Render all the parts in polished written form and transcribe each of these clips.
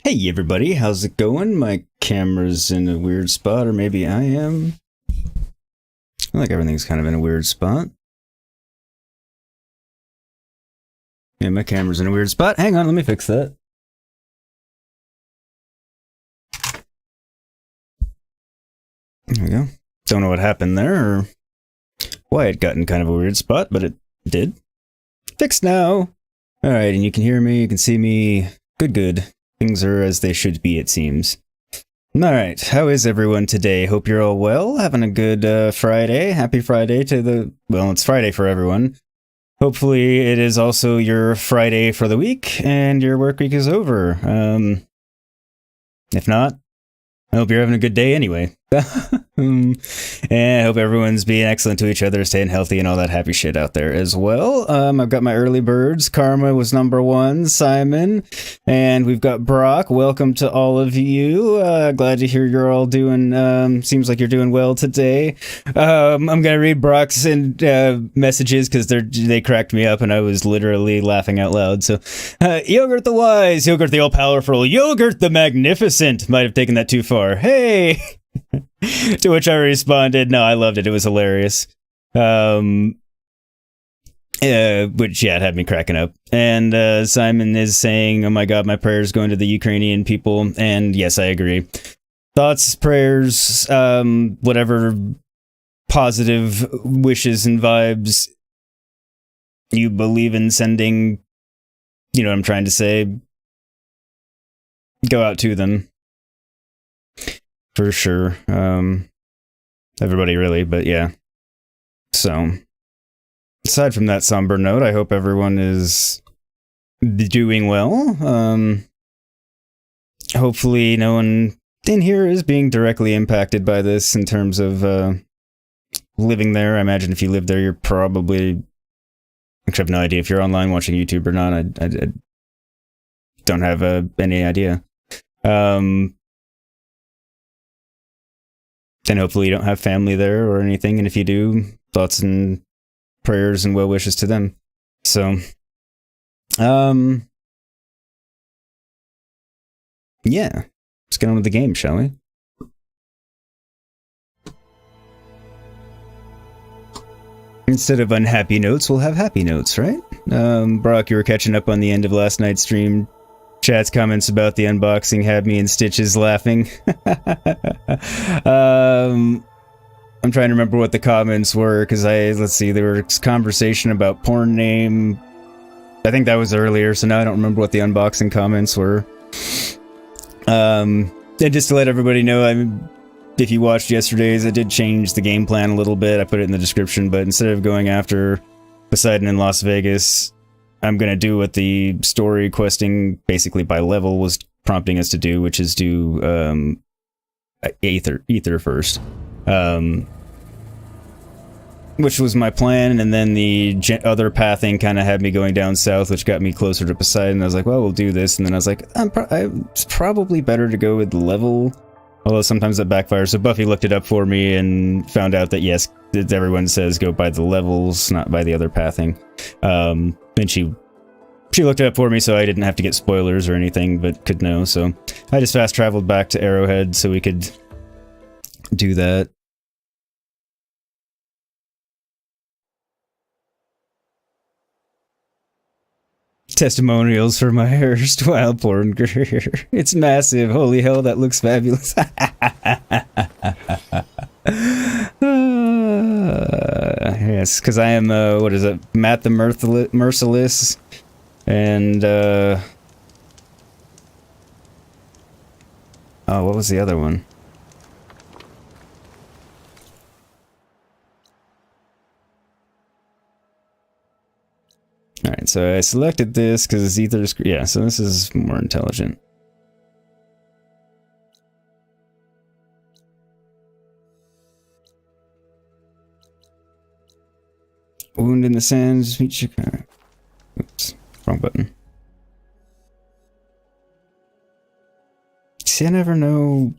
Hey everybody, how's it going? My camera's in a weird spot, or maybe I am. I feel like everything's kind of in a weird spot. Yeah, my camera's in a weird spot. Hang on, let me fix that. There we go. Don't know what happened there, or why it got in kind of a weird spot, but it did. Fixed now! Alright, and you can hear me, you can see me. Good, good. Things are as they should be, it seems. Alright, how is everyone today? Hope you're all well, having a good Friday. Happy Friday to the... well, it's Friday for everyone. Hopefully it is also your Friday for the week, and your work week is over. If not, I hope you're having a good day anyway. And I hope everyone's being excellent to each other, staying healthy, and all that happy shit out there as well. I've got my early birds. Karma was #1, Simon, and we've got Brock. Welcome to all of you. Glad to hear you're all doing, seems like you're doing well today. I'm gonna read Brock's messages because they cracked me up and I was literally laughing out loud. So, Yogurt the Wise, Yogurt the All-Powerful, Yogurt the Magnificent, might have taken that too far. Hey! To which I responded, no, I loved it. It was hilarious. Which, yeah, it had me cracking up. And Simon is saying, oh my god, my prayers going to the Ukrainian people. And yes, I agree. Thoughts, prayers, whatever positive wishes and vibes you believe in sending, you know what I'm trying to say, go out to them. For sure. Everybody really, but yeah. So, aside from that somber note, I hope everyone is doing well. Hopefully no one in here is being directly impacted by this in terms of living there. I imagine if you live there, you're probably... actually, I have no idea if you're online watching YouTube or not. I don't have any idea. And hopefully you don't have family there or anything, and if you do, thoughts and prayers and well wishes to them. So, yeah, let's get on with the game, shall we? Instead of unhappy notes, we'll have happy notes, right? Brock, you were catching up on the end of last night's stream. Chat's comments about the unboxing had me in stitches laughing. I'm trying to remember what the comments were, because let's see, there was conversation about porn name. I think that was earlier, so now I don't remember what the unboxing comments were. And just to let everybody know, if you watched yesterday's, I did change the game plan a little bit. I put it in the description, but instead of going after Poseidon in Las Vegas, I'm going to do what the story questing, basically by level, was prompting us to do, which is do AETHER first. Which was my plan, and then the other pathing kind of had me going down south, which got me closer to Poseidon. I was like, well, we'll do this, and then I was like, it's probably better to go with level, although sometimes that backfires. So Buffy looked it up for me and found out that yes, everyone says go by the levels, not by the other pathing. And she looked it up for me, so I didn't have to get spoilers or anything, but could know. So I just fast traveled back to Arrowhead so we could do that. Testimonials for my erstwhile porn career. It's massive. Holy hell, that looks fabulous. Yes, because I am, what is it? Matt the Merciless. And, oh, what was the other one? Alright, so I selected this because it's either... yeah, so this is more intelligent. Wound in the sands, meet your... oops, wrong button. See, I never know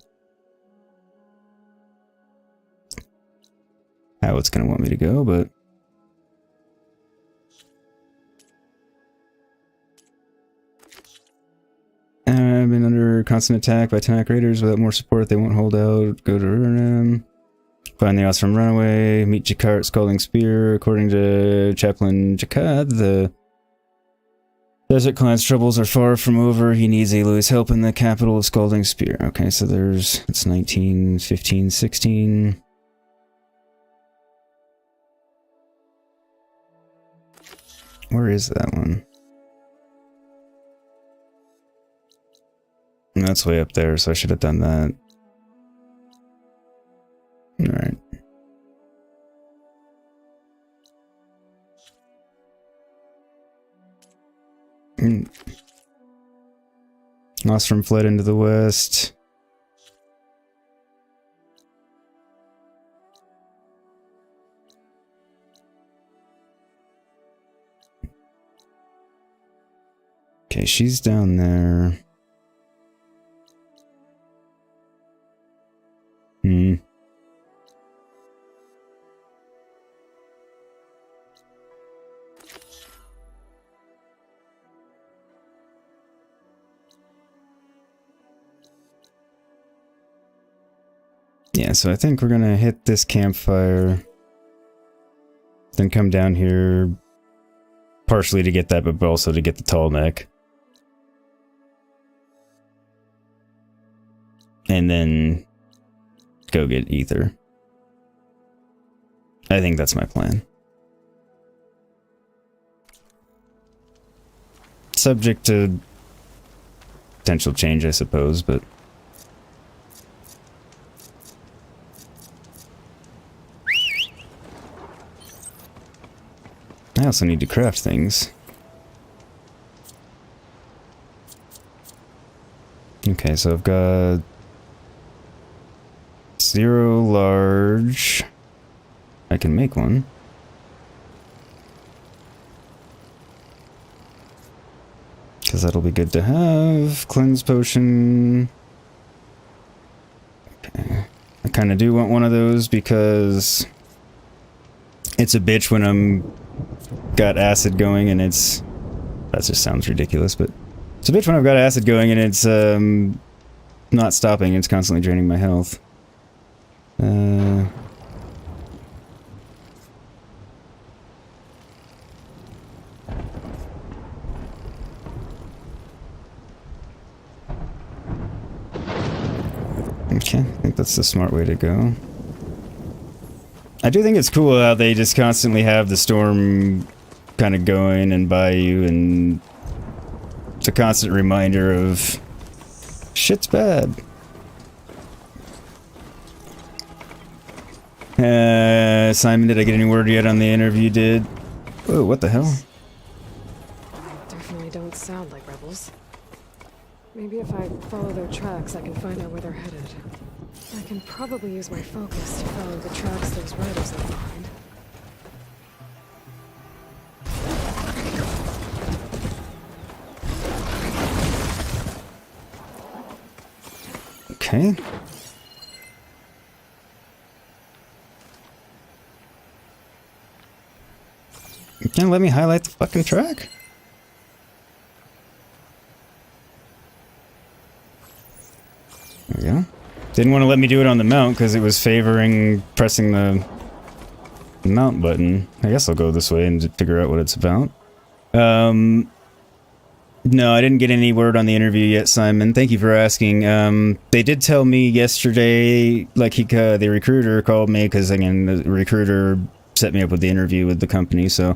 how it's going to want me to go, but... I've been under constant attack by Tenakth raiders. Without more support, they won't hold out. Go to Urnham. Find the awesome runaway. Meet Jakart, Scalding Spear. According to Chaplain Jakad, the Desert Clan's troubles are far from over. He needs Elu's help in the capital of Scalding Spear. Okay, so it's 19, 15, 16. Where is that one? That's way up there, so I should have done that. Nostrum fled into the west. Okay, she's down there. Yeah, so I think we're gonna hit this campfire, then come down here partially to get that, but also to get the tall neck. And then go get Aether. I think that's my plan. Subject to potential change, I suppose, but... I also need to craft things. Okay, so I've got 0 large. I can make one. Because that'll be good to have. Cleanse potion. Okay. I kind of do want one of those because it's a bitch when I'm got acid going and it's... That just sounds ridiculous, but... It's a bitch when I've got acid going and it's not stopping. It's constantly draining my health. Okay, I think that's the smart way to go. I do think it's cool how they just constantly have the storm kind of going and by you, and it's a constant reminder of shit's bad. Simon, did I get any word yet on the interview you did? Oh, what the hell? Definitely don't sound like rebels. Maybe if I follow their tracks, I can find out where they're headed. I can probably use my focus to follow the tracks those riders left behind. Okay. You can't let me highlight the fucking track? There we go. Didn't want to let me do it on the mount because it was favoring pressing the mount button. I guess I'll go this way and figure out what it's about. No, I didn't get any word on the interview yet, Simon. Thank you for asking. They did tell me yesterday, like the recruiter called me, because again, the recruiter set me up with the interview with the company, so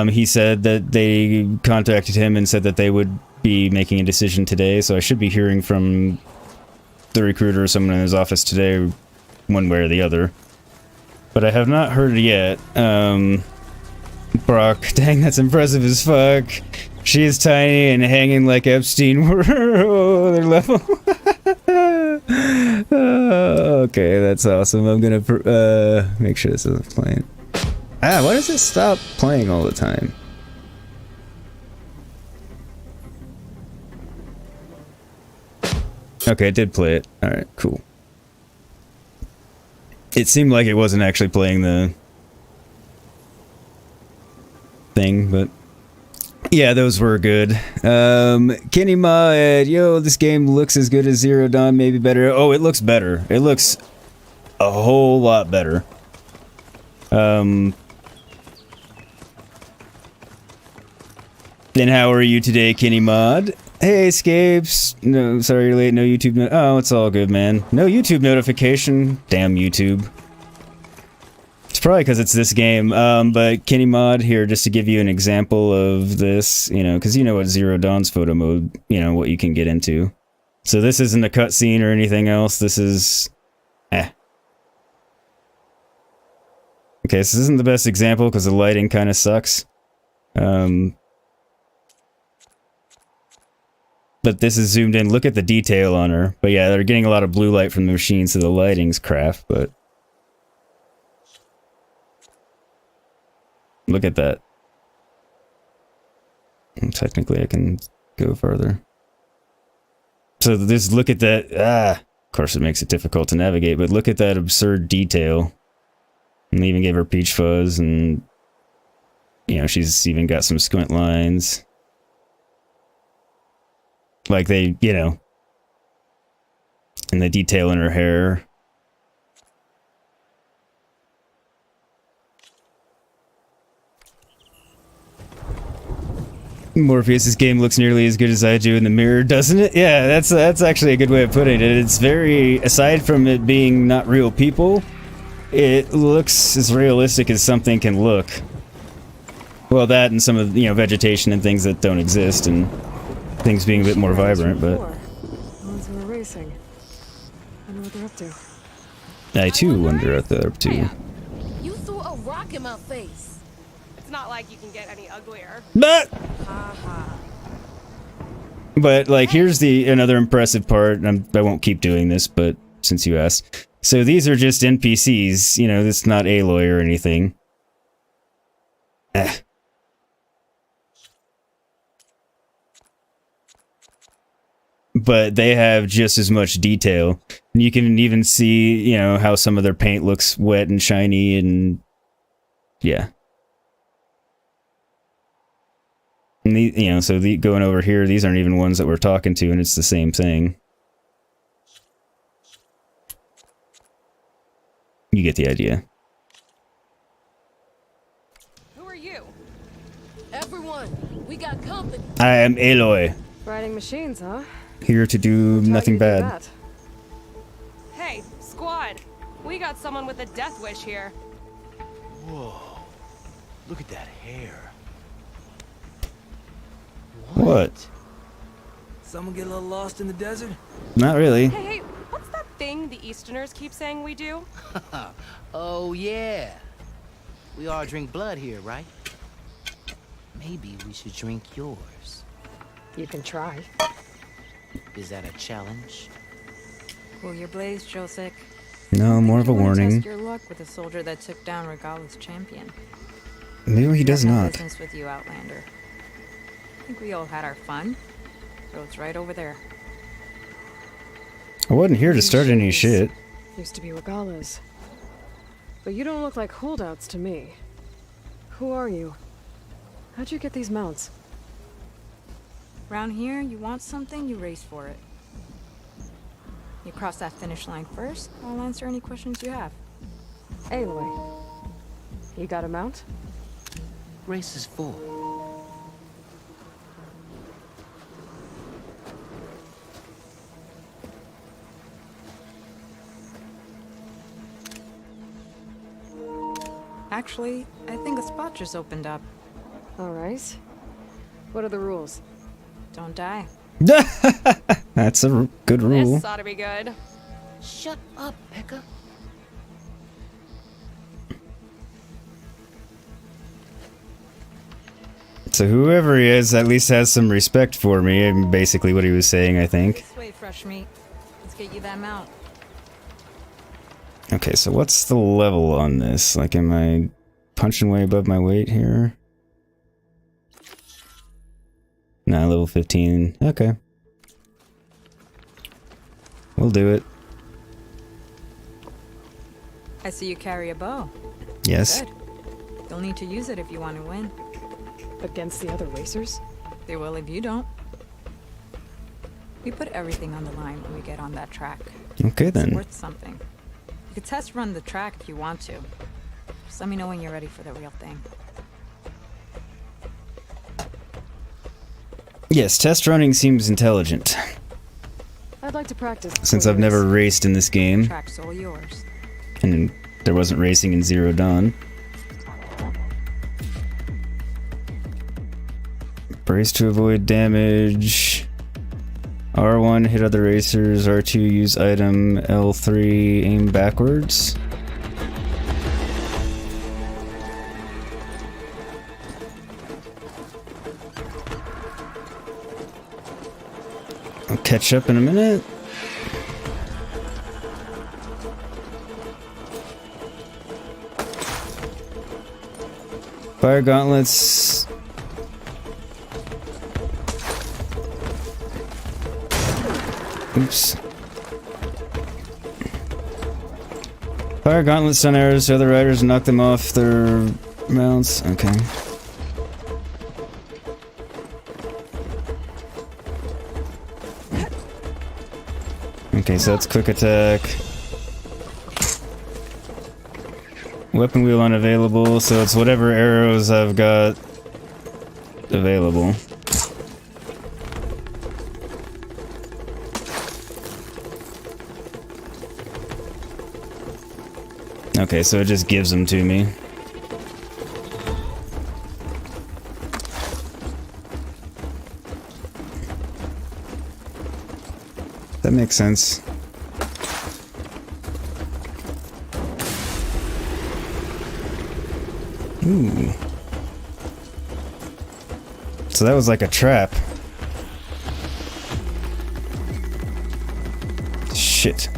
he said that they contacted him and said that they would be making a decision today, so I should be hearing from the recruiter or someone in his office today, one way or the other. But I have not heard yet. Brock, dang, that's impressive as fuck. She is tiny and hanging like Epstein. Oh, their level. Okay, that's awesome. I'm gonna make sure this isn't playing. Ah, why does it stop playing all the time? Okay, it did play it. Alright, cool. It seemed like it wasn't actually playing the thing, but yeah, those were good. Kenny Ma, yo, this game looks as good as Zero Dawn, maybe better. Oh, it looks better. It looks a whole lot better. Then how are you today, Kenny Mod? Hey, Escapes. No, sorry you're late. No YouTube. Oh, it's all good, man. No YouTube notification. Damn YouTube. It's probably because it's this game. But Kenny Mod here, just to give you an example of this, you know, because you know what Zero Dawn's photo mode, you know, what you can get into. So this isn't a cutscene or anything else. This is... Okay, so this isn't the best example because the lighting kind of sucks. But this is zoomed in. Look at the detail on her. But yeah, they're getting a lot of blue light from the machine, so the lighting's crap, but... Look at that. And technically, I can go further. So this, look at that. Of course, it makes it difficult to navigate, but look at that absurd detail. And they even gave her peach fuzz, and... You know, she's even got some squint lines. Like they, you know, and the detail in her hair. Morpheus's game looks nearly as good as I do in the mirror, doesn't it? Yeah, that's actually a good way of putting it. It's very, aside from it being not real people, it looks as realistic as something can look. Well, that and some of, you know, vegetation and things that don't exist, and things being a bit more vibrant, but... The ones who are racing. I know what they're up to. I too wonder what they're up to. You threw a rock in my face. It's not like you can get any uglier. But, but like, here's the another impressive part, and I won't keep doing this, but since you asked. So these are just NPCs, you know, this is not Aloy or anything. But they have just as much detail. And you can even see, you know, how some of their paint looks wet and shiny, and yeah. And the, you know, so the going over here, these aren't even ones that we're talking to, and it's the same thing. You get the idea. Who are you? Everyone, we got company. I am Aloy. Riding machines, huh? Here to do nothing bad. Hey, squad. We got someone with a death wish here. Whoa. Look at that hair. What? Someone get a little lost in the desert? Not really. Hey, what's that thing the Easterners keep saying we do? Oh, yeah. We all drink blood here, right? Maybe we should drink yours. You can try. Is that a challenge? Cool your blaze, Josek. No, more of a warning. Test your luck with a soldier that took down Regala's champion. Maybe he does No not. business with you, Outlander. I think we all had our fun. Road's right over there. I wasn't here to start any shit. Used to be Regala's. But you don't look like holdouts to me. Who are you? How'd you get these mounts? Around here, you want something, you race for it. You cross that finish line first, I'll answer any questions you have. Aloy. You got a mount? Race is full. Actually, I think a spot just opened up. Alright. What are the rules? Don't die. That's a good rule. This ought to be good. Shut up, Pekka. So whoever he is at least has some respect for me, and basically what he was saying, I think. This way, fresh meat. Let's get you that mount. Okay, so what's the level on this? Like, am I punching way above my weight here? Nah, level 15. Okay. We'll do it. I see you carry a bow. Yes. Good. You'll need to use it if you want to win. Against the other racers? They will if you don't. We put everything on the line when we get on that track. Okay, It's then. worth something. You could test run the track if you want to. Just let me know when you're ready for the real thing. Yes, test running seems intelligent. I'd like to practice. Since I've never raced in this game, Track's all yours. and there wasn't racing in Zero Dawn. Brace to avoid damage. R1 hit other racers, R2 use item, L3 aim backwards. catch up in a minute. Fire gauntlets. Oops. Fire gauntlets, stun arrows to other riders and knock them off their mounts. Okay. Okay, so that's quick attack. Weapon wheel unavailable, so it's whatever arrows I've got available. Okay, so it just gives them to me. That makes sense. Ooh. So that was like a trap. Shit.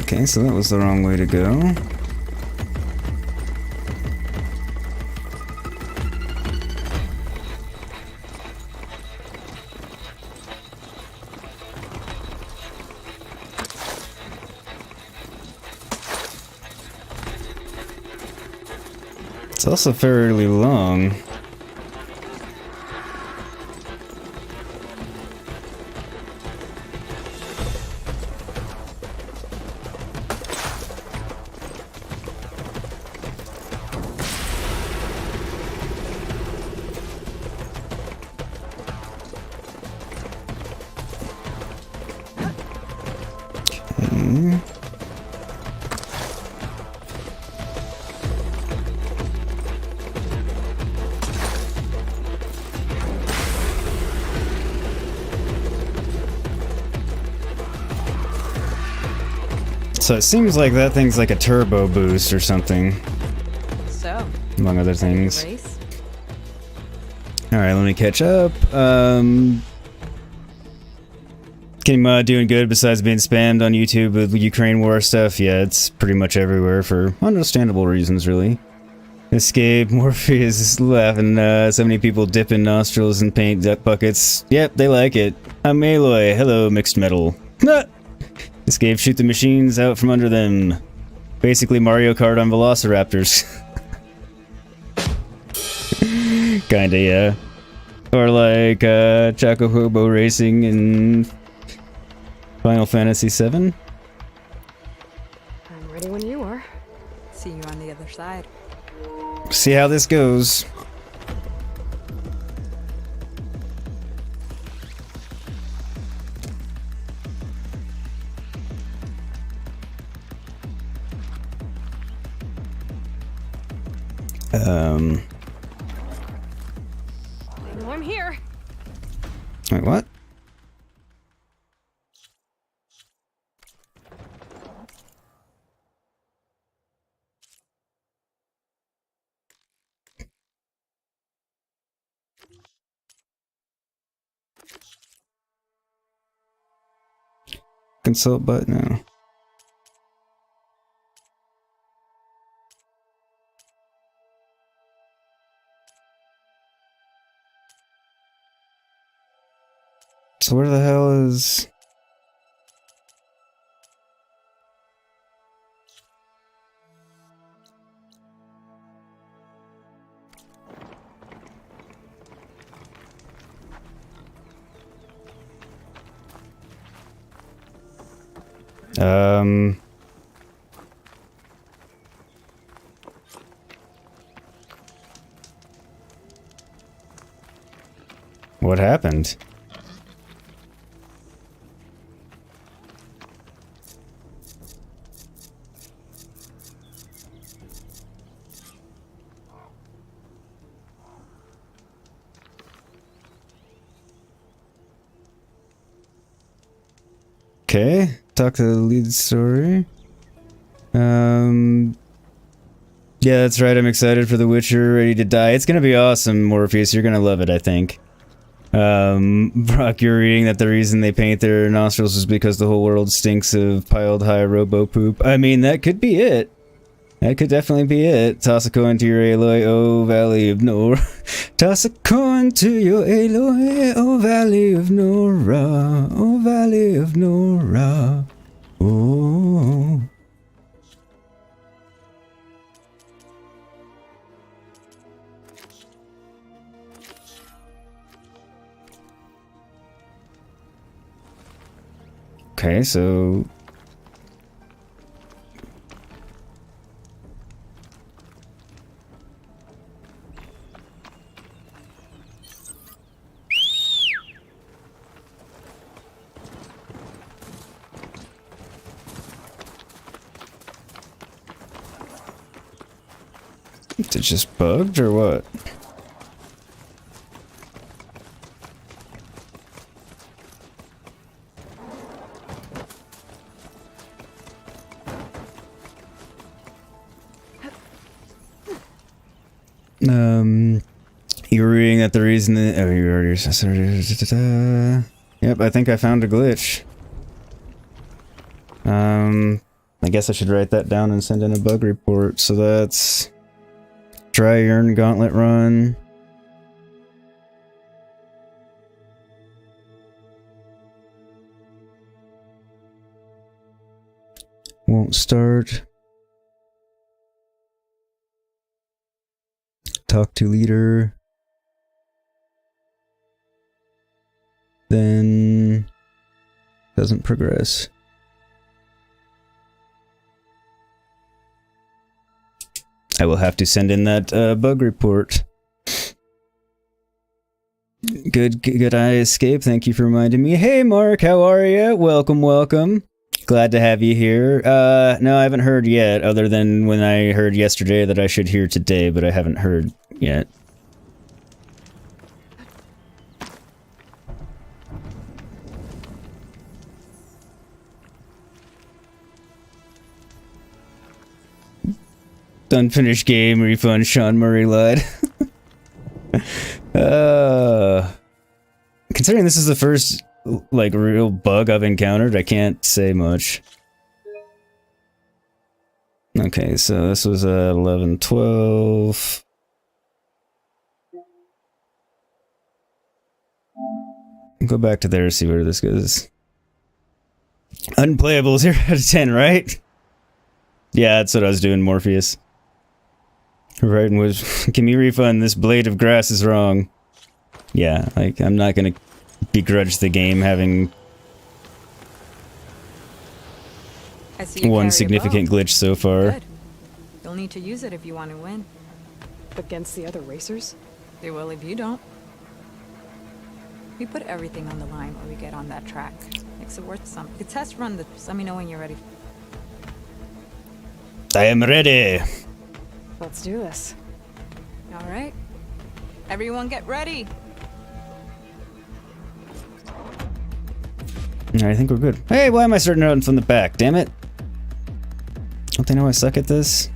Okay, so that was the wrong way to go. It's also fairly long. Okay. So it seems like that thing's like a turbo boost or something, So, among other things. race? Alright, let me catch up. Game doing good besides being spammed on YouTube with Ukraine war stuff. Yeah, it's pretty much everywhere for understandable reasons, really. Escape, Morpheus is laughing, so many people dipping nostrils in paint duck buckets. Yep, they like it. I'm Aloy, hello mixed metal. Escape, shoot the machines out from under them. Basically Mario Kart on velociraptors. Kinda, yeah. Or like, Choco Hobo Racing in Final Fantasy VII. I'm ready when you are. See you on the other side. See how this goes. I know I'm here. Wait, what? Consult button now. So where the hell is... What happened? Okay, talk to the lead story. Yeah, that's right. I'm excited for The Witcher, ready to die. It's gonna be awesome, Morpheus. You're gonna love it, I think. Brock, you're reading that the reason they paint their nostrils is because the whole world stinks of piled high robo poop. I mean, that could be it. That could definitely be it. Toss a coin to your Aloy, oh Valley of Nor. Toss a coin to your Aloy, oh Valley of Nora, oh Valley of Nora. Oh. Okay, so it just bugged or what? You were reading that the reason that... Oh, you already... Yep, I think I found a glitch. I guess I should write that down and send in a bug report. So that's... Dry Urn Gauntlet Run. Won't start. Talk to leader. Then doesn't progress. I will have to send in that bug report. Good eye escape. Thank you for reminding me. Hey Mark, how are you? Welcome, welcome. Glad to have you here. No, I haven't heard yet, other than when I heard yesterday that I should hear today, but I haven't heard yet. Unfinished game, refund, Sean Murray lied. Considering this is the first, like, real bug I've encountered, I can't say much. Okay, so this was 11:12. Go back to there, see where this goes. Unplayable 0 out of 10, right? Yeah, that's what I was doing, Morpheus. Right, was give me a refund, this blade of grass is wrong. Yeah, like, I'm not gonna begrudge the game having one significant glitch so far. Good. You'll need to use it if you want to win. Against the other racers? They will if you don't. We put everything on the line when we get on that track. Makes it worth some. The test run, just let me know when you're ready. I am ready. Let's do this. All right. Everyone get ready. I think we're good. Hey, why am I starting out from the back? Damn it. Don't they know I suck at this?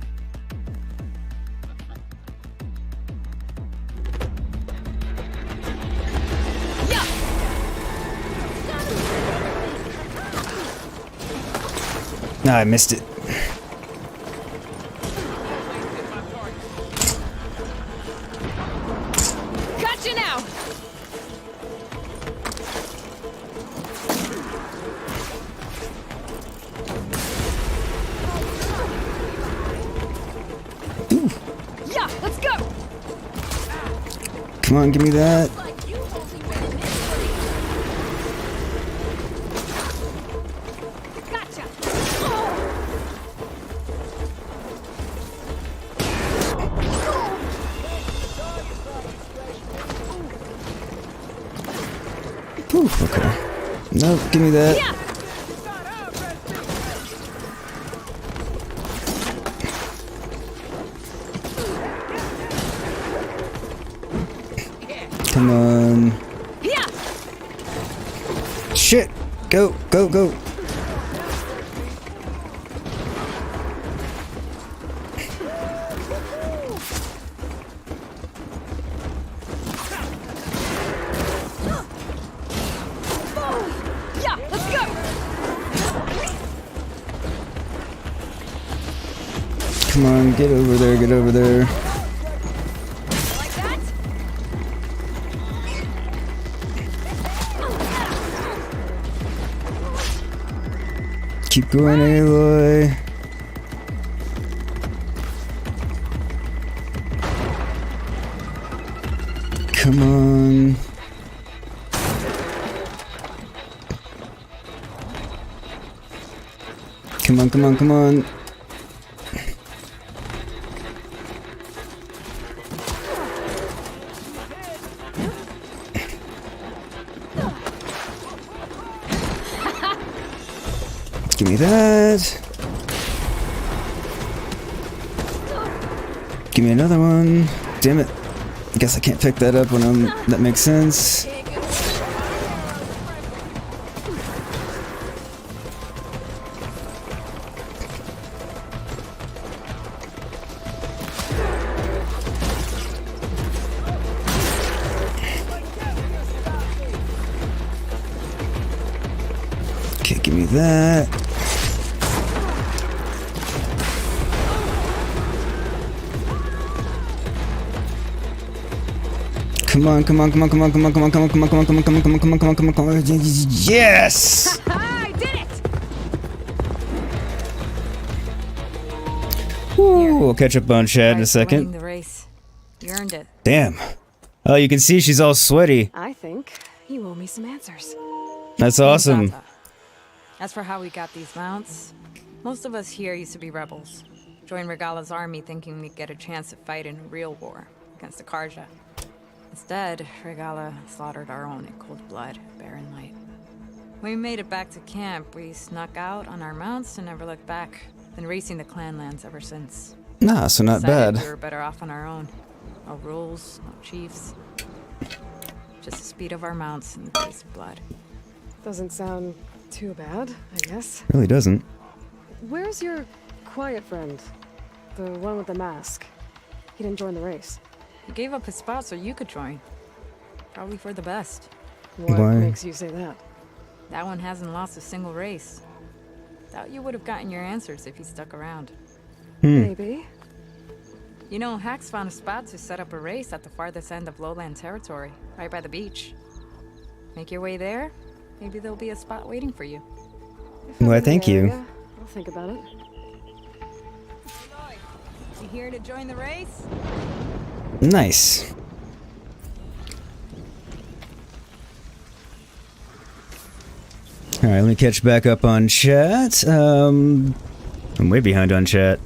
No, I missed it. Gotcha now. Ooh. Yeah, let's go. Come on, give me that. Ooh, okay. No, give me that. Yeah. Come on. Yeah. Shit! Go, go, go! Come on, get over there, get over there. Like that? Keep going, Aloy. Come on. Come on, come on, come on. Give me that. Give me another one. Damn it. I guess I can't pick that up when I'm... That makes sense. Okay, give me that. Come on, come on, come on, come on, come on, come on, come on, come on, come on, come on, come on, come on, come on, come on, come on, come on, yes! I did it! Woo, we'll catch up on chat in a Winning second. the race. You earned it. Damn. Oh, you can see she's all sweaty. I think you owe me some answers. That's awesome. Zata. As for how we got these mounts, most of us here used to be rebels. Joined Regala's army thinking we'd get a chance to fight in a real war against the Karja. Instead, Regala slaughtered our own in cold blood, barren light. When we made it back to camp, we snuck out on our mounts and never looked back. Been racing the clan lands ever since. Nah, so not Decided bad. we were better off on our own. No rules, no chiefs. Just the speed of our mounts and the taste of blood. Doesn't sound too bad, I guess. Really doesn't. Where's your quiet friend? The one with the mask. He didn't join the race. He gave up his spot so you could join. Probably for the best. What Why? makes you say that? That one hasn't lost a single race. Doubt you would have gotten your answers if he stuck around. Maybe. You know, Hax found a spot to set up a race at the farthest end of lowland territory, right by the beach. Make your way there, maybe there'll be a spot waiting for you. If I'm Why, in the thank you. area, I'll think about it. You here to join the race? Nice. Alright, let me catch back up on chat. I'm way behind on chat.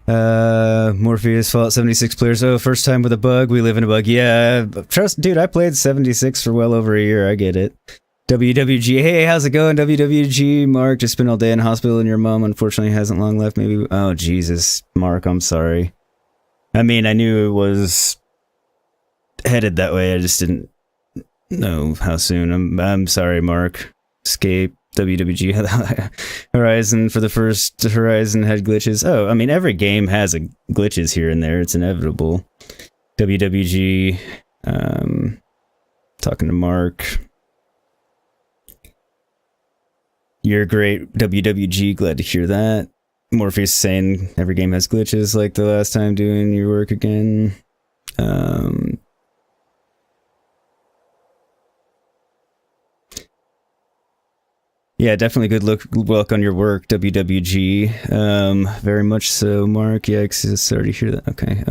Morpheus, Fallout 76 players. Oh, first time with a bug. We live in a bug. Yeah, trust, dude, I played 76 for well over a year. I get it. WWG. Hey, how's it going? WWG. Mark, just been all day in hospital and your mom unfortunately hasn't long left. Maybe. Oh, Jesus. Mark, I'm sorry. I mean, I knew it was headed that way. I just didn't know how soon. I'm sorry, Mark. Escape. WWG. Horizon, for the first Horizon had glitches. Oh, I mean, every game has glitches here and there. It's inevitable. WWG. Talking to Mark. You're great, WWG. Glad to hear that. Morpheus saying every game has glitches like the last time doing your work again. Yeah, definitely good luck on your work, WWG. Very much so, Mark. Yeah, sorry to hear that. Okay.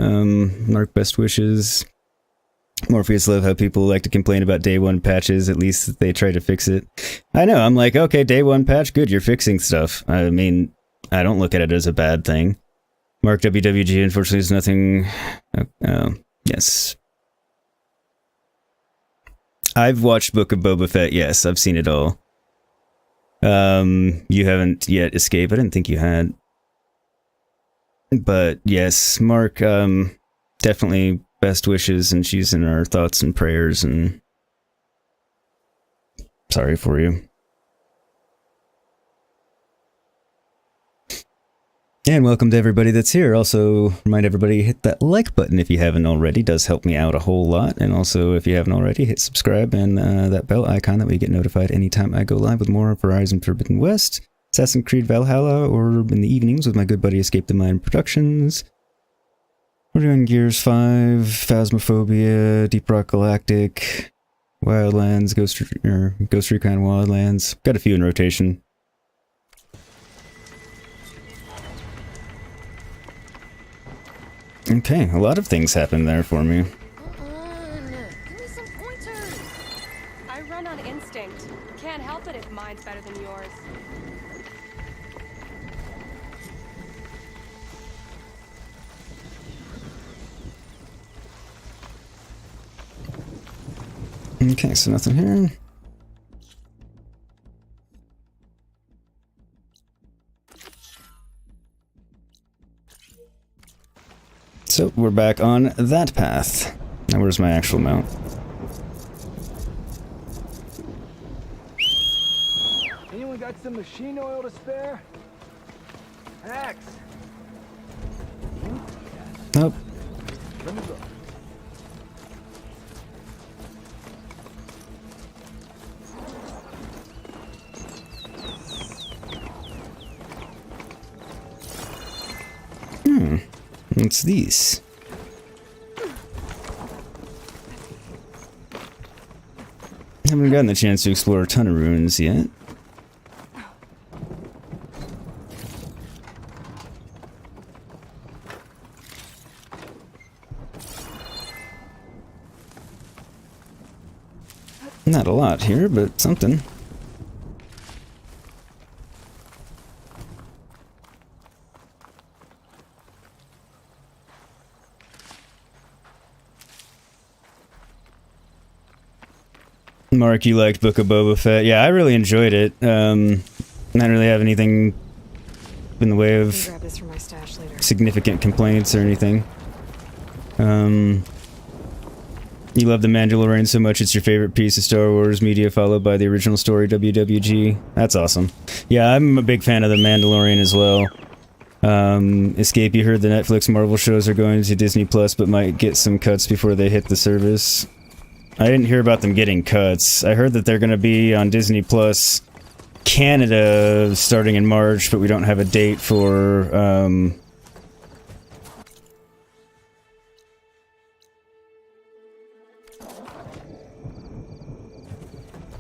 Mark, best wishes. Morpheus, love how people like to complain about day one patches. At least they try to fix it. I know. I'm like, okay, day one patch, good. You're fixing stuff. I mean, I don't look at it as a bad thing. Mark, WWG, unfortunately, is nothing. Yes. I've watched Book of Boba Fett. Yes, I've seen it all. You haven't yet escaped. I didn't think you had. But yes, Mark, definitely best wishes, and she's in our thoughts and prayers, and sorry for you. And welcome to everybody that's here. Also, remind everybody, hit that like button if you haven't already. It does help me out a whole lot. And also, if you haven't already, hit subscribe and that bell icon, that way you get notified anytime I go live with more Horizon Forbidden West. Assassin's Creed Valhalla, or in the evenings with my good buddy Escape the Mind Productions. We're doing Gears 5, Phasmophobia, Deep Rock Galactic, Wildlands, Ghost Recon Wildlands. Got a few in rotation. Okay, a lot of things happened there for me. Give me some pointers. I run on instinct. Can't help it if mine's better than yours. Okay, so nothing here. So we're back on that path. Now where's my actual mount? Anyone got some machine oil to spare? Axe. Nope. Let me look. What's these? Haven't gotten the chance to explore a ton of ruins yet. Not a lot here, but something. Mark, you liked Book of Boba Fett. Yeah, I really enjoyed it. I don't really have anything in the way of Grab this from my stash later. significant complaints or anything. You love The Mandalorian so much it's your favorite piece of Star Wars media, followed by the original story, WWG. That's awesome. Yeah, I'm a big fan of The Mandalorian as well. Escape, you heard the Netflix Marvel shows are going to Disney Plus, but might get some cuts before they hit the service. I didn't hear about them getting cuts. I heard that they're going to be on Disney Plus Canada starting in March, but we don't have a date for,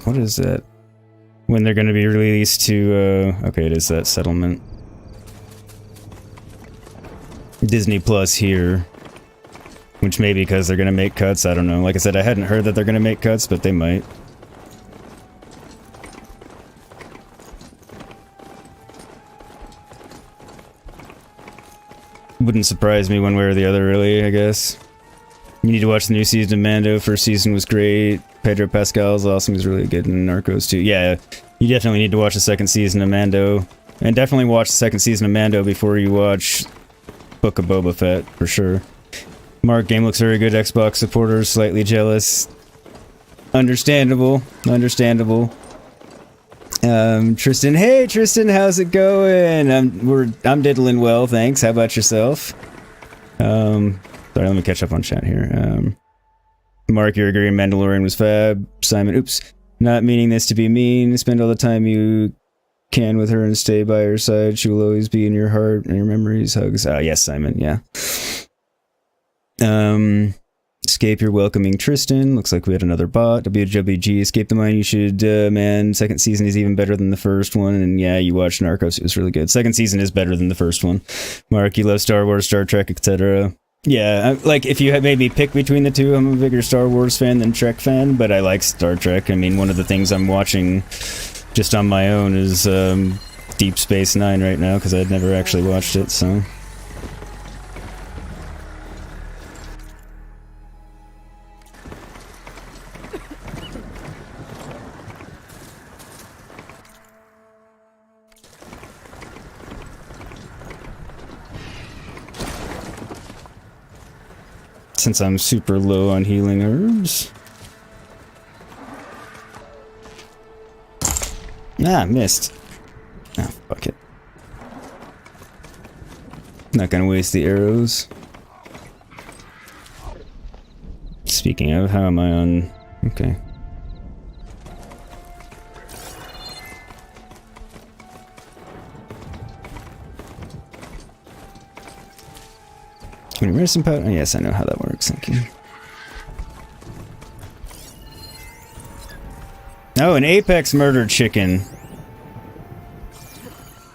what is that? When they're going to be released to, okay, it is that settlement. Disney Plus here. Which may be because they're going to make cuts, I don't know. Like I said, I hadn't heard that they're going to make cuts, but they might. Wouldn't surprise me one way or the other, really, I guess. You need to watch the new season of Mando. First season was great. Pedro Pascal's awesome. He's really good in Narcos, too. Yeah, you definitely need to watch the second season of Mando. And definitely watch the second season of Mando before you watch Book of Boba Fett, for sure. Mark, game looks very good. Xbox supporters slightly jealous. Understandable. Understandable. Tristan, hey Tristan, how's it going? I'm diddling well, thanks. How about yourself? Sorry, let me catch up on chat here. Mark, you're agreeing Mandalorian was fab. Simon, oops, not meaning this to be mean. Spend all the time you can with her and stay by her side. She will always be in your heart and your memories. Hugs. Yes, Simon. Yeah. Escape, you're welcoming Tristan. Looks like we had another bot. WWG, Escape the Mind, you should, man, second season is even better than the first one. And yeah, you watched Narcos, it was really good. Second season is better than the first one. Mark, you love Star Wars, Star Trek, etc. Yeah, like, if you had made me pick between the two, I'm a bigger Star Wars fan than Trek fan, but I like Star Trek. I mean, one of the things I'm watching just on my own is, Deep Space Nine right now, because I'd never actually watched it, so... Since I'm super low on healing herbs. Ah, missed. Ah, fuck it. Not gonna waste the arrows. Speaking of, how am I on... Okay. When you medicine powder? Oh, yes, I know how that works. Thank you. Oh, an Apex murdered chicken.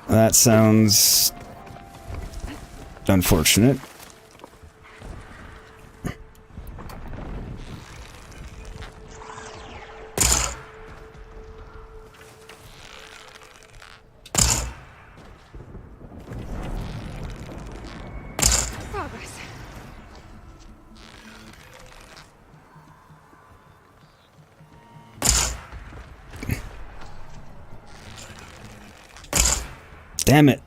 That sounds unfortunate. Progress. Damn it.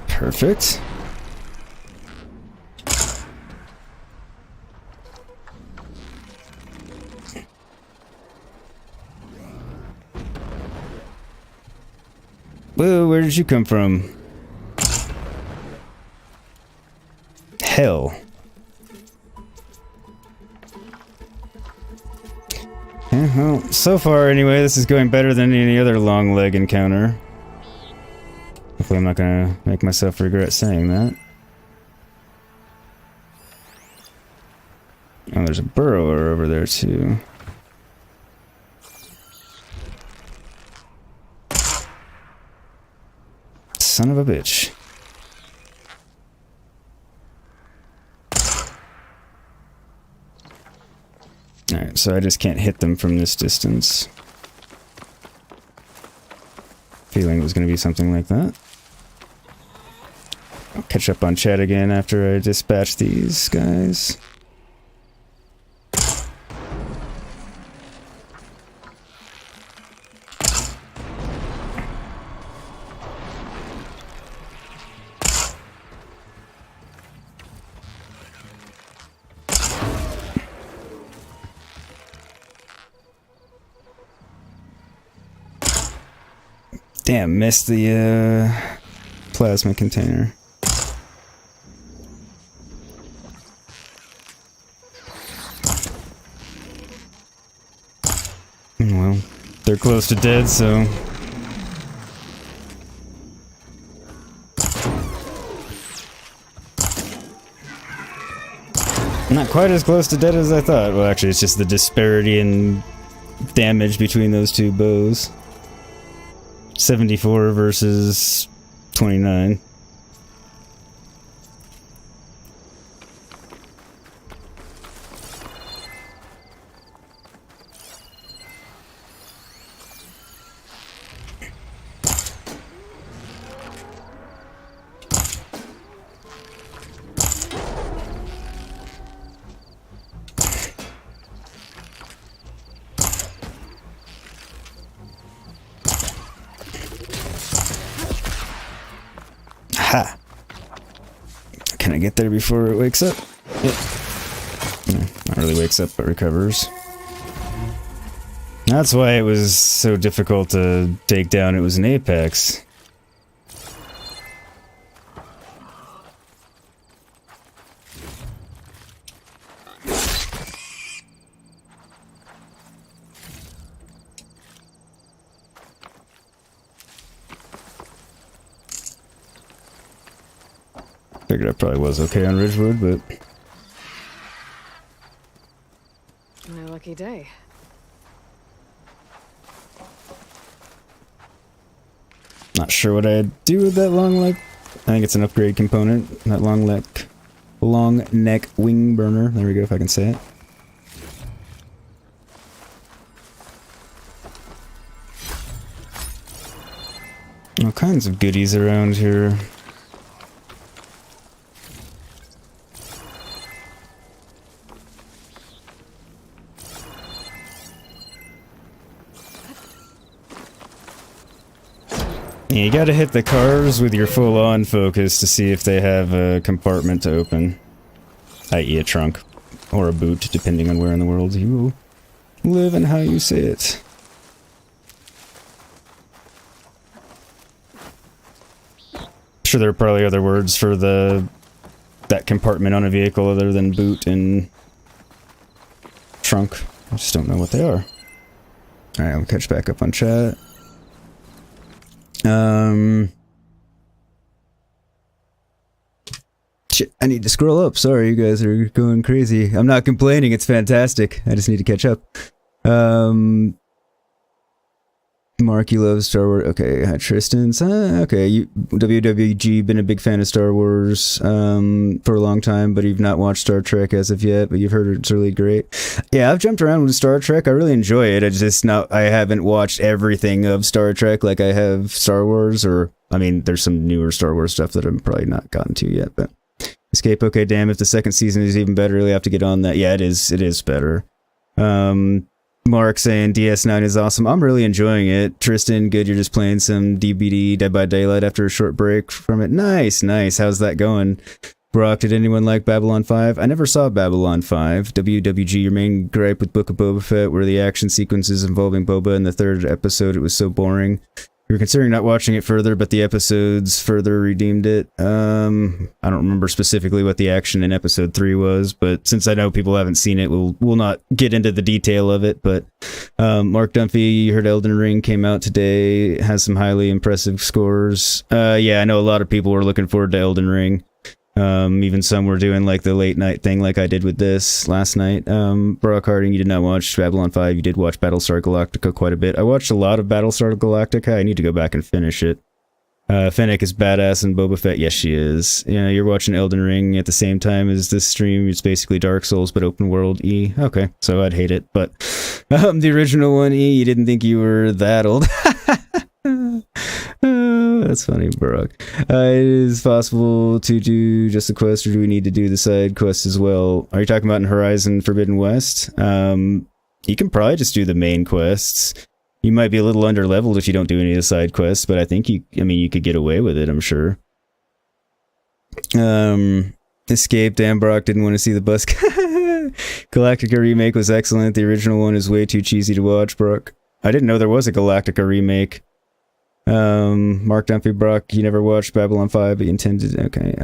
Perfect. Whoa, where did you come from? Hell. Yeah, well, so far anyway, this is going better than any other long leg encounter. Hopefully I'm not gonna make myself regret saying that. Oh, there's a burrower over there too. Son of a bitch. Alright, so I just can't hit them from this distance. Feeling it was going to be something like that. I'll catch up on chat again after I dispatch these guys. Damn, missed the plasma container. Well, they're close to dead, so... Not quite as close to dead as I thought. Well, actually, it's just the disparity in damage between those two bows. 74 versus 29. Ha! Can I get there before it wakes up? Yep. No, not really wakes up, but recovers. That's why it was so difficult to take down. It was an Apex. Figured I probably was okay on Ridgewood, but... My lucky day. Not sure what I'd do with that long neck. I think it's an upgrade component. That long neck wing burner. There we go, if I can say it. All kinds of goodies around here. Yeah, you gotta hit the cars with your full-on focus to see if they have a compartment to open. I.e. a trunk. Or a boot, depending on where in the world you live and how you say it. I'm sure there are probably other words for that compartment on a vehicle other than boot and trunk. I just don't know what they are. Alright, I'll catch back up on chat. Shit, I need to scroll up. Sorry, you guys are going crazy. I'm not complaining, it's fantastic. I just need to catch up. Mark, you love Star Wars. Okay, hi Tristan's. Okay, WWG, been a big fan of Star Wars for a long time, but you've not watched Star Trek as of yet, but you've heard it's really great. Yeah, I've jumped around with Star Trek. I really enjoy it. I haven't watched everything of Star Trek like I have Star Wars, or, I mean, there's some newer Star Wars stuff that I'm probably not gotten to yet, but Escape, okay, damn, if the second season is even better, really have to get on that. Yeah, it is better. Mark saying DS9 is awesome. I'm really enjoying it. Tristan, good, you're just playing some DBD, Dead by Daylight, after a short break from it. Nice. How's that going? Brock, did anyone like Babylon 5? I never saw Babylon 5. WWG, your main gripe with Book of Boba Fett were the action sequences involving Boba in the third episode. It was so boring. We were considering not watching it further, but the episodes further redeemed it. I don't remember specifically what the action in episode 3 was, but since I know people haven't seen it, we'll not get into the detail of it. But Mark Dunphy, you heard Elden Ring came out today, has some highly impressive scores. Yeah, I know a lot of people were looking forward to Elden Ring. Even some were doing like the late night thing like I did with this last night. Brock Harding, you did not watch Babylon 5, you did watch Battlestar Galactica quite a bit. I watched a lot of Battlestar Galactica, I need to go back and finish it. Fennec is badass and Boba Fett, yes she is. Yeah, you're watching Elden Ring at the same time as this stream, it's basically Dark Souls but open world E. Okay, so I'd hate it, but the original one E, you didn't think you were that old. That's funny, Barack. It is possible to do just the quest, or do we need to do the side quest as well? Are you talking about in Horizon Forbidden West? You can probably just do the main quests. You might be a little under-leveled if you don't do any of the side quests, but I think you could get away with it, I'm sure. Escape, damn, Brock didn't want to see the bus. Galactica remake was excellent. The original one is way too cheesy to watch, Brock. I didn't know there was a Galactica remake. Mark Dumpy, Brock, you never watched Babylon 5, but you intended, okay.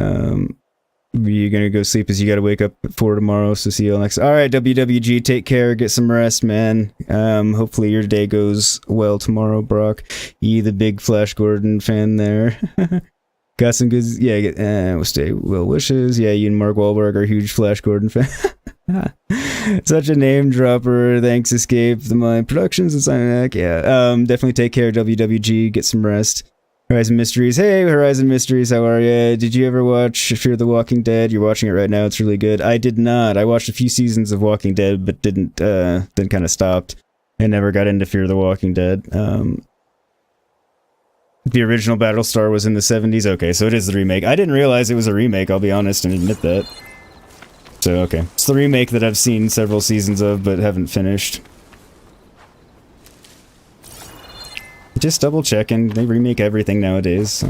You're gonna go sleep as you gotta wake up at 4 tomorrow, so see you all next. Alright, WWG, take care, get some rest, man. Hopefully your day goes well tomorrow, Brock. You, the big Flash Gordon fan there. Got some good, yeah, we'll stay well wishes. Yeah, you and Mark Wahlberg are huge Flash Gordon fans. Such a name dropper. Thanks, Escape, the Mind Productions and Signac. Yeah, definitely take care, WWG. Get some rest. Horizon Mysteries. Hey, Horizon Mysteries, how are ya? Did you ever watch Fear the Walking Dead? You're watching it right now. It's really good. I did not. I watched a few seasons of Walking Dead, but didn't. Then kind of stopped. I never got into Fear the Walking Dead. The original Battlestar was in the 70s. Okay, so it is the remake. I didn't realize it was a remake. I'll be honest and admit that. So, okay. It's the remake that I've seen several seasons of, but haven't finished. Just double checking. They remake everything nowadays, so.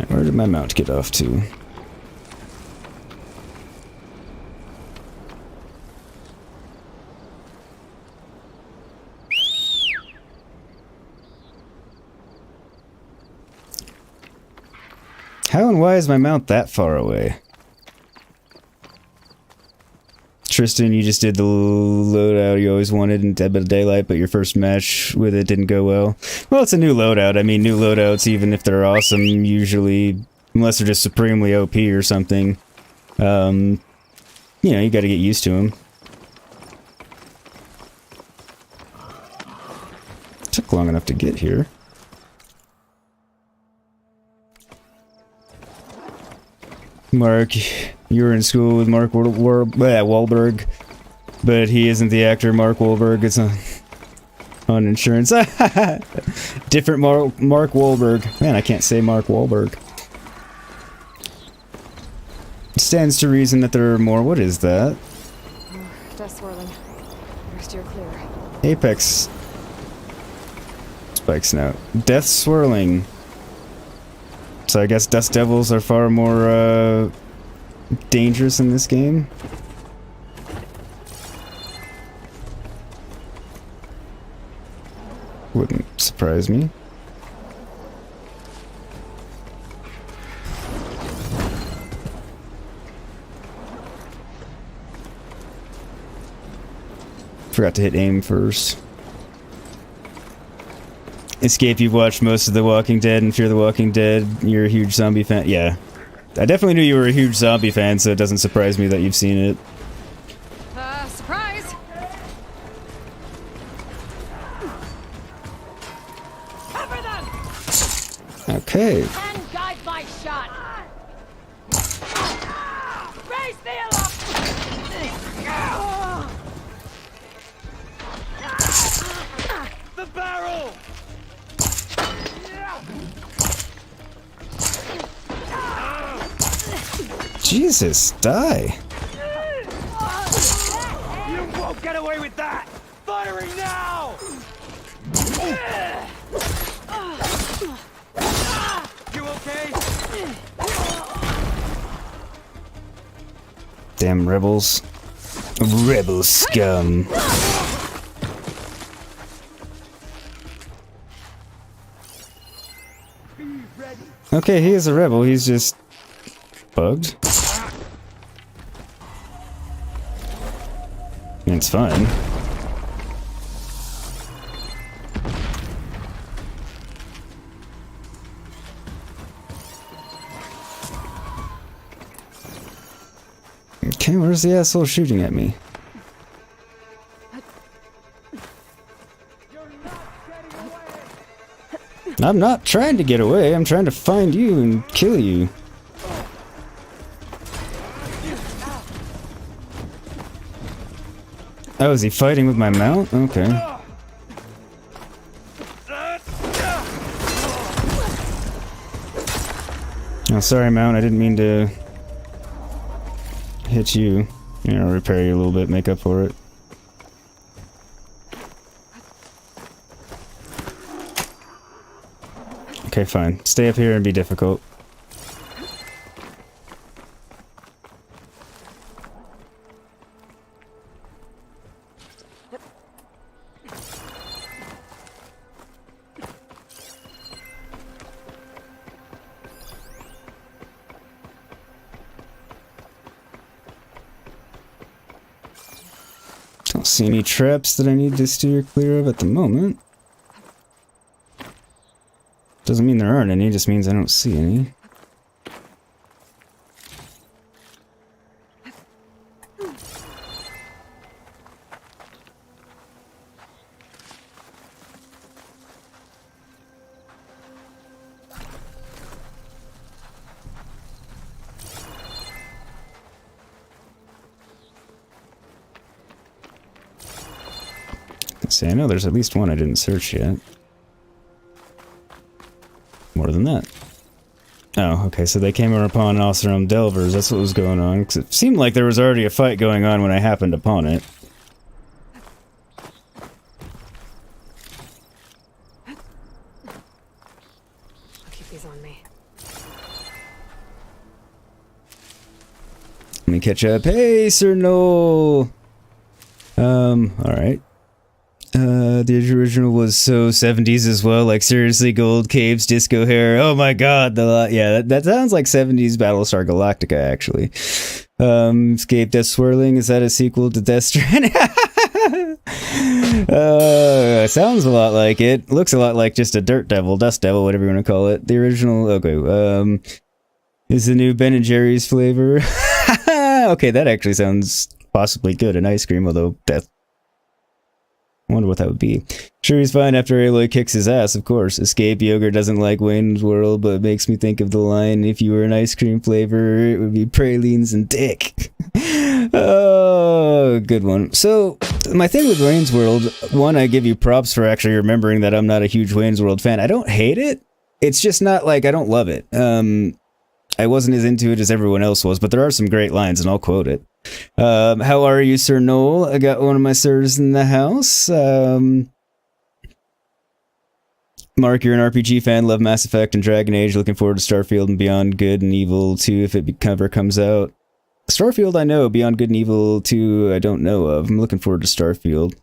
Where did my mount get off to? How and why is my mount that far away? Tristan, you just did the loadout you always wanted in Dead by Daylight, but your first match with it didn't go well. Well, it's a new loadout. I mean, new loadouts, even if they're awesome, usually, unless they're just supremely OP or something, you know, you gotta get used to them. Took long enough to get here. Mark, you were in school with Mark Wahlberg, but he isn't the actor Mark Wahlberg. It's on insurance. Different Mark Wahlberg. Man, I can't say Mark Wahlberg. It stands to reason that there are more. What is that? Dust swirling. We're steer clear. Apex spikes now. Death swirling. So I guess Dust Devils are far more dangerous in this game. surprise me. Forgot to hit aim first. Escape, you've watched most of The Walking Dead and Fear the Walking Dead. You're a huge zombie fan. Yeah. I definitely knew you were a huge zombie fan, so it doesn't surprise me that you've seen it. Surprise! Cover them! Okay. And guide my shot! Raise the alarm! The barrel! Jesus, die. You won't get away with that! Firing now! You okay? Damn rebels. Rebel scum. Okay, he is a rebel, he's just bugged. It's fine. Okay, where's the asshole shooting at me? I'm not trying to get away, I'm trying to find you and kill you. Oh, is he fighting with my mount? Okay. Oh, sorry, mount, I didn't mean to hit you. You know, repair you a little bit, make up for it. Okay, fine. Stay up here and be difficult. Don't see any traps that I need to steer clear of at the moment. Doesn't mean there aren't any, just means I don't see any. See, I know there's at least one I didn't search yet. More than that. Oh, okay, so they came upon Oseram Delvers, that's what was going on. 'Cause it seemed like there was already a fight going on when I happened upon it. I'll keep these on me. Let me catch up. Hey, Sir Noel! Alright. The original was so 70s as well, like seriously, gold caves, disco hair. Oh my god, yeah, that sounds like 70s Battlestar Galactica, actually. Escape Death Swirling, is that a sequel to Death Stranding? Sounds a lot like it. Looks a lot like just a Dust Devil, whatever you want to call it. The original, okay, is the new Ben & Jerry's flavor. Okay, that actually sounds possibly good, an ice cream, although death. I wonder what that would be. Sure, he's fine after Aloy kicks his ass, of course. Escape Yogurt doesn't like Wayne's World, but it makes me think of the line, if you were an ice cream flavor, it would be pralines and dick. Oh, good one. So, my thing with Wayne's World, one, I give you props for actually remembering that I'm not a huge Wayne's World fan. I don't hate it. It's just not like, I don't love it. I wasn't as into it as everyone else was, but there are some great lines, and I'll quote it. How are you, Sir Noel? I got one of my sirs in the house. Mark, you're an RPG fan, love Mass Effect and Dragon Age, looking forward to Starfield and Beyond Good and Evil 2 if it ever comes out. Starfield I know, Beyond Good and Evil 2 I don't know of. I'm looking forward to Starfield.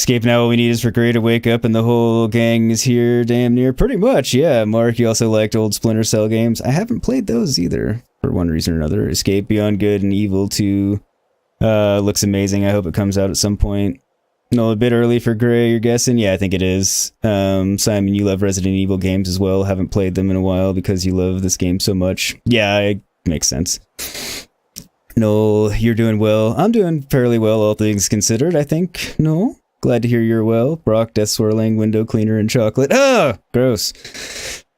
Escape now, all we need is for Gray to wake up and the whole gang is here damn near. Pretty much, yeah. Mark, you also liked old Splinter Cell games. I haven't played those either, for one reason or another. Escape Beyond Good and Evil 2 looks amazing. I hope it comes out at some point. No, a bit early for Gray, you're guessing? Yeah, I think it is. Simon, you love Resident Evil games as well. Haven't played them in a while because you love this game so much. Yeah, it makes sense. No, you're doing well. I'm doing fairly well, all things considered, I think. No? Glad to hear you're well. Brock, Death Swirling, Window Cleaner, and Chocolate. Ah! Gross.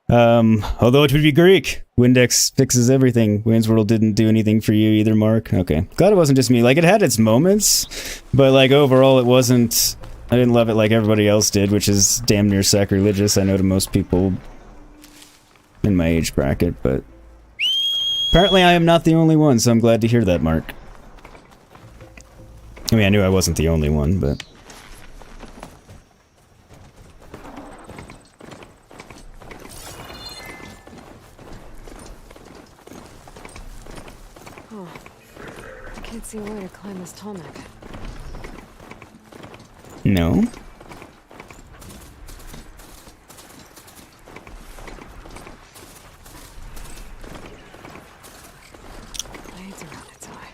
Although it would be Greek. Windex fixes everything. Wayne's World didn't do anything for you either, Mark. Okay. Glad it wasn't just me. Like, it had its moments, but, like, overall it wasn't... I didn't love it like everybody else did, which is damn near sacrilegious, I know, to most people in my age bracket, but... Apparently I am not the only one, so I'm glad to hear that, Mark. I mean, I knew I wasn't the only one, but... I can't see a way to climb this tall neck. No? Blades around its eye.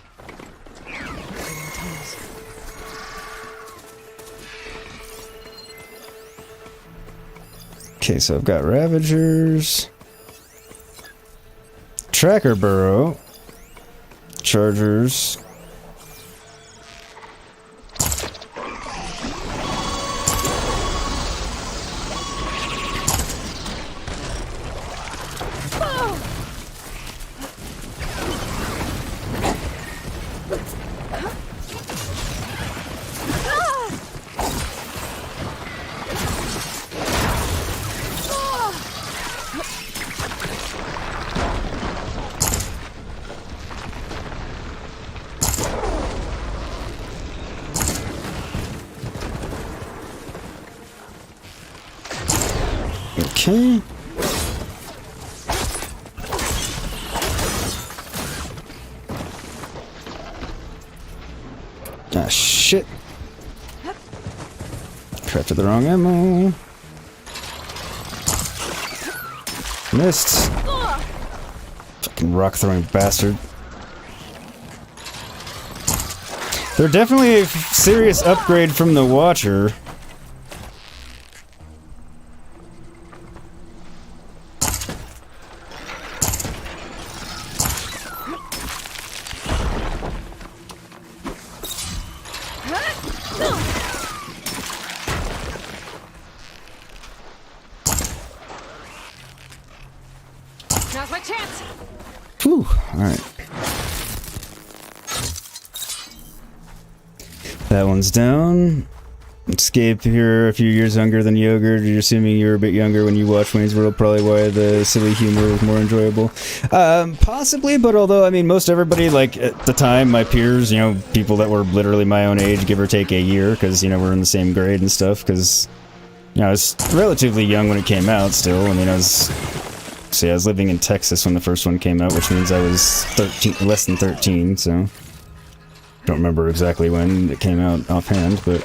Leading tunnels. Okay, so I've got Ravagers, Tracker Burrow, Chargers, okay. Ah, shit. Crafted the wrong ammo. Missed. Fucking rock throwing bastard. They're definitely a serious upgrade from the Watcher. Now's my chance! Whew, alright. That one's down. Escape, you're a few years younger than Yogurt. You're assuming you were a bit younger when you watched Wayne's World, probably why the silly humor was more enjoyable. Possibly, but although, I mean, most everybody, like, at the time, my peers, you know, people that were literally my own age, give or take a year, because, you know, we're in the same grade and stuff, because, you know, I was relatively young when it came out still. I mean, I was living in Texas when the first one came out, which means I was 13, less than 13, so... Don't remember exactly when it came out offhand, but...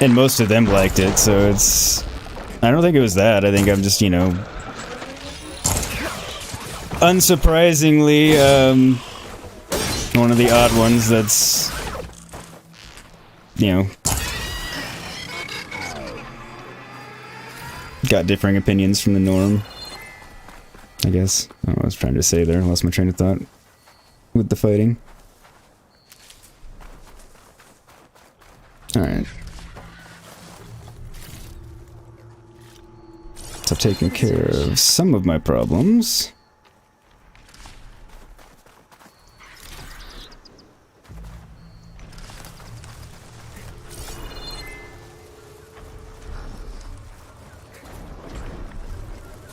And most of them liked it, so it's... I don't think it was that. I think I'm just, you know... Unsurprisingly, one of the odd ones that's... You know... Got differing opinions from the norm. I guess. I don't know what I was trying to say there. I lost my train of thought. With the fighting. Alright. So I've taken care of some of my problems.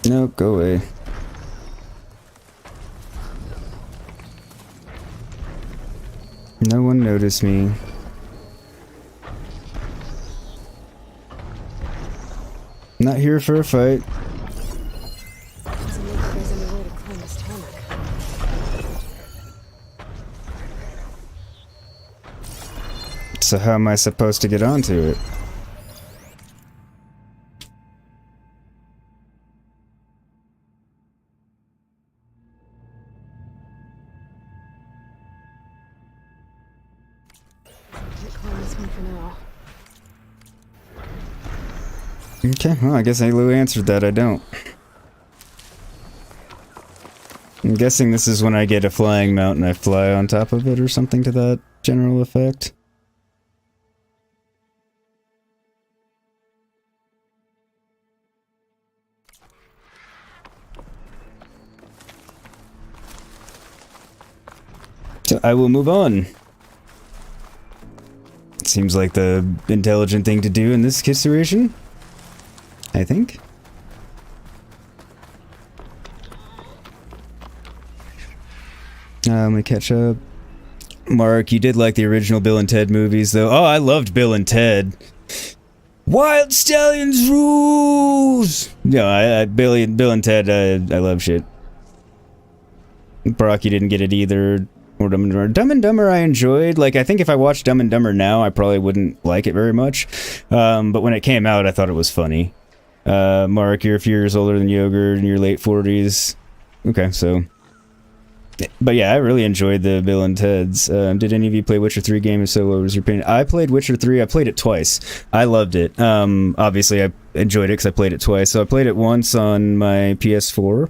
No, go away. No one noticed me. Not here for a fight. Doesn't look like there's any way to climb this tall neck. So how am I supposed to get onto it? Can't climb this one for now. Okay, well, I guess Lou answered that. I don't. I'm guessing this is when I get a flying mount and I fly on top of it or something to that general effect. So I will move on. Seems like the intelligent thing to do in this situation, I think. Let me catch up. Mark, you did like the original Bill and Ted movies, though. Oh, I loved Bill and Ted. Wild Stallions rules! No, Bill and Ted, I love shit. Brock, you didn't get it either. Or Dumb and Dumber. Dumb and Dumber I enjoyed. Like, I think if I watched Dumb and Dumber now, I probably wouldn't like it very much. But when it came out, I thought it was funny. Mark, you're a few years older than Yogurt in your late 40s. Okay, so... But yeah, I really enjoyed the Bill and Ted's. Did any of you play Witcher 3 game? If so, what was your opinion? I played Witcher 3. I played it twice. I loved it. Obviously, I enjoyed it because I played it twice. So I played it once on my PS4.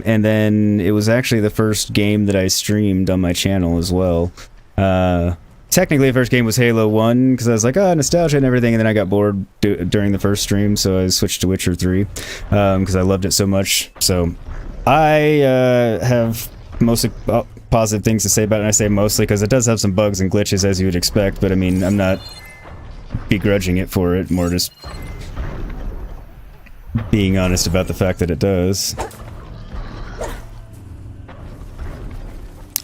And then it was actually the first game that I streamed on my channel as well. Technically, the first game was Halo 1 because I was like, nostalgia and everything. And then I got bored during the first stream. So I switched to Witcher 3 because I loved it so much. So... I have mostly positive things to say about it, and I say mostly because it does have some bugs and glitches as you would expect, but I mean, I'm not begrudging it for it, more just being honest about the fact that it does.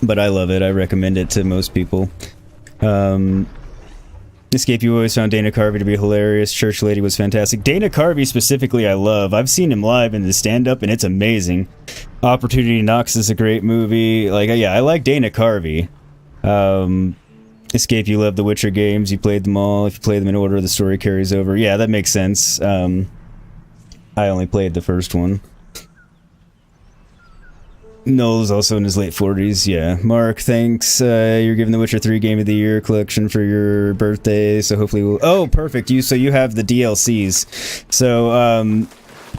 But I love it, I recommend it to most people. Escape, you always found Dana Carvey to be hilarious. Church Lady was fantastic. Dana Carvey specifically I love. I've seen him live in the stand-up and it's amazing. Opportunity Knocks is a great movie. Like, yeah, I like Dana Carvey. Escape, you love the Witcher games. You played them all. If you play them in order, the story carries over. Yeah, that makes sense. I only played the first one. Noel's also in his late 40s, yeah. Mark, thanks. You're giving the Witcher 3 Game of the Year collection for your birthday, so hopefully we'll... Oh, perfect. So you have the DLCs. So,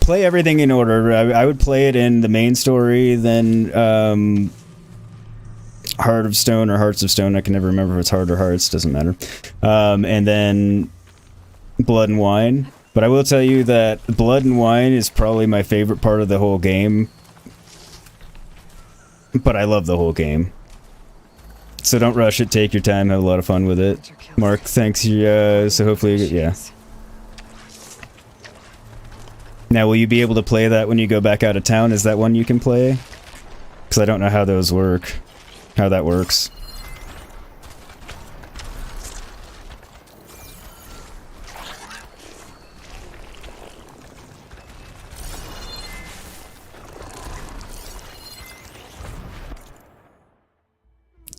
play everything in order. I would play it in the main story, then, Heart of Stone or Hearts of Stone. I can never remember if it's Heart or Hearts. Doesn't matter. And then Blood and Wine. But I will tell you that Blood and Wine is probably my favorite part of the whole game. But I love the whole game. So don't rush it, take your time, have a lot of fun with it. Mark, thanks, so hopefully, yeah. Now, will you be able to play that when you go back out of town? Is that one you can play? Because I don't know how those work. How that works.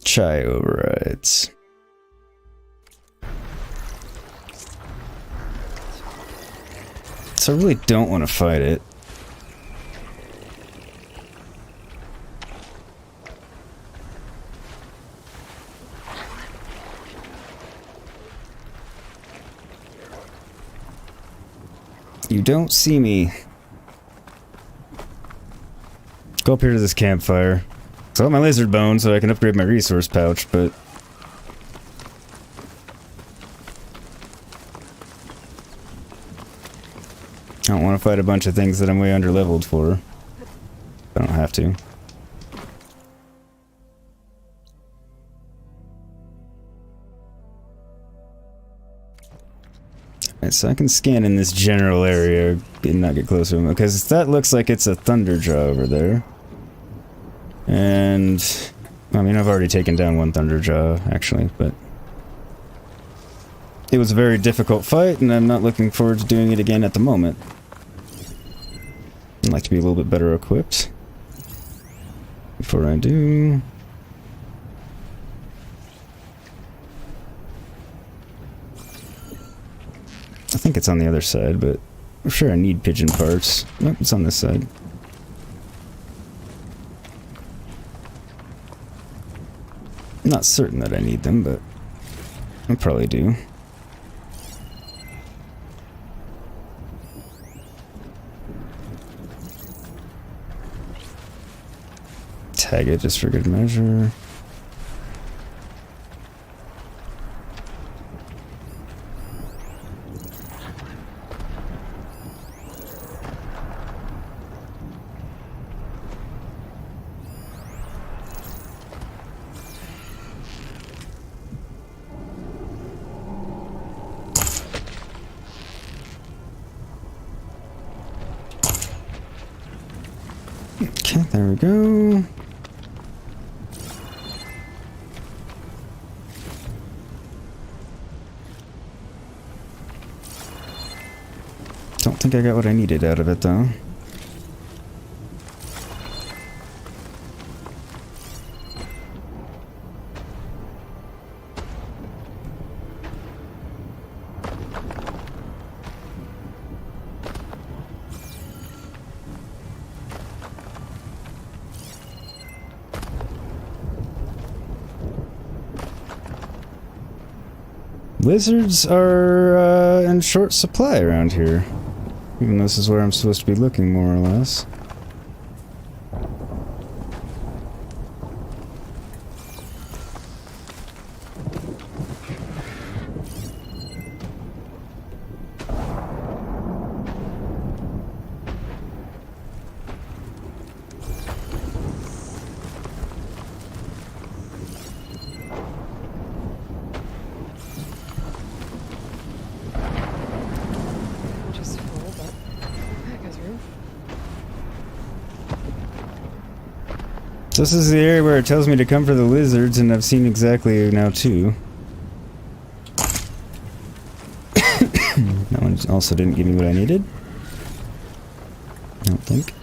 Chai overrides. So I really don't want to fight it. You don't see me. Go up here to this campfire. So I have my lizard bone so I can upgrade my resource pouch, but... I don't want to fight a bunch of things that I'm way under-leveled for. I don't have to. Alright, so I can scan in this general area and not get closer to him, because that looks like it's a Thunderjaw over there. And, I mean, I've already taken down one Thunderjaw, actually, but... It was a very difficult fight, and I'm not looking forward to doing it again at the moment. I'd like to be a little bit better equipped. Before I do... think it's on the other side, but I'm sure I need pigeon parts. Nope, it's on this side. I'm not certain that I need them, but I probably do. Tag it just for good measure. Okay, there we go. Don't think I got what I needed out of it, though. Lizards are in short supply around here. Even though this is where I'm supposed to be looking, more or less. This is the area where it tells me to come for the lizards, and I've seen exactly now too. That one also didn't give me what I needed. I don't think.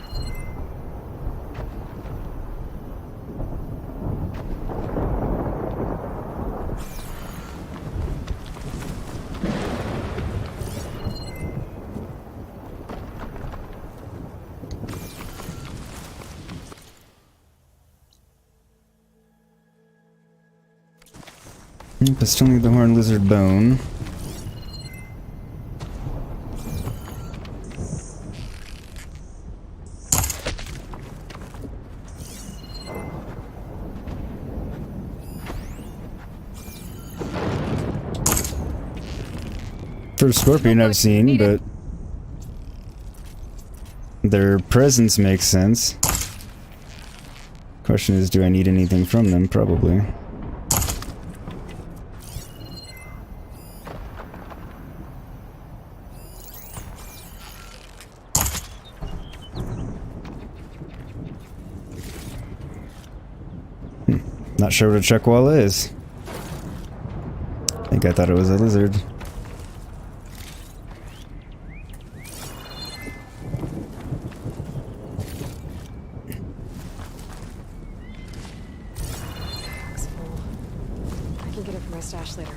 I still need the horned lizard bone. First scorpion I've seen, but their presence makes sense. Question is, do I need anything from them? Probably. Not sure what a chuckwalla is. I think I thought it was a lizard. Pack's full. I can get it from my stash later.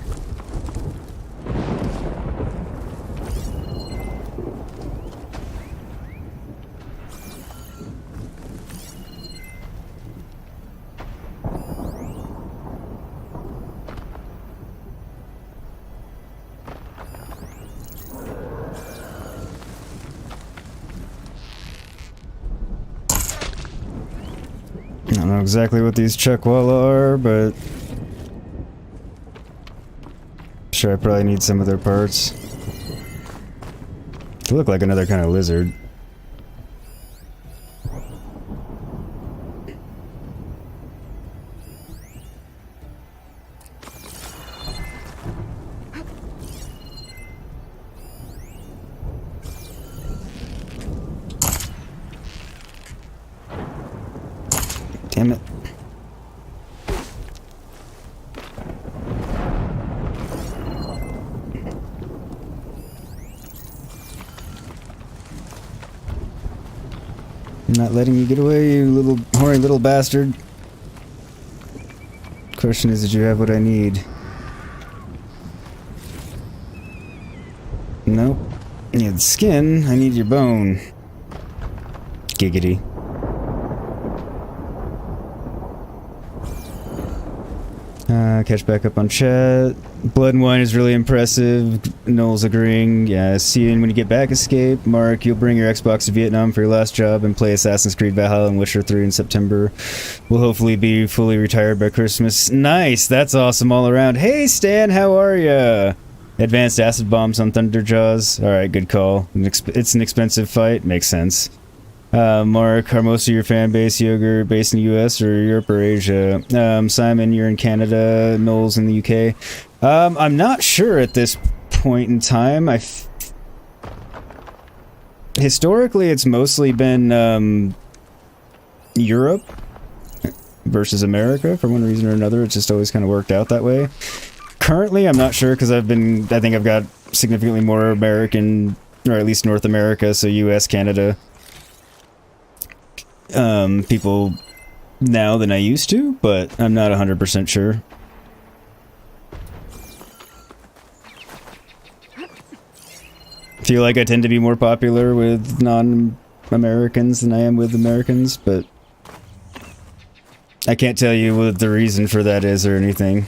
I don't know exactly what these chuckwalla are, but sure I probably need some of their parts. They look like another kind of lizard. Damn it. I'm not letting you get away, you little horny little bastard. Question is, did you have what I need? Nope. need skin, I need your bone. Giggity. Catch back up on chat. Blood and Wine is really impressive. Noel's agreeing. Yeah, see you when you get back, Escape. Mark, you'll bring your Xbox to Vietnam for your last job and play Assassin's Creed Valhalla and Witcher 3 in September. We'll hopefully be fully retired by Christmas. Nice! That's awesome all around. Hey, Stan, how are ya? Advanced acid bombs on Thunderjaws. Alright, good call. It's an expensive fight. Makes sense. Mark, are most of your fan base Yogurt based in the US or Europe or Asia? Simon, you're in Canada. Noel's in the UK. I'm not sure at this point in time. Historically, it's mostly been Europe versus America for one reason or another. It's just always kind of worked out that way. Currently, I'm not sure because I think I've got significantly more American, or at least North America, so US, Canada. People now than I used to, but I'm not 100% sure. Feel like I tend to be more popular with non-Americans than I am with Americans, but I can't tell you what the reason for that is or anything.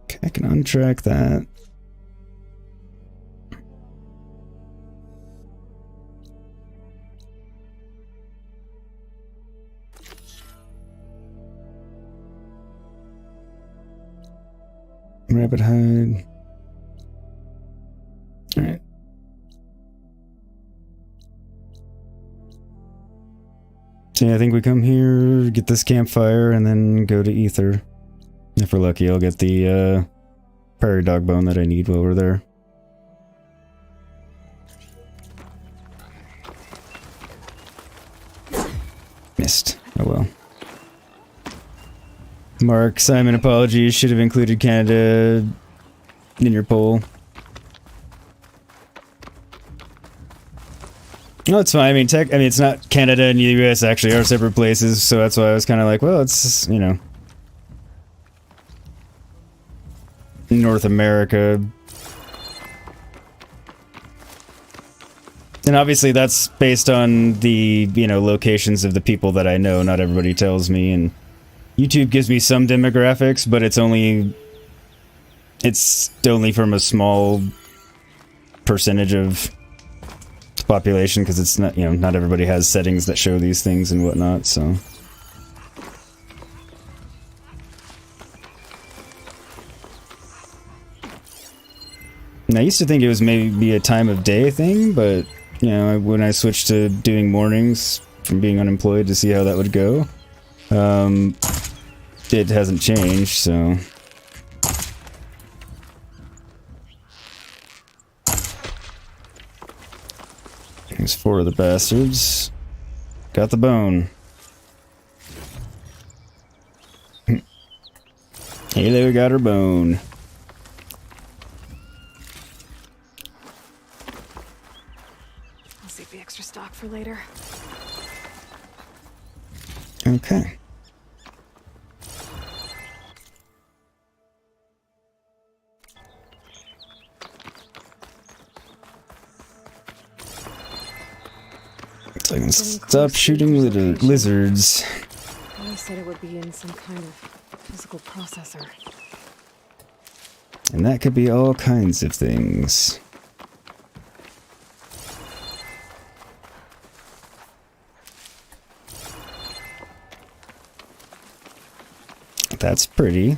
Okay, I can untrack that. Rabbit hide. Alright. So yeah, I think we come here, get this campfire, and then go to Aether. If we're lucky, I'll get the prairie dog bone that I need while we're there. Missed. Oh well. Mark, Simon, apologies. Should have included Canada in your poll. No, it's fine. I mean, it's not Canada and the US actually are separate places, so that's why I was kind of like, well, it's, you know, North America. And obviously that's based on the, you know, locations of the people that I know. Not everybody tells me, and YouTube gives me some demographics, but it's only from a small percentage of population, because it's not, you know, not everybody has settings that show these things and whatnot, so. And I used to think it was maybe a time of day thing, but, you know, when I switched to doing mornings from being unemployed to see how that would go, it hasn't changed, so. There's 4 of the bastards. Got the bone. Hey there, we got her bone. I'll save the extra stock for later. Okay. So I can stop shooting lizards. I said it would be in some kind of physical processor. And that could be all kinds of things. That's pretty.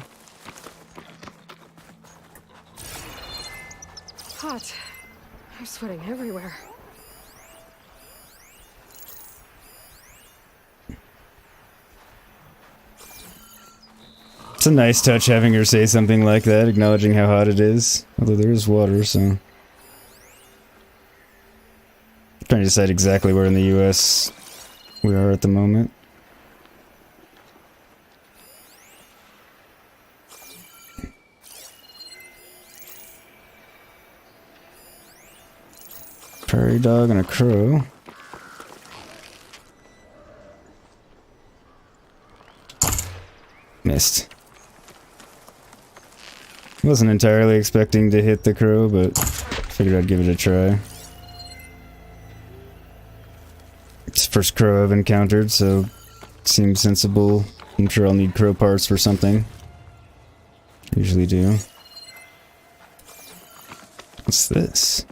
Hot. I'm sweating everywhere. It's a nice touch having her say something like that, acknowledging how hot it is. Although there is water, so. I'm trying to decide exactly where in the US we are at the moment. Prairie dog and a crow. Missed. Wasn't entirely expecting to hit the crow, but figured I'd give it a try. It's the first crow I've encountered, so it seems sensible. I'm sure I'll need crow parts for something. Usually do. What's this?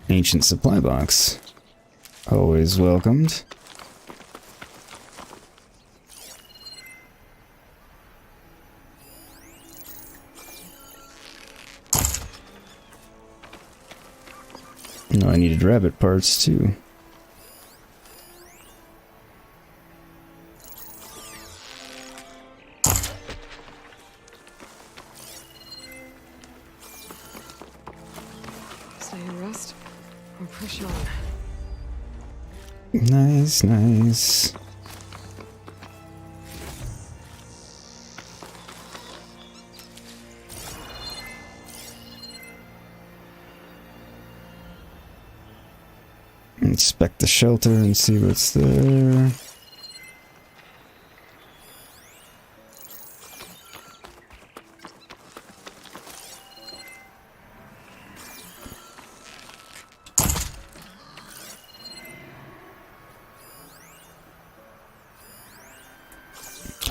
Ancient supply box. Always welcomed. No, I needed rabbit parts too. Stay in rest or push on. Nice, nice. Inspect the shelter and see what's there.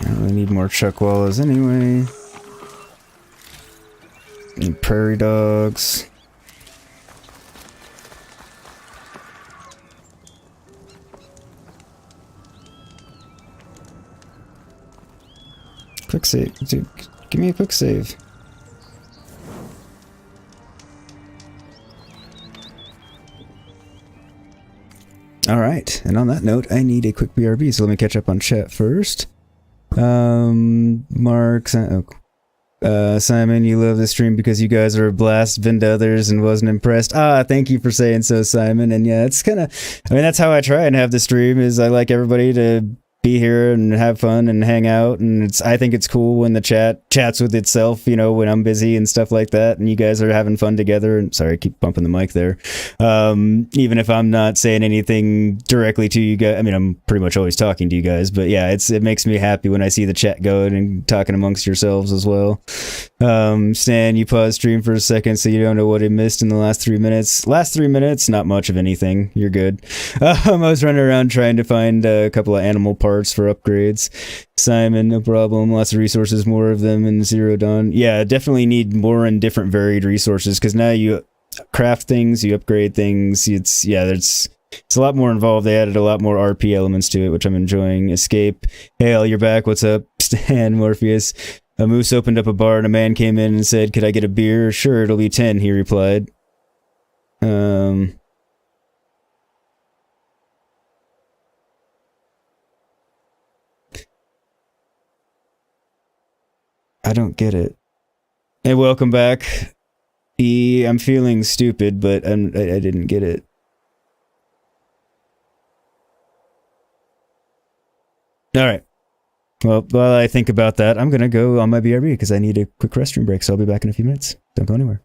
I really need more chuckwallas anyway. And prairie dogs. Quick save. Dude, give me a quick save. Alright, and on that note, I need a quick BRB, so let me catch up on chat first. Mark, Simon, you love this stream because you guys are a blast, been to others and wasn't impressed. Ah, thank you for saying so, Simon. And yeah, it's kind of, I mean, that's how I try and have the stream, is I like everybody to be here and have fun and hang out, and I think it's cool when the chat chats with itself, you know, when I'm busy and stuff like that, and you guys are having fun together. And sorry, I keep bumping the mic there. Even if I'm not saying anything directly to you guys, I mean, I'm pretty much always talking to you guys, but yeah, it makes me happy when I see the chat going and talking amongst yourselves as well. Stan, you paused stream for a second, so you don't know what it missed in the last 3 minutes. Last 3 minutes, not much of anything. You're good. I was running around trying to find a couple of animal parts for upgrades. Simon, no problem. Lots of resources, more of them in Zero Dawn. Yeah, definitely need more and different varied resources, because now you craft things, you upgrade things. It's a lot more involved. They added a lot more RP elements to it, which I'm enjoying. Escape. Hail, you're back. What's up? Stan, Morpheus. A moose opened up a bar and a man came in and said, "Could I get a beer?" "Sure, it'll be 10, he replied. I don't get it. Hey, welcome back. I'm feeling stupid, but I didn't get it. Alright. Well, while I think about that, I'm gonna go on my BRB because I need a quick restroom break, so I'll be back in a few minutes. Don't go anywhere.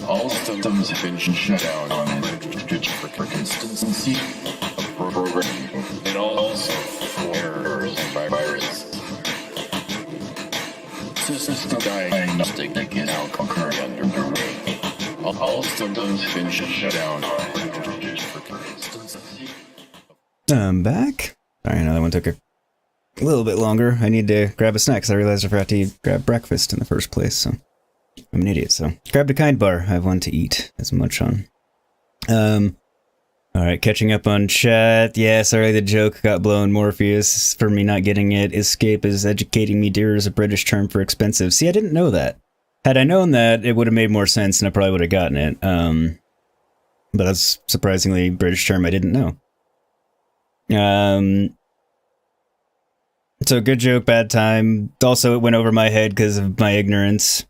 All systems have been shut down for consistency of programming and also for errors and viruses. System diagnostic is now currently underway. All systems have been shut down for consistency. I'm back. Sorry, I know that one took a little bit longer. I need to grab a snack because I realized I forgot to grab breakfast in the first place, so I'm an idiot. So grabbed a kind bar. I have one to eat as much on. Alright, catching up on chat. Yeah, sorry the joke got blown, Morpheus, for me not getting it. Escape is educating me, dear, is a British term for expensive. See, I didn't know that. Had I known that, it would have made more sense and I probably would have gotten it. But that's surprisingly British term I didn't know. So good joke, bad time. Also, it went over my head because of my ignorance.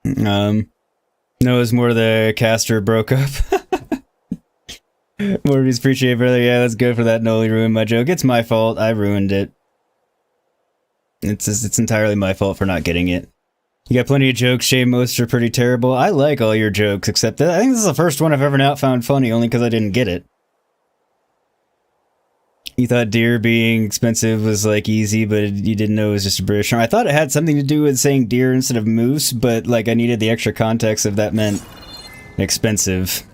Noah's more the caster broke up. Morbius, appreciate it, brother. Yeah, that's good for that. Noli ruined my joke. It's my fault. I ruined it. It's entirely my fault for not getting it. You got plenty of jokes, Shane. Most are pretty terrible. I like all your jokes, except that I think this is the first one I've ever not found funny, only because I didn't get it. You thought deer being expensive was like easy, but you didn't know it was just a British term. I thought it had something to do with saying deer instead of moose, but like I needed the extra context if that meant expensive.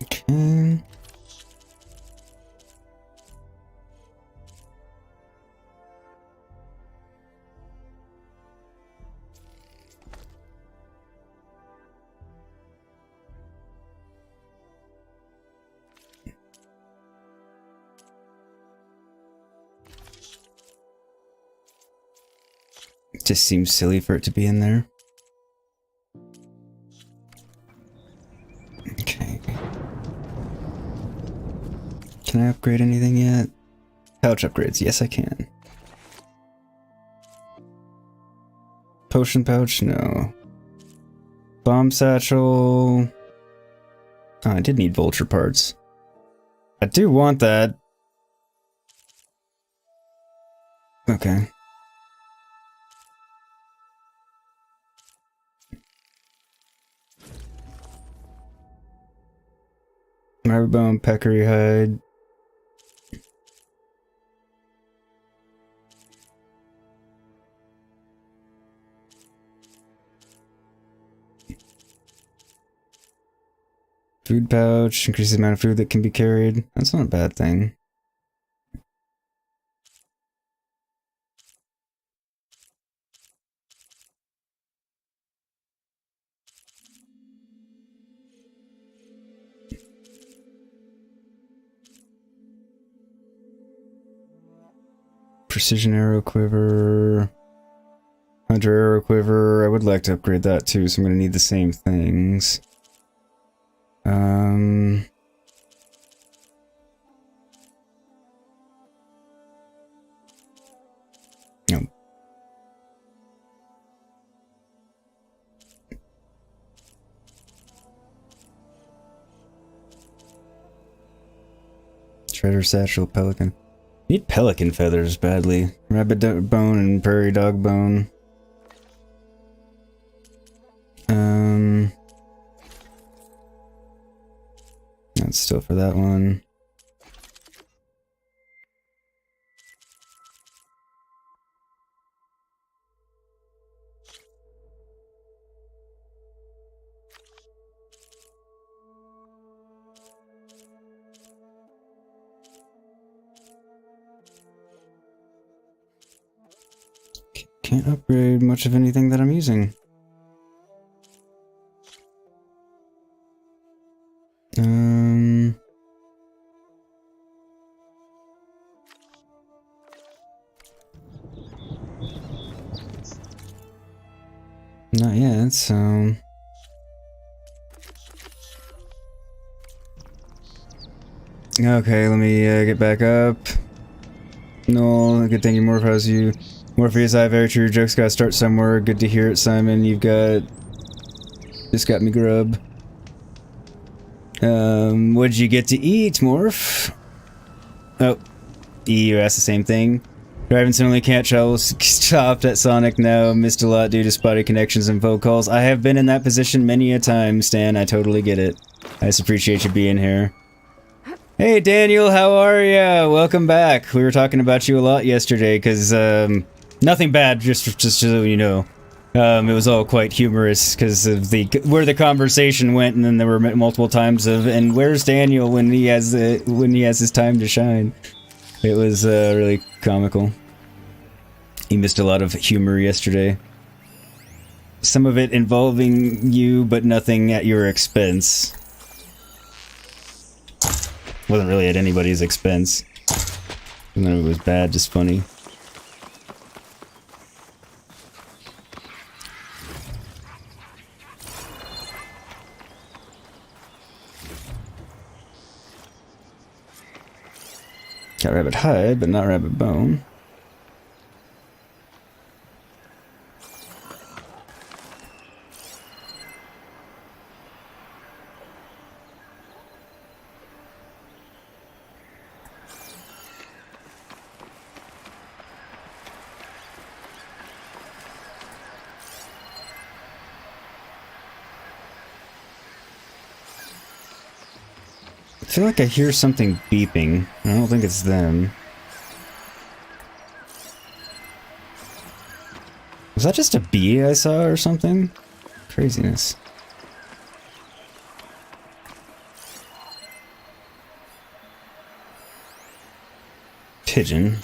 Okay. It just seems silly for it to be in there. Okay. Can I upgrade anything yet? Pouch upgrades. Yes, I can. Potion pouch? No. Bomb satchel. Oh, I did need vulture parts. I do want that. Okay. Marble peccary hide. Food pouch, increases the amount of food that can be carried. That's not a bad thing. Precision arrow quiver. Hunter arrow quiver. I would like to upgrade that too, so I'm going to need the same things. No. Treasure satchel, pelican. Need pelican feathers badly. Rabbit bone and prairie dog bone. That's still for that one. Can't upgrade much of anything that I'm using. that, so... Okay, let me get back up. No, good thank you, Morph. How's you? Morpheus, I very true. Jokes gotta start somewhere. Good to hear it, Simon. You've got... Just got me grub. What'd you get to eat, Morph? Oh, you asked the same thing. Driving suddenly can't travel. Stopped at Sonic now. Missed a lot due to spotty connections and phone calls. I have been in that position many a time, Stan. I totally get it. I just appreciate you being here. Hey Daniel, how are ya? Welcome back. We were talking about you a lot yesterday, because, nothing bad, just so you know. It was all quite humorous, because of where the conversation went, and then there were multiple times of, and where's Daniel when he has his time to shine? It was, really comical. He missed a lot of humor yesterday. Some of it involving you, but nothing at your expense. Wasn't really at anybody's expense. None of it was bad, just funny. Got rabbit hide, but not rabbit bone. I feel like I hear something beeping. I don't think it's them. Was that just a bee I saw or something? Craziness. Pigeon.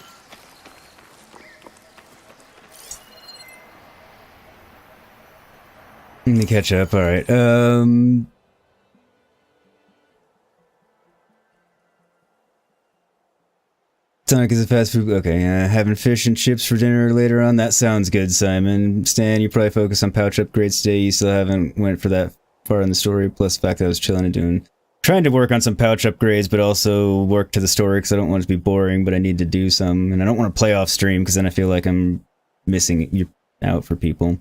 Let me catch up, alright. Sonic is a fast food. Okay, having fish and chips for dinner later on. That sounds good, Simon. Stan, you probably focus on pouch upgrades today. You still haven't went for that far in the story. Plus the fact that I was chilling and trying to work on some pouch upgrades, but also work to the story because I don't want it to be boring. But I need to do some, and I don't want to play off stream because then I feel like I'm missing you out for people.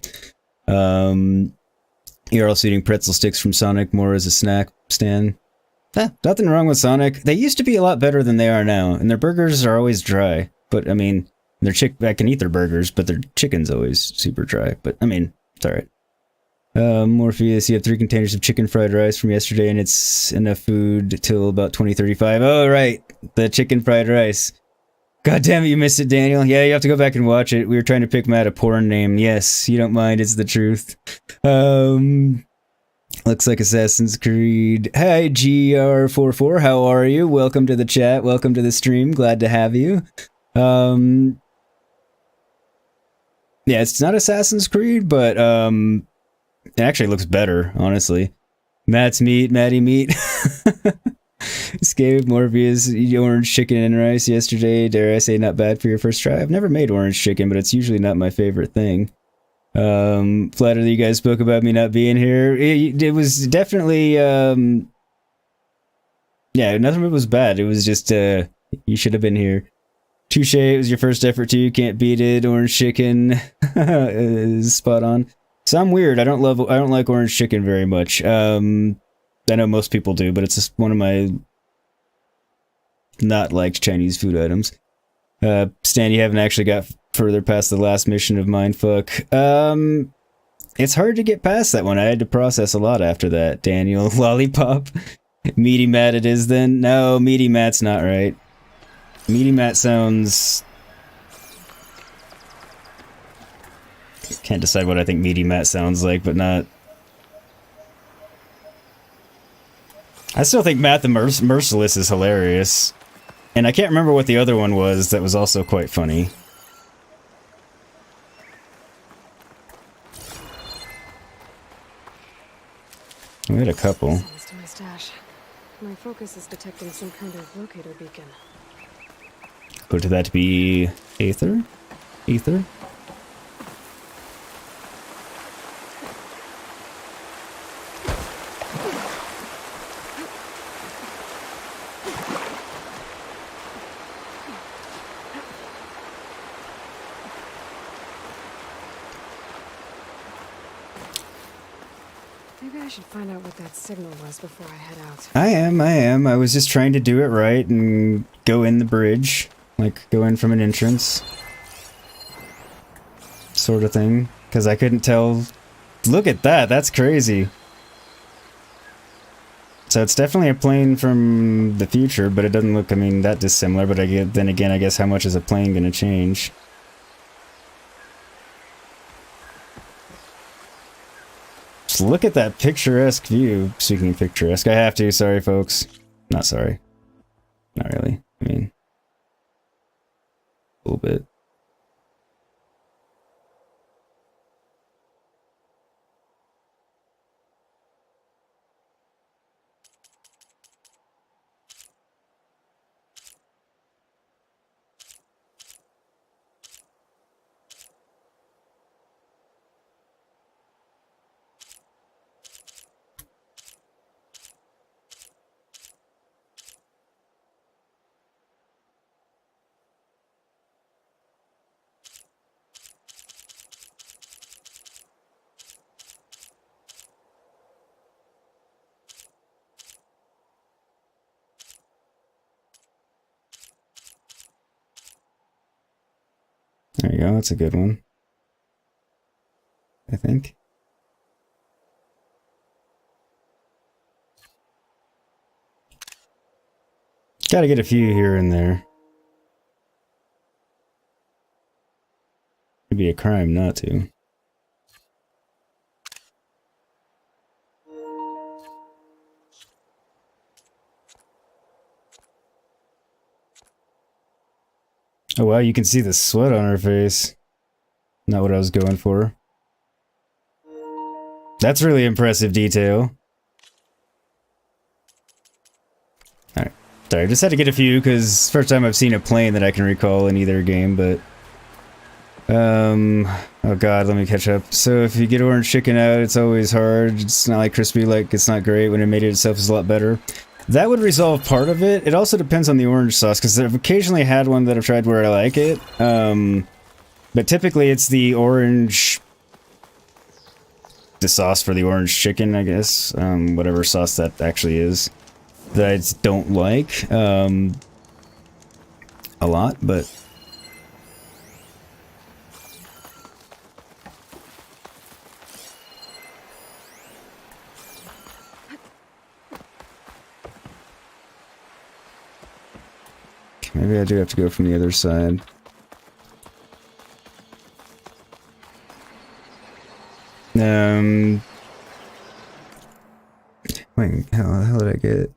You're also eating pretzel sticks from Sonic more as a snack, Stan. Nothing wrong with Sonic. They used to be a lot better than they are now, and their burgers are always dry. But, I mean, I can eat their burgers, but their chicken's always super dry. But, I mean, it's alright. Morpheus, you have 3 containers of chicken fried rice from yesterday, and it's enough food till about 2035. Oh, right. The chicken fried rice. God damn it, you missed it, Daniel. Yeah, you have to go back and watch it. We were trying to pick Matt a porn name. Yes, you don't mind, it's the truth. Looks like Assassin's Creed. Hi, GR44. How are you? Welcome to the chat. Welcome to the stream. Glad to have you. Yeah, it's not Assassin's Creed, but it actually looks better, honestly. Matt's meat, Matty meat. Escape Morpheus, orange chicken and rice yesterday. Dare I say, not bad for your first try. I've never made orange chicken, but it's usually not my favorite thing. Flattered that you guys spoke about me not being here. It was definitely, yeah, nothing of it was bad. It was just, you should have been here. Touche, it was your first effort too. Can't beat it. Orange chicken is spot on. So I'm weird. I don't like orange chicken very much. I know most people do, but it's just one of my not liked Chinese food items. Stan, you haven't actually got further past the last mission of Mindfuck. It's hard to get past that one. I had to process a lot after that. Daniel, Lollipop. Meaty Matt it is then? No, Meaty Matt's not right. Meaty Matt sounds... Can't decide what I think Meaty Matt sounds like, but not... I still think Matt the Merciless is hilarious. And I can't remember what the other one was that was also quite funny. We had a couple. To my stash. My focus is detecting some kind of locator beacon. Could that be AETHER? AETHER? I should find out what that signal was before I head out. I am. I was just trying to do it right and go in the bridge. Like, go in from an entrance. Sort of thing. Because I couldn't tell... Look at that, that's crazy. So it's definitely a plane from the future, but it doesn't look, I mean, that dissimilar, but then again, I guess how much is a plane gonna change? Just look at that picturesque view. Speaking of picturesque, I have to, sorry folks. Not sorry. Not really. I mean, a little bit. There you go, that's a good one. I think. Gotta get a few here and there. It'd be a crime not to. Oh wow, you can see the sweat on her face. Not what I was going for. That's really impressive detail. Alright. Sorry, I just had to get a few because first time I've seen a plane that I can recall in either game, but... Oh god, let me catch up. So if you get orange chicken out, it's always hard. It's not like crispy, like it's not great. When it made it itself, it's a lot better. That would resolve part of it. It also depends on the orange sauce, because I've occasionally had one that I've tried where I like it. But typically it's the orange... the sauce for the orange chicken, I guess. Whatever sauce that actually is. That I just don't like. A lot, but... maybe I do have to go from the other side. Wait, how the hell did I get it?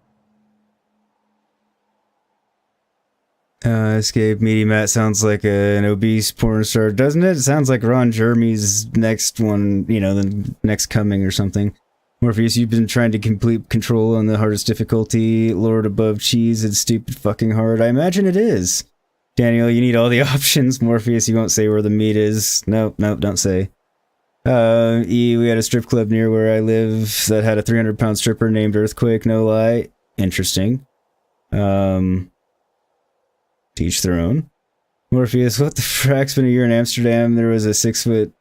Escape Meaty Matt sounds like an obese porn star, doesn't it? It sounds like Ron Jeremy's next one, you know, the next coming or something. Morpheus, you've been trying to complete control on the hardest difficulty. Lord above cheese, it's stupid fucking hard. I imagine it is. Daniel, you need all the options. Morpheus, you won't say where the meat is. Nope, don't say. E, we had a strip club near where I live that had a 300-pound stripper named Earthquake, no lie. Interesting. To each their own. Morpheus, what the frack's been a year in Amsterdam? There was a 6'6"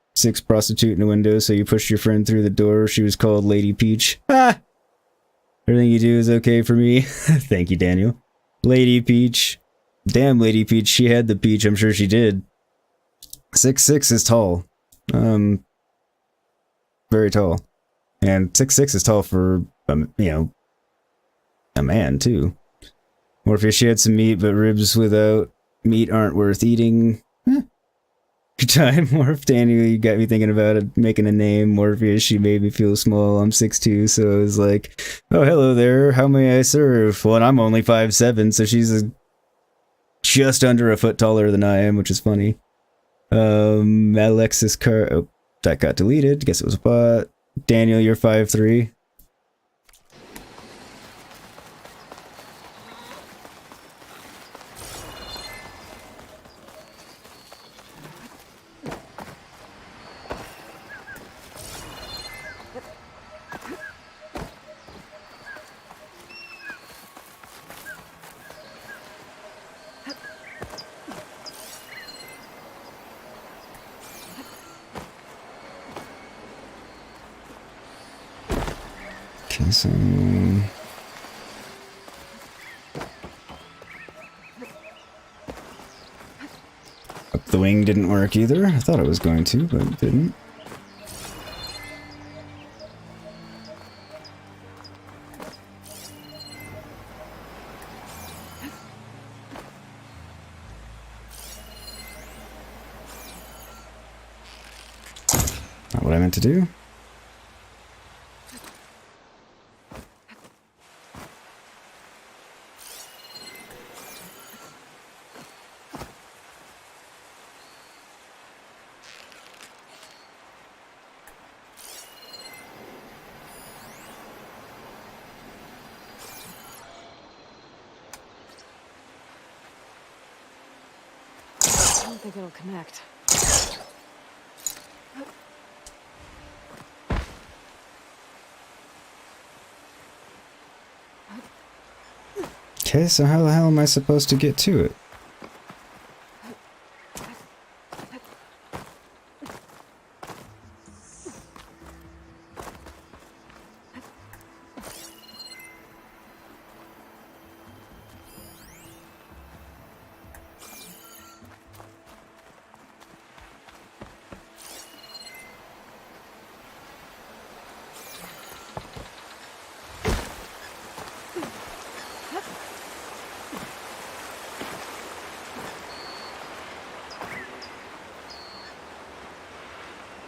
prostitute in the window, so you pushed your friend through the door. She was called Lady Peach. Ah! Everything you do is okay for me. Thank you, Daniel. Lady Peach. Damn, Lady Peach, she had the peach, I'm sure she did. 6'6" is tall. Very tall. And 6'6" is tall for, you know, a man, too. Morpheus, she had some meat, but ribs without meat aren't worth eating. Good time, Morph. Daniel, you got me thinking about it, making a name. Morpheus, she made me feel small. I'm 6'2", so I was like, oh, hello there, how may I serve? Well, and I'm only 5'7", so she's just under a foot taller than I am, which is funny. Alexis Car... Oh, that got deleted. Guess it was a bot. Daniel, you're 5'3". So... Up the wing didn't work either. I thought it was going to, but it didn't. Not what I meant to do. I don't think it'll connect. Okay, so how the hell am I supposed to get to it?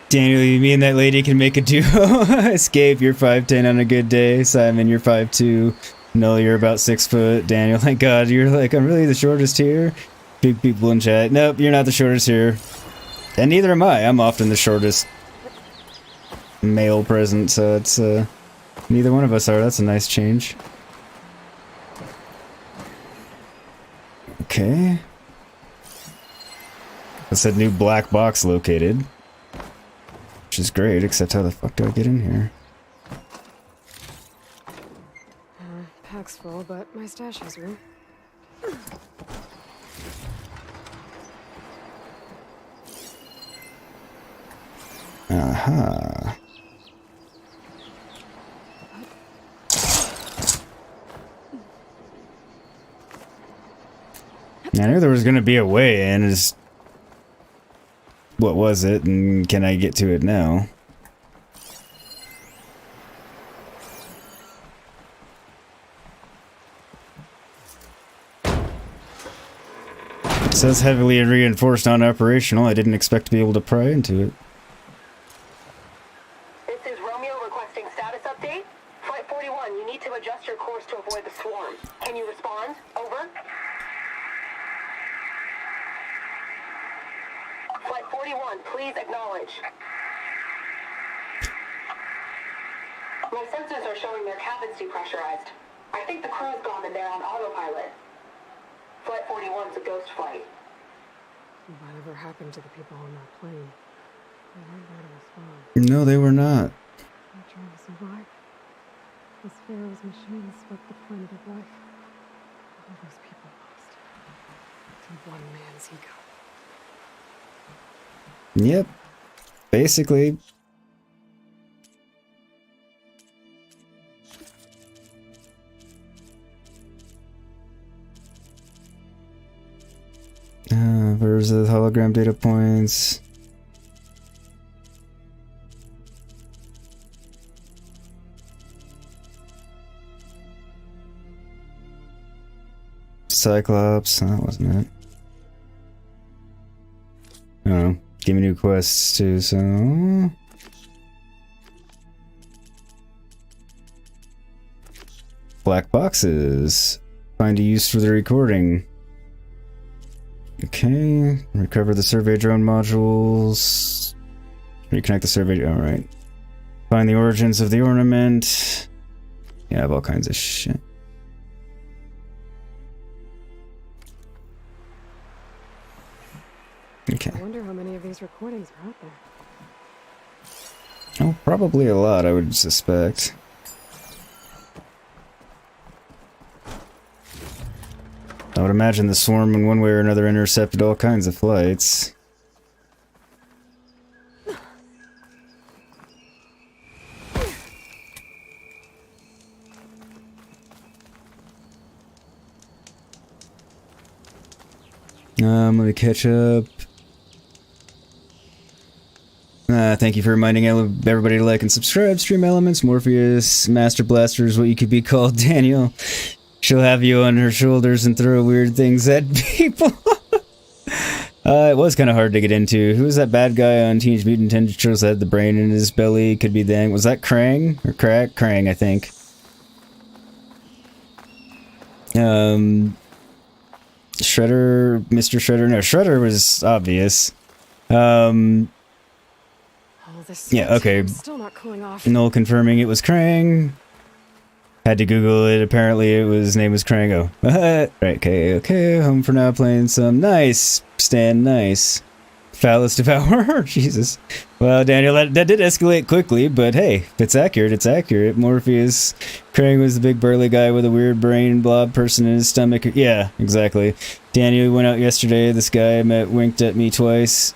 Daniel, me and that lady can make a duo. Escape, you're 5'10" on a good day. Simon, you're 5'2". No, you're about 6 foot. Daniel, thank God, you're like, I'm really the shortest here. Big people in chat. Nope, you're not the shortest here. And neither am I. I'm often the shortest male present, so it's, neither one of us are. That's a nice change. Okay. It said new black box located. Which is great, except how the fuck do I get in here? Pack's full, but my stash has room. Aha. I knew there was gonna be a way in. Is what was it, and can I get to it now? It says heavily reinforced, non-operational. I didn't expect to be able to pry into it. This is Romeo requesting status update. Flight 41, you need to adjust your course to avoid the swarm. Can you respond? Over. Flight 41, please acknowledge. My sensors are showing their cabins depressurized. I think the crew's gone and they're on autopilot. Flight 41's a ghost flight. Whatever happened to the people on that plane? They weren't there to respond. No, they were not. They're trying to survive. This Pharaoh's machine swept the planet of life. All those people lost. To one man's ego. Yep. Basically. Where's the hologram data points? Cyclops, that wasn't it. Oh, give me new quests too, so... Black boxes. Find a use for the recording. Okay, recover the survey drone modules. Reconnect the survey, alright. Find the origins of the ornament. Yeah, I have all kinds of shit. Okay. I wonder how many of these recordings are out there. Oh, probably a lot, I would suspect. I would imagine the swarm in one way or another intercepted all kinds of flights. Let me catch up. Thank you for reminding everybody to like and subscribe. Stream Elements, Morpheus, Master Blaster is what you could be called, Daniel. She'll have you on her shoulders and throw weird things at people. It was kind of hard to get into. Who was that bad guy on Teenage Mutant Ninja Turtles that had the brain in his belly? Could be Dang. Was that Krang? Or Krang, I think. Shredder, Mr. Shredder. No, Shredder was obvious. Oh, this Yeah, okay. I'm still not cooling off. Noel confirming it was Krang. Had to Google it. Apparently, his name was Krang. Oh, right. Okay. Home for now. Playing some nice. Stand nice. Phallus Devourer. Jesus. Well, Daniel, that did escalate quickly, but hey, if it's accurate, it's accurate. Morpheus. Krang was the big burly guy with a weird brain blob person in his stomach. Yeah, exactly. Daniel went out yesterday. This guy I met winked at me twice.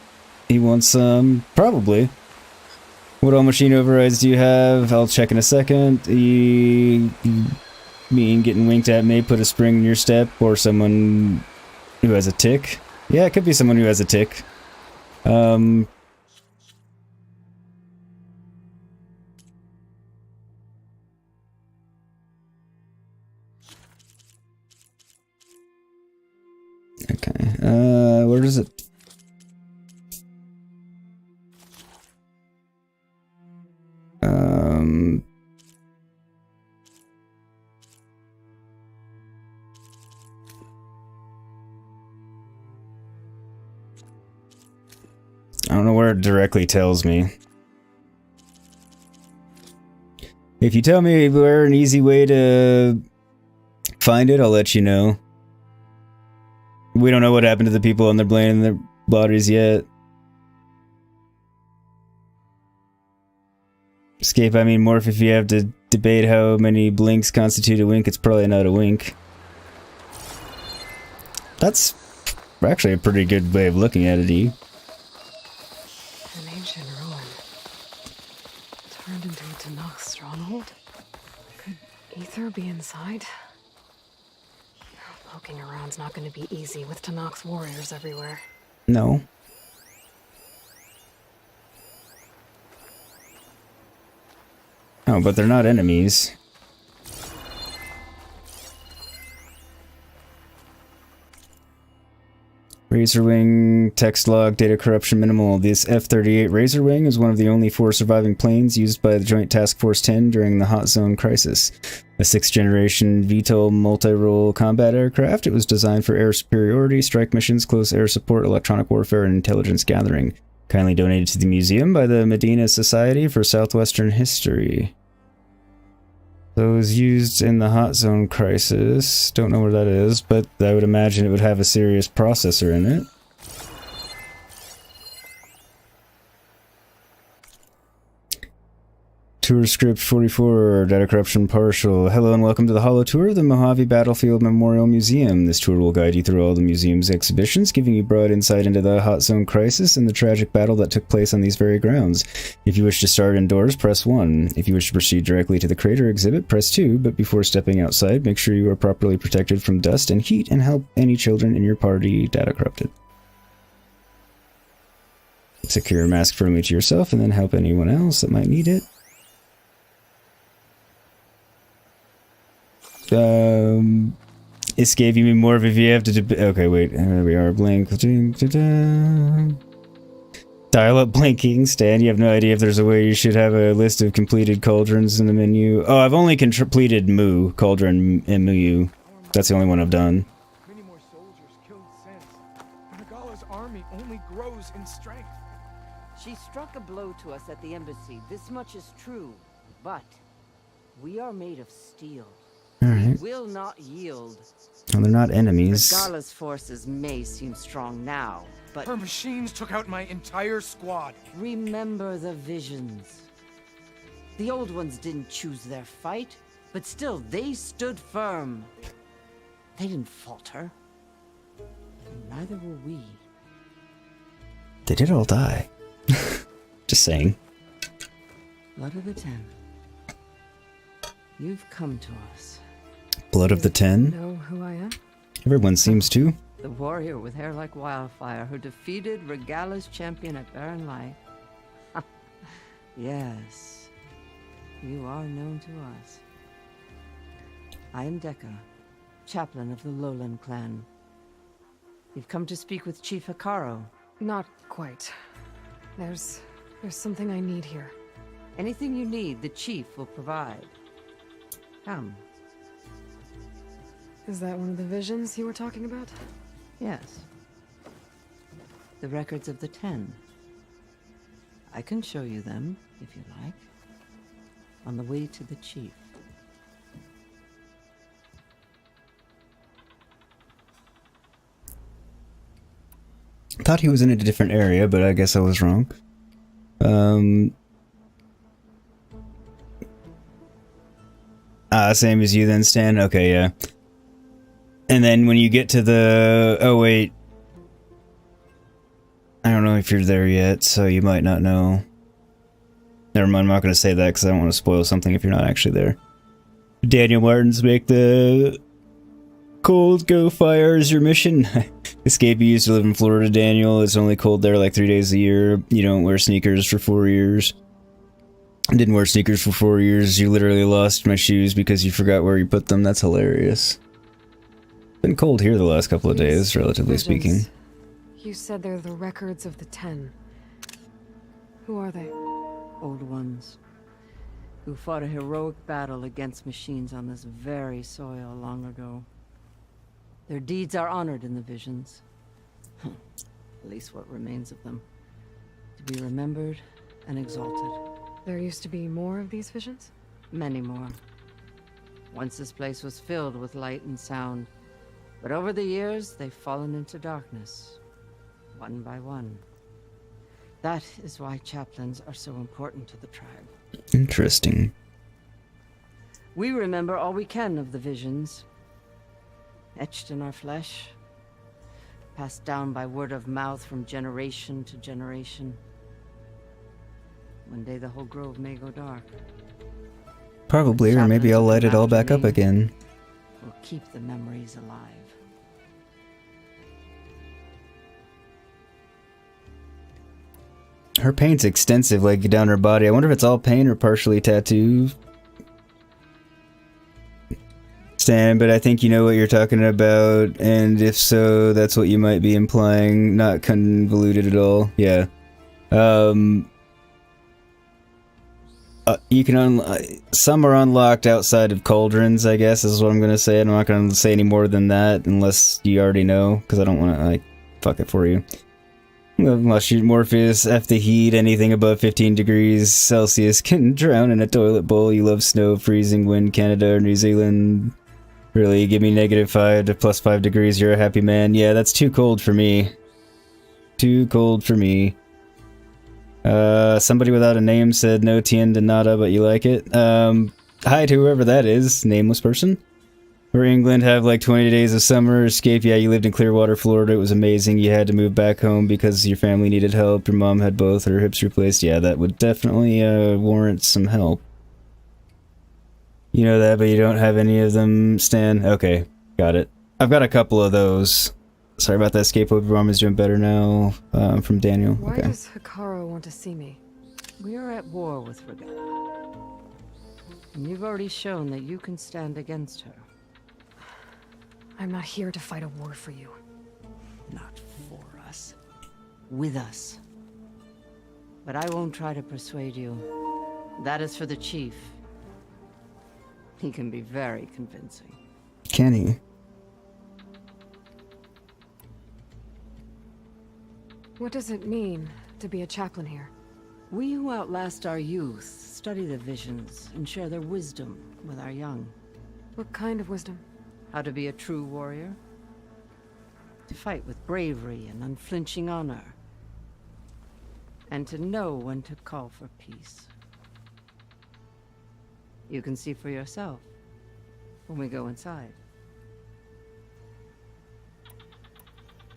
He wants some. Probably. What all machine overrides do you have? I'll check in a second. You mean getting winked at may put a spring in your step, or someone who has a tick? Yeah, it could be someone who has a tick. Okay. Where does it? I don't know where it directly tells me. If you tell me where an easy way to find it, I'll let you know. We don't know what happened to the people on their brain and their bodies yet. Escape, I mean, Morph, if you have to debate how many blinks constitute a wink, it's probably not a wink. That's actually a pretty good way of looking at it, E. An ancient ruin. Turned into a Tenakth stronghold? Could Aether be inside? Poking around's not going to be easy with Tenakth's warriors everywhere. No. Oh, but they're not enemies. Razorwing, text log, data corruption minimal. This F-38 Razorwing is one of the only 4 surviving planes used by the Joint Task Force 10 during the Hot Zone Crisis. A 6th generation VTOL multi-role combat aircraft, it was designed for air superiority, strike missions, close air support, electronic warfare, and intelligence gathering. Kindly donated to the museum by the Medina Society for Southwestern History. So it was used in the Hot Zone Crisis. Don't know where that is, but I would imagine it would have a serious processor in it. Tour script 44, data corruption partial. Hello and welcome to the Holo Tour of the Mojave Battlefield Memorial Museum. This tour will guide you through all the museum's exhibitions, giving you broad insight into the Hot Zone Crisis and the tragic battle that took place on these very grounds. If you wish to start indoors, press 1. If you wish to proceed directly to the crater exhibit, press 2, but before stepping outside, make sure you are properly protected from dust and heat and help any children in your party data corrupted. Secure a mask firmly to yourself and then help anyone else that might need it. Escape, you mean more if you have to okay, wait, there we are, blink. Dial up blinking, Stan, you have no idea if there's a way you should have a list of completed cauldrons in the menu. Oh, I've only completed Mu, Cauldron and Mu. That's the only one I've done. Many more soldiers killed since. Nagala's army only grows in strength. She struck a blow to us at the embassy. This much is true. But we are made of steel. Alright. Will not yield. Well, they're not enemies. Gala's forces may seem strong now, but Her machines took out my entire squad. remember the visions. The old ones didn't choose their fight, but still they stood firm. They didn't falter. And neither will we. They did all die. Just saying. Blood of the Ten. You've come to us. Blood of the 10? Know who I am? Everyone seems to. The warrior with hair like wildfire who defeated Regala's champion at Barren Light. Yes, you are known to us. I am Deca, chaplain of the Lowland clan. You've come to speak with Chief Hekaro. Not quite. There's something I need here. Anything you need, the chief will provide. Come. Is that one of the visions you were talking about? Yes. The records of the 10. I can show you them, if you like. On the way to the chief. Thought he was in a different area, but I guess I was wrong. Same as you then, Stan? Okay, yeah. And then when you get to the... Oh, wait. I don't know if you're there yet, so you might not know. Never mind, I'm not going to say that because I don't want to spoil something if you're not actually there. Daniel Martin's make the... Cold go fire is your mission. Escape, you used to live in Florida, Daniel. It's only cold there like 3 days a year. You don't wear sneakers for 4 years. I didn't wear sneakers for 4 years. You literally lost my shoes because you forgot where you put them. That's hilarious. Been cold here the last couple of days, relatively speaking. You said they're the records of the 10. Who are they? Old ones. Who fought a heroic battle against machines on this very soil long ago. Their deeds are honored in the visions. At least what remains of them. To be remembered and exalted. There used to be more of these visions? Many more. Once this place was filled with light and sound. But over the years, they've fallen into darkness. One by one. That is why chaplains are so important to the tribe. Interesting. We remember all we can of the visions. Etched in our flesh, passed down by word of mouth from generation to generation. One day the whole grove may go dark. Probably, or maybe I'll light it all back up again. We'll keep the memories alive. Her paint's extensive, like down her body. I wonder if it's all paint or partially tattoo. Stan, but I think you know what you're talking about, and if so, that's what you might be implying. Not convoluted at all. Yeah. You can some are unlocked outside of cauldrons, I guess, is what I'm gonna say. I'm not gonna say any more than that unless you already know, because I don't want to, like, fuck it for you. Unless you Morpheus, F the heat, anything above 15 degrees Celsius can drown in a toilet bowl. You love snow, freezing, wind, Canada or New Zealand. Really, give me -5 to +5 degrees, you're a happy man. Yeah, that's too cold for me. Too cold for me. Somebody without a name said no tienda nada, but you like it. Hi to whoever that is, nameless person. Where England have like 20 days of summer escape. Yeah, you lived in Clearwater, Florida. It was amazing. You had to move back home because your family needed help. Your mom had both her hips replaced. Yeah, that would definitely warrant some help. You know that, but you don't have any of them, Stan? Okay, got it. I've got a couple of those. Sorry about that, escape. Hope your mom is doing better now. From Daniel. Why Okay. does Hekaro want to see me? We are at war with Regala. And you've already shown that you can stand against her. I'm not here to fight a war for you. Not for us. With us. But I won't try to persuade you. That is for the chief. He can be very convincing. Can he? What does it mean to be a chaplain here? We who outlast our youth study the visions and share their wisdom with our young. What kind of wisdom? How to be a true warrior. To fight with bravery and unflinching honor. And to know when to call for peace. You can see for yourself when we go inside.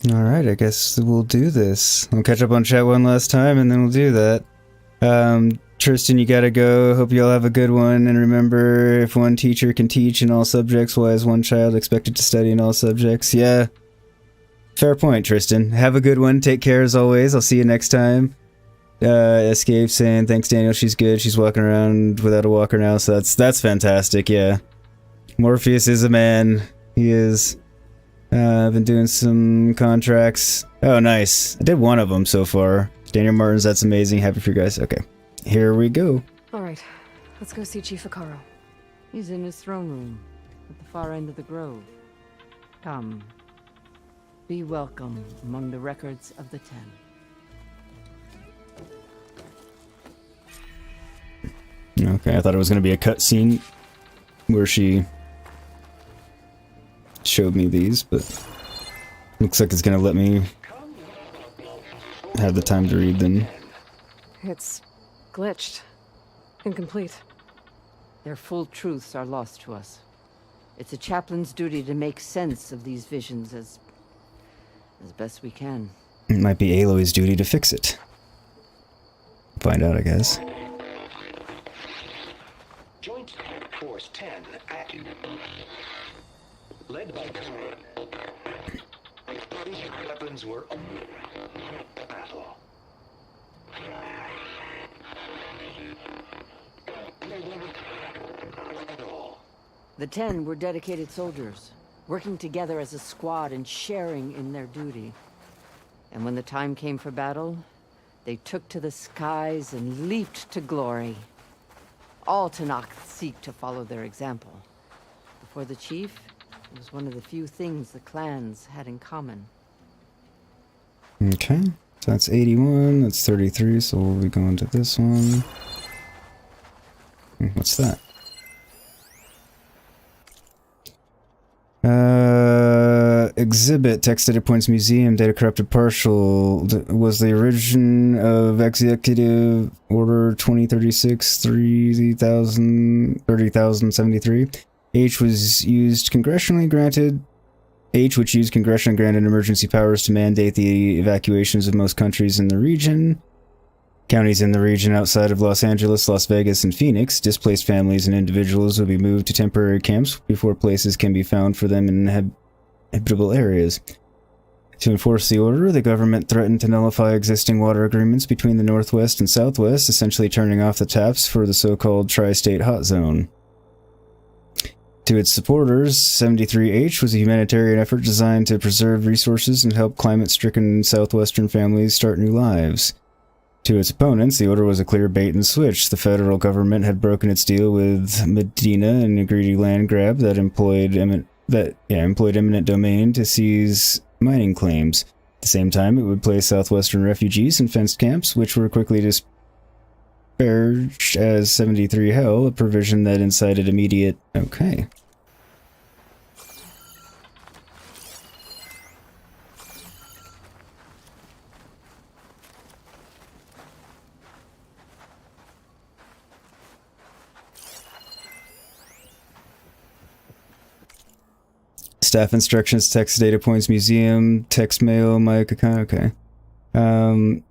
Alright, I guess we'll do this. I'll catch up on chat one last time and then we'll do that. Tristan, you gotta go. Hope you all have a good one. And remember, if one teacher can teach in all subjects, why is one child expected to study in all subjects? Yeah. Fair point, Tristan. Have a good one. Take care as always. I'll see you next time. Escape saying, thanks Daniel, she's good. She's walking around without a walker now, so that's fantastic, yeah. Morpheus is a man. He is. I've been doing some contracts. Oh, nice. I did one of them so far. Daniel Martins, that's amazing. Happy for you guys. Okay, here we go. Alright, let's go see Chief Akaro. He's in his throne room, at the far end of the grove. Come. Be welcome among the records of the Ten. Okay, I thought it was going to be a cutscene where she showed me these, but looks like it's going to let me have the time to read them. It's glitched. Incomplete. Their full truths are lost to us. It's a chaplain's duty to make sense of these visions as best we can. It might be Aloy's duty to fix it. Find out, I guess. Joint Force 10 active. Led by weapons were battle. The Ten were dedicated soldiers, working together as a squad and sharing in their duty. And when the time came for battle, they took to the skies and leaped to glory. All Tenakth seek to follow their example. Before the chief, it was one of the few things the clans had in common. Okay, so that's 81, that's 33, so we'll be going to this one. What's that? Exhibit, text data points museum, data corrupted partial, was the origin of Executive Order 2036, 30,073. H was used congressionally granted. H, which used congressionally granted emergency powers to mandate the evacuations of most countries in the region. Counties in the region outside of Los Angeles, Las Vegas, and Phoenix, displaced families and individuals will be moved to temporary camps before places can be found for them in habitable areas. To enforce the order, the government threatened to nullify existing water agreements between the Northwest and Southwest, essentially turning off the taps for the so-called tri-state hot zone. To its supporters, 73H was a humanitarian effort designed to preserve resources and help climate-stricken southwestern families start new lives. To its opponents, the order was a clear bait and switch. The federal government had broken its deal with Medina in a greedy land grab that employed eminent domain to seize mining claims. At the same time, it would place southwestern refugees in fenced camps, which were quickly disparaged as 73 Hell, a provision that incited immediate... Okay. Staff instructions, text data points, museum, text mail, mic account, okay. Hi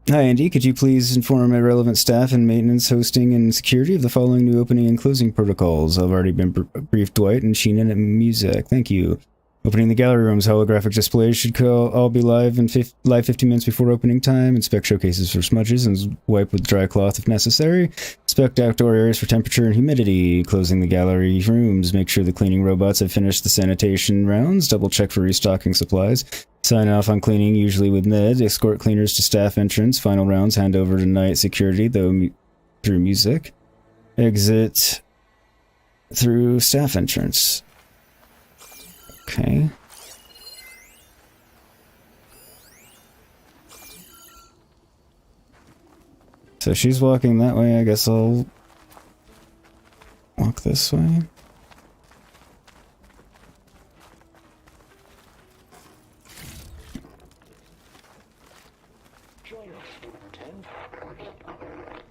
Andy, could you please inform my relevant staff in maintenance, hosting, and security of the following new opening and closing protocols? I've already been briefed Dwight and Sheenan and Muzak, thank you. Opening the gallery rooms, holographic displays should all be live in 15 minutes before opening time. Inspect showcases for smudges and wipe with dry cloth if necessary. Inspect outdoor areas for temperature and humidity. Closing the gallery rooms, make sure the cleaning robots have finished the sanitation rounds. Double check for restocking supplies. Sign off on cleaning, usually with Ned. Escort cleaners to staff entrance. Final rounds, hand over to night security, though through music. Exit through staff entrance. Okay. So she's walking that way, I guess I'll walk this way. Join us, 10.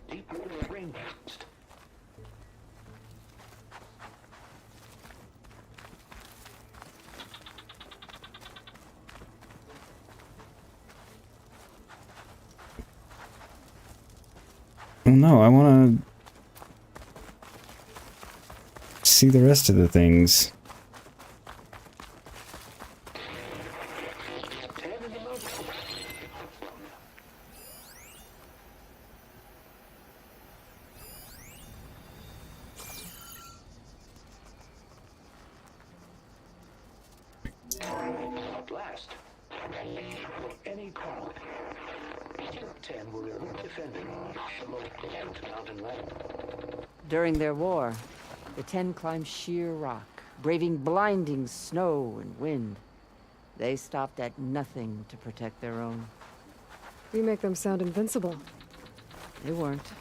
Deep rainforest. Well, no, I want to see the rest of the things. Any call. 10 were defending the low mountain land. During their war, the 10 climbed sheer rock, braving blinding snow and wind. They stopped at nothing to protect their own. You make them sound invincible. They weren't.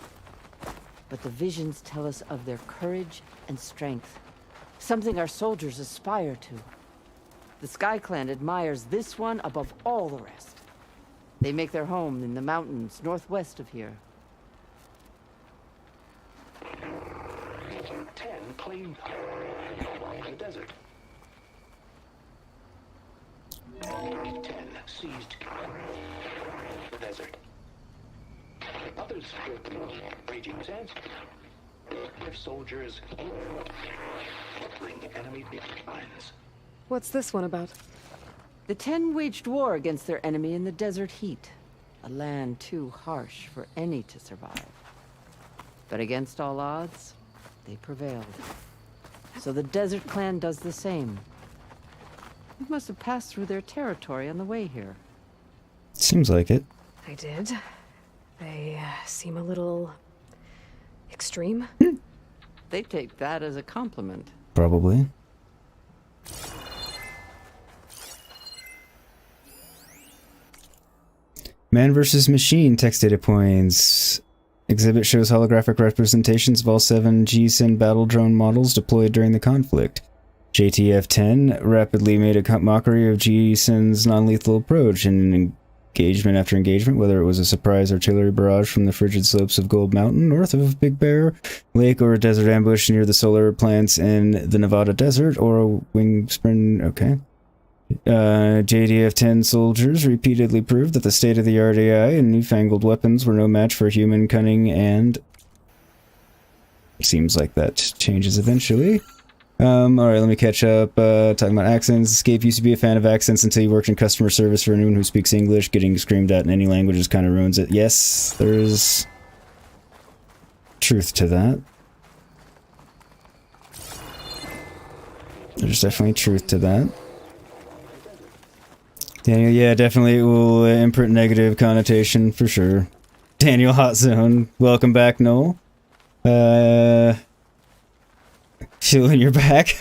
But the visions tell us of their courage and strength, something our soldiers aspire to. The Sky Clan admires this one above all the rest. They make their home in the mountains northwest of here. 10 claimed the desert. 10 seized the desert. Others fled the raging sands. Their soldiers bring enemy lines. What's this one about? The 10 waged war against their enemy in the desert heat, a land too harsh for any to survive. But against all odds, they prevailed. So the Desert Clan does the same. You must have passed through their territory on the way here. Seems like it. I did. They seem a little... extreme? They take that as a compliment. Probably. Man versus Machine text data points. Exhibit shows holographic representations of all 7 G-Sin battle drone models deployed during the conflict. JTF-10 rapidly made a mockery of G-Sin's non-lethal approach in engagement after engagement, whether it was a surprise artillery barrage from the frigid slopes of Gold Mountain north of Big Bear Lake, or a desert ambush near the solar plants in the Nevada desert, or a wing sprint. Okay. JDF-10 soldiers repeatedly proved that the state-of-the-art AI and newfangled weapons were no match for human cunning, and seems like that changes eventually. Alright, let me catch up. Talking about accents. Escape used to be a fan of accents until you worked in customer service for anyone who speaks English. Getting screamed at in any languages kind of ruins it. Yes, there's truth to that. There's definitely truth to that. Daniel, yeah, definitely will imprint negative connotation for sure. Daniel Hot Zone, welcome back, Noel. Feeling your back.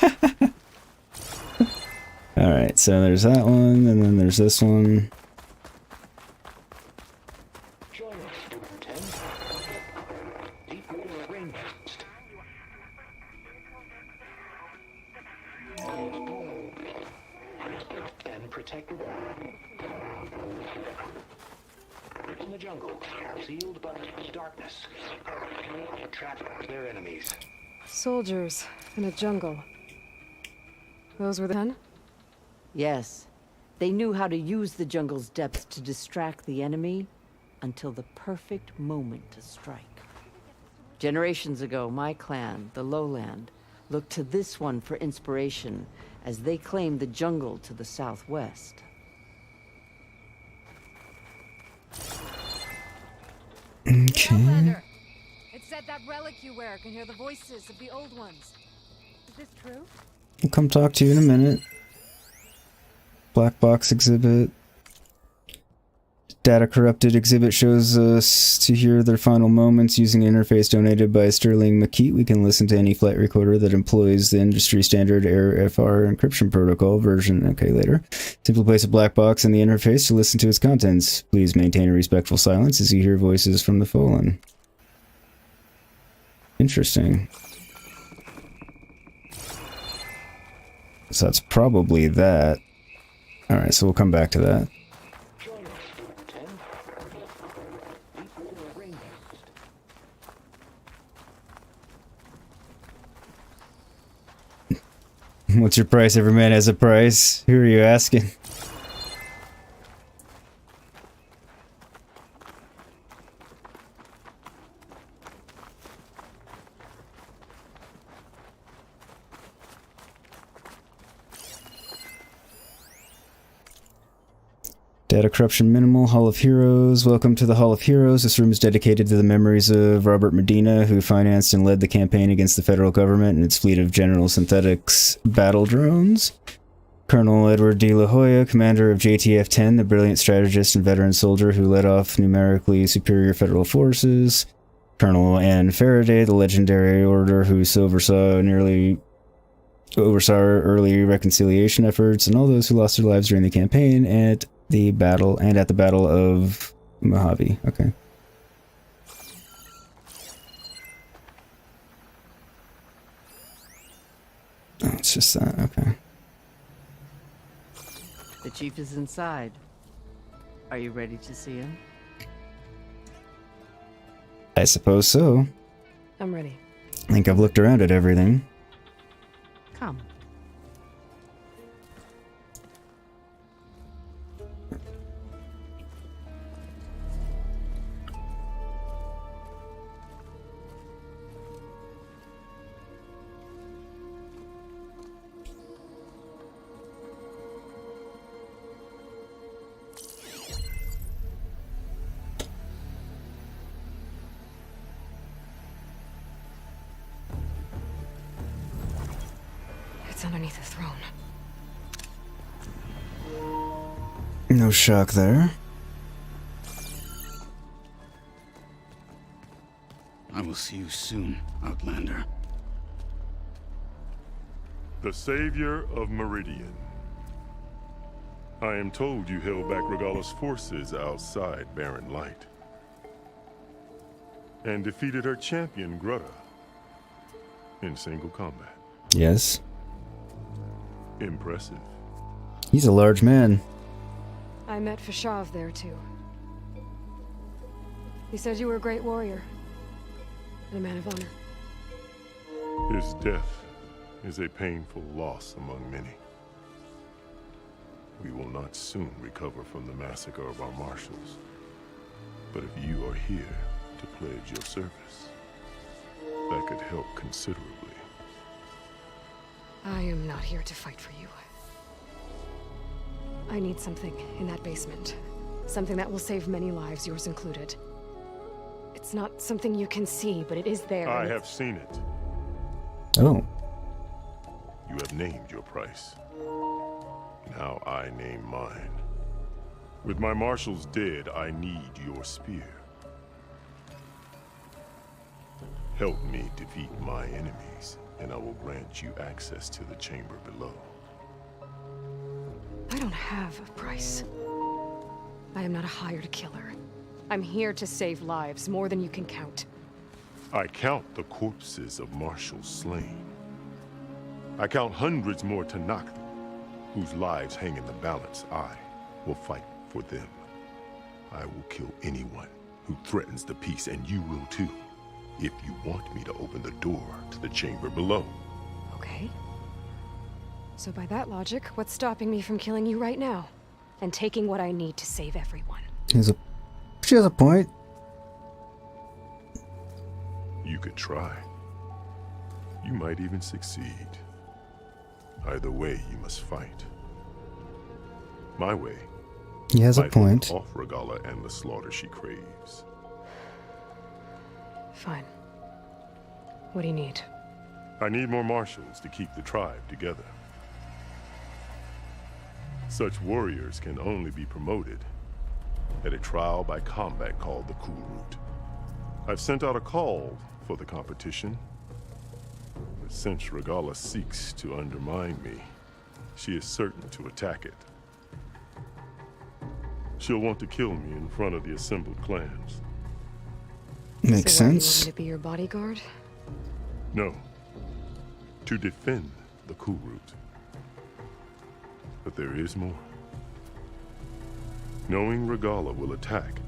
Alright, so there's that one, and then there's this one. Join us, 10. Deep rain burst. And protected in the jungle, sealed by darkness. Trap their enemies. Soldiers in a jungle. Those were the 10? Yes. They knew how to use the jungle's depths to distract the enemy until the perfect moment to strike. Generations ago, my clan, the Lowland, looked to this one for inspiration as they claimed the jungle to the southwest. Okay. It said that relic you wear can hear the voices of the old ones. Is this true? I'll come talk to you in a minute. Black box exhibit. Data corrupted exhibit shows us to hear their final moments using an interface donated by Sterling McKeet. We can listen to any flight recorder that employs the industry standard AirFR encryption protocol version. Okay, later. Simply place a black box in the interface to listen to its contents. Please maintain a respectful silence as you hear voices from the fallen. Interesting. So that's probably that. Alright, so we'll come back to that. What's your price? Every man has a price. Who are you asking? Data corruption minimal. Hall of Heroes. Welcome to the Hall of Heroes. This room is dedicated to the memories of Robert Medina, who financed and led the campaign against the federal government and its fleet of General Synthetics battle drones. Colonel Edward D. La Hoya, commander of JTF-10, the brilliant strategist and veteran soldier who led off numerically superior federal forces. Colonel Ann Faraday, the legendary orator who oversaw early reconciliation efforts, and all those who lost their lives during the campaign at the battle of Mojave. Okay. Oh, it's just that. Okay. The chief is inside. Are you ready to see him? I suppose so. I'm ready. I think I've looked around at everything. Come. It's underneath the throne. No shock there. I will see you soon, Outlander. The savior of Meridian. I am told you held back Regalla's forces outside Barren Light. And defeated her champion, Grutta, in single combat. Yes. Impressive. He's a large man. I met Fashav there too. He said you were a great warrior. And a man of honor. His death is a painful loss among many. We will not soon recover from the massacre of our marshals. But if you are here to pledge your service, that could help considerably. I am not here to fight for you. I need something in that basement. Something that will save many lives, yours included. It's not something you can see, but it is there. I have seen it. Oh. You have named your price. Now I name mine. With my marshals dead, I need your spear. Help me defeat my enemies, and I will grant you access to the chamber below. I don't have a price. I am not a hired killer. I'm here to save lives, more than you can count. I count the corpses of marshals slain. I count hundreds more Tenakth, whose lives hang in the balance. I will fight for them. I will kill anyone who threatens the peace, and you will too, if you want me to open the door to the chamber below. Okay. So by that logic, what's stopping me from killing you right now? And taking what I need to save everyone? She has a point. You could try. You might even succeed. Either way, you must fight. My way. He has a point. Off Regalla and the slaughter she craves. Fine. What do you need? I need more marshals to keep the tribe together. Such warriors can only be promoted at a trial by combat called the Cool Route. I've sent out a call for the competition, but since Regalla seeks to undermine me, she is certain to attack it. She'll want to kill me in front of the assembled clans. Makes So what, sense. you want me to be your bodyguard? No. To defend the Cool Route. But there is more. Knowing Regalla will attack,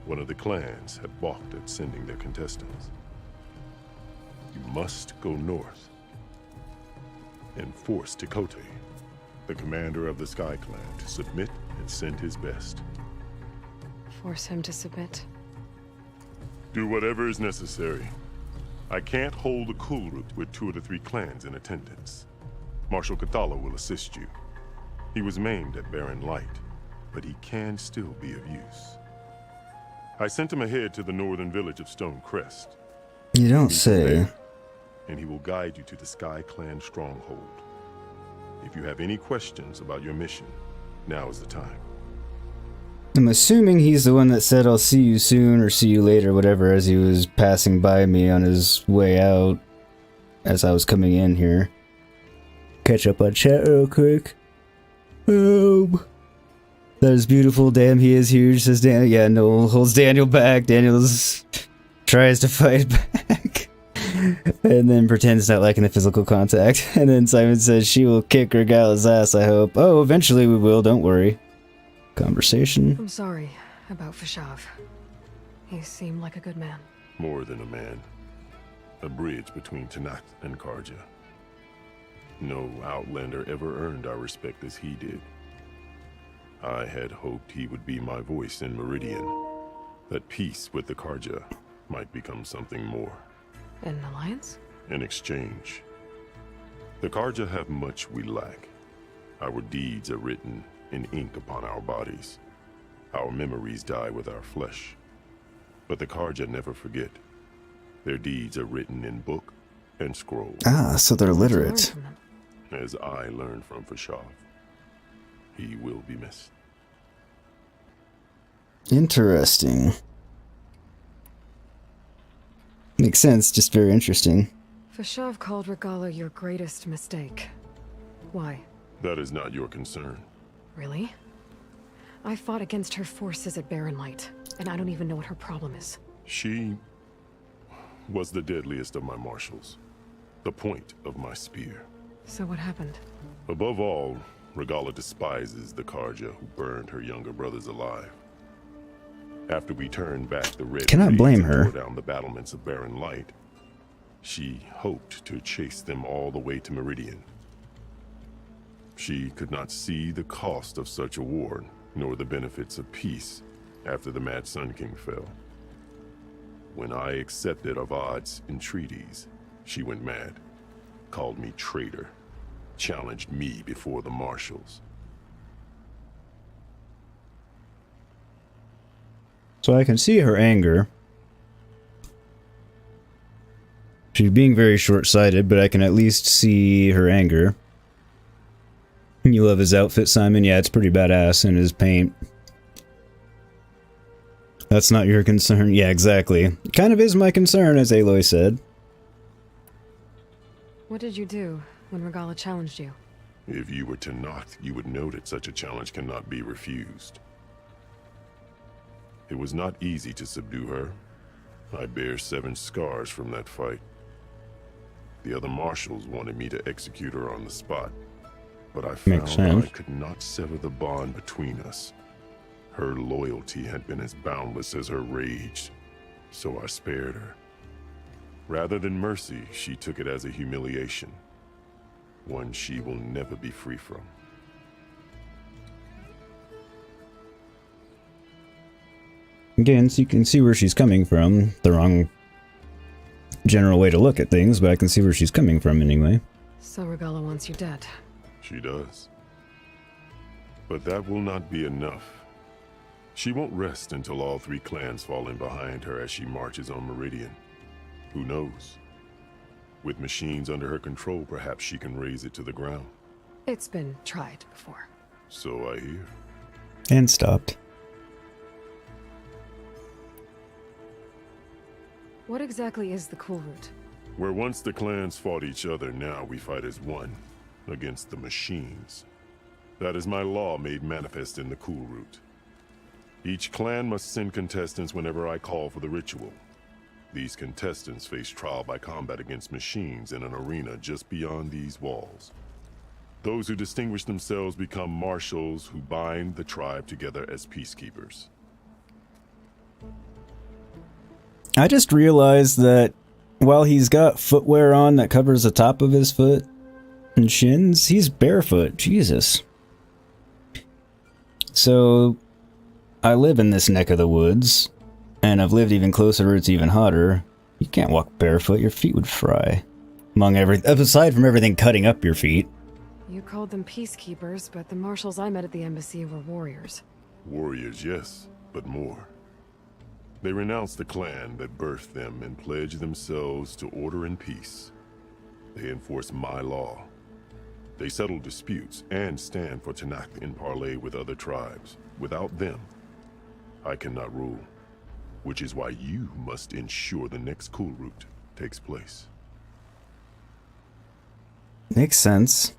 one of the clans had balked at sending their contestants. You must go north and force Tenakth, the commander of the Sky Clan, to submit and send his best. Force him to submit. Do whatever is necessary. I can't hold the Cool Route with 2 of the 3 clans in attendance. Marshal Cathala will assist you. He was maimed at Barren Light, but he can still be of use. I sent him ahead to the northern village of Stone Crest. You don't say. And he will guide you to the Sky Clan stronghold. If you have any questions about your mission, now is the time. I'm assuming he's the one that said I'll see you soon or see you later, whatever, as he was passing by me on his way out as I was coming in here. Catch up on chat real quick. That is beautiful. Damn, he is huge, says Daniel. Yeah, Noel holds Daniel back. Daniel tries to fight back. And then pretends not liking the physical contact. And then Simon says she will kick Regala's ass, I hope. Oh, eventually we will, don't worry. Conversation. I'm sorry about Fashav. He seemed like a good man. More than a man. A bridge between Tenakth and Karja. No Outlander ever earned our respect as he did. I had hoped he would be my voice in Meridian. That peace with the Karja might become something more. An alliance? In exchange. The Karja have much we lack. Our deeds are written in ink upon our bodies. Our memories die with our flesh. But the Karja never forget. Their deeds are written in book and scroll. Ah, so they're literate. As I learned from Fashav. He will be missed. Interesting. Makes sense, just very interesting. Fashav called Regala your greatest mistake. Why? That is not your concern. Really? I fought against her forces at Barren Light, and I don't even know what her problem is. She was the deadliest of my marshals. The point of my spear. So what happened? Above all, Regala despises the Karja who burned her younger brothers alive. After we turned back the Red Cannot blame Rays and her. tore down the battlements of Barren Light, she hoped to chase them all the way to Meridian. She could not see the cost of such a war, nor the benefits of peace after the Mad Sun King fell. When I accepted Avad's entreaties, she went mad, called me traitor, challenged me before the marshals. So I can see her anger. She's being very short-sighted, but I can at least see her anger. You love his outfit, Simon? Yeah, it's pretty badass, and his paint. That's not your concern? Yeah, exactly. Kind of is my concern, as Aloy said. What did you do when Regala challenged you? If you were Tenakth, you would know that such a challenge cannot be refused. It was not easy to subdue her. I bear 7 scars from that fight. The other marshals wanted me to execute her on the spot, but I found I could not sever the bond between us. Her loyalty had been as boundless as her rage, so I spared her. Rather than mercy, she took it as a humiliation, one she will never be free from. Again, so you can see where she's coming from. The wrong general way to look at things, but I can see where she's coming from anyway. So Regala wants you dead. She does. But that will not be enough. She won't rest until all 3 clans fall in behind her as she marches on Meridian. Who knows? With machines under her control, perhaps she can raise it to the ground. It's been tried before. So I hear. And stopped. What exactly is the Cool Route? Where once the clans fought each other, now we fight as one, against the machines. That is my law made manifest in the Cool Route. Each clan must send contestants whenever I call for the ritual. These contestants face trial by combat against machines in an arena just beyond these walls. Those who distinguish themselves become marshals who bind the tribe together as peacekeepers. I just realized that while he's got footwear on that covers the top of his foot and shins, he's barefoot. Jesus. So, I live in this neck of the woods, and I've lived even closer where it's even hotter. You can't walk barefoot, your feet would fry. Aside from everything cutting up your feet. You called them peacekeepers, but the marshals I met at the embassy were warriors. Warriors, yes, but more. They renounce the clan that birthed them and pledge themselves to order and peace. They enforce my law. They settle disputes and stand for Tenakth in parley with other tribes. Without them, I cannot rule. Which is why you must ensure the next cool route takes place. Makes sense.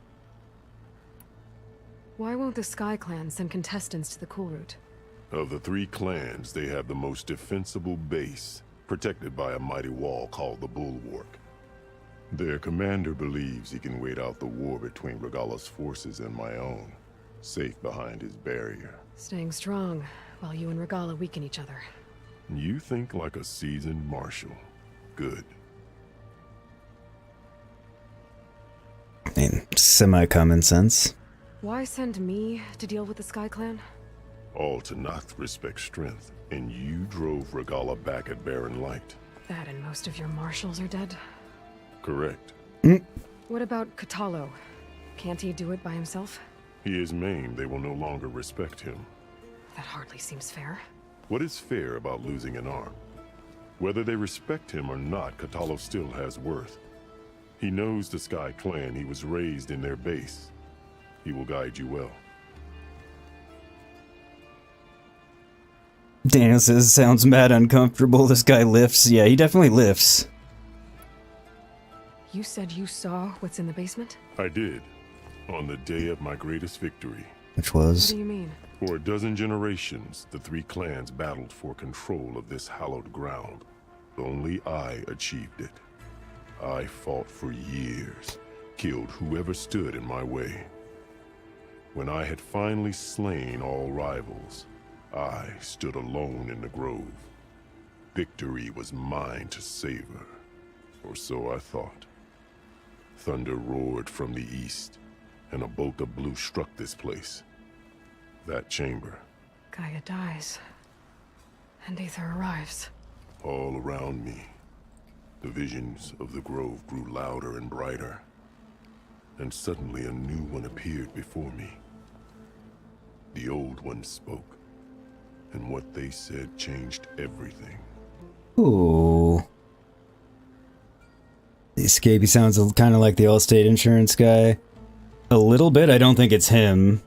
Why won't the Sky Clan send contestants to the cool route? Of the 3 clans, they have the most defensible base, protected by a mighty wall called the Bulwark. Their commander believes he can wait out the war between Regalla's forces and my own, safe behind his barrier. Staying strong, while you and Regalla weaken each other. You think like a seasoned marshal. Good. I mean, semi-common sense. Why send me to deal with the Sky Clan? All Tenakth respect strength, and you drove Regalla back at Barren Light. That and most of your marshals are dead? Correct. What about Katalo? Can't he do it by himself? He is maimed. They will no longer respect him. That hardly seems fair. What is fair about losing an arm? Whether they respect him or not, Katalo still has worth. He knows the Sky Clan. He was raised in their base. He will guide you well. Daniel says, sounds mad uncomfortable. This guy lifts. Yeah, he definitely lifts. You said you saw what's in the basement? I did. On the day of my greatest victory. Which was? What do you mean? For a dozen generations, the 3 clans battled for control of this hallowed ground. Only I achieved it. I fought for years, killed whoever stood in my way. When I had finally slain all rivals, I stood alone in the grove. Victory was mine to savor, or so I thought. Thunder roared from the east, and a bolt of blue struck this place. That chamber. Gaia dies, and Aether arrives. All around me, the visions of the grove grew louder and brighter, and suddenly a new one appeared before me. The old one spoke, and what they said changed everything. Ooh. The escape, he sounds kind of like the Allstate insurance guy. A little bit, I don't think it's him.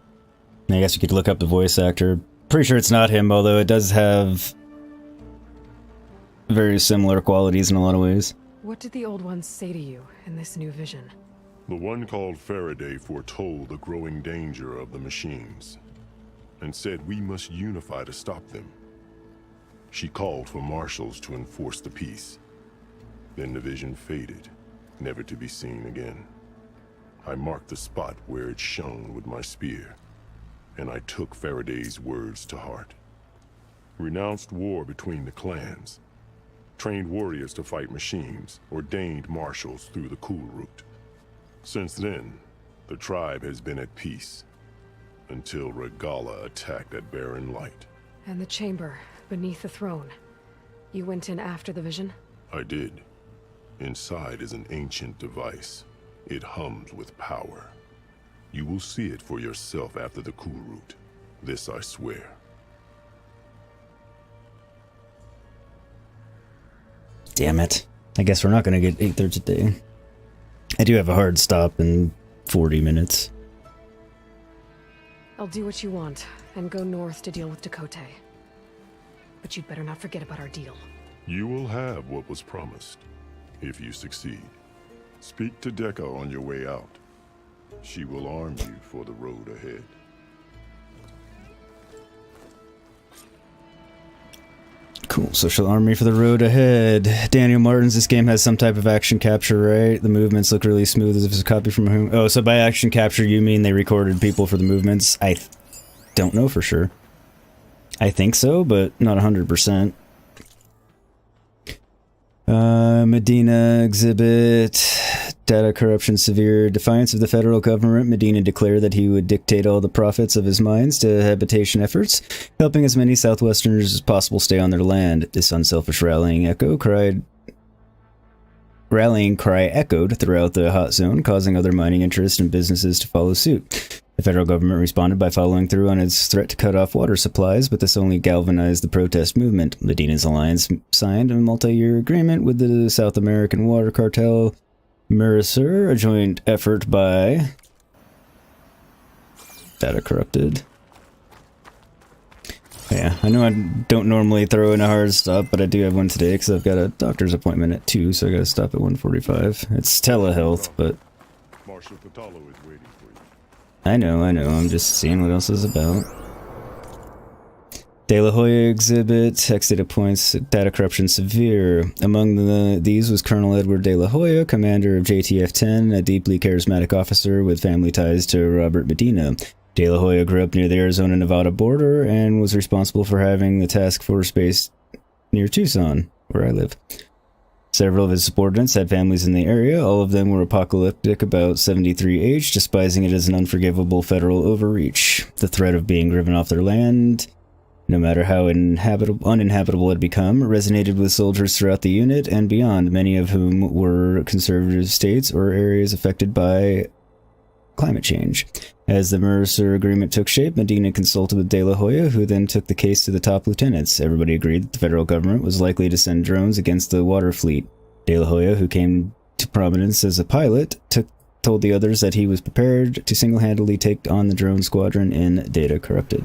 I guess you could look up the voice actor. Pretty sure it's not him, although it does have very similar qualities in a lot of ways. What did the old ones say to you in this new vision? The one called Faraday foretold the growing danger of the machines, and said we must unify to stop them. She called for marshals to enforce the peace. Then the vision faded, never to be seen again. I marked the spot where it shone with my spear, and I took Faraday's words to heart. Renounced war between the clans, trained warriors to fight machines, ordained marshals through the cool route. Since then, the tribe has been at peace, until Regalla attacked at Barren Light. And the chamber, beneath the throne. You went in after the vision? I did. Inside is an ancient device. It hums with power. You will see it for yourself after the cool route. This I swear. Damn it. I guess we're not going to get AETHER today. I do have a hard stop in 40 minutes. I'll do what you want, and go north to deal with Dakota. But you'd better not forget about our deal. You will have what was promised, if you succeed. Speak to Deca on your way out. She will arm you for the road ahead. Cool, so she'll arm me for the road ahead. Daniel Martins, this game has some type of action capture, right? The movements look really smooth as if it's a copy from home. Oh, so by action capture you mean they recorded people for the movements? I don't know for sure. I think so, but not 100%. Medina exhibit. Data corruption severe. Defiance of the federal government. Medina declared that he would dictate all the profits of his mines to habitation efforts, helping as many Southwesterners as possible stay on their land. This unselfish rallying cry echoed throughout the hot zone, causing other mining interests and businesses to follow suit. The federal government responded by following through on its threat to cut off water supplies, but this only galvanized the protest movement. Medina's alliance signed a multi-year agreement with the South American water cartel Mercer, a joint effort by Data corrupted. Yeah, I know I don't normally throw in a hard stop, but I do have one today because I've got a doctor's appointment at 2, so I gotta stop at 1:45. It's telehealth, but... Marshal Patalo is waiting for you. I know, I'm just seeing what else is about. De La Hoya exhibit, Hex data points, data corruption severe. Among these was Colonel Edward De La Hoya, commander of JTF-10, a deeply charismatic officer with family ties to Robert Medina. De La Hoya grew up near the Arizona-Nevada border and was responsible for having the task force based near Tucson, where I live. Several of his subordinates had families in the area. All of them were apocalyptic about 73H, despising it as an unforgivable federal overreach. The threat of being driven off their land, no matter how uninhabitable it had become, resonated with soldiers throughout the unit and beyond, many of whom were conservative states or areas affected by climate change. As the Mercer agreement took shape, Medina consulted with De La Hoya, who then took the case to the top lieutenants. Everybody agreed that the federal government was likely to send drones against the water fleet. De La Hoya, who came to prominence as a pilot, told the others that he was prepared to single-handedly take on the drone squadron in Data Corrupted.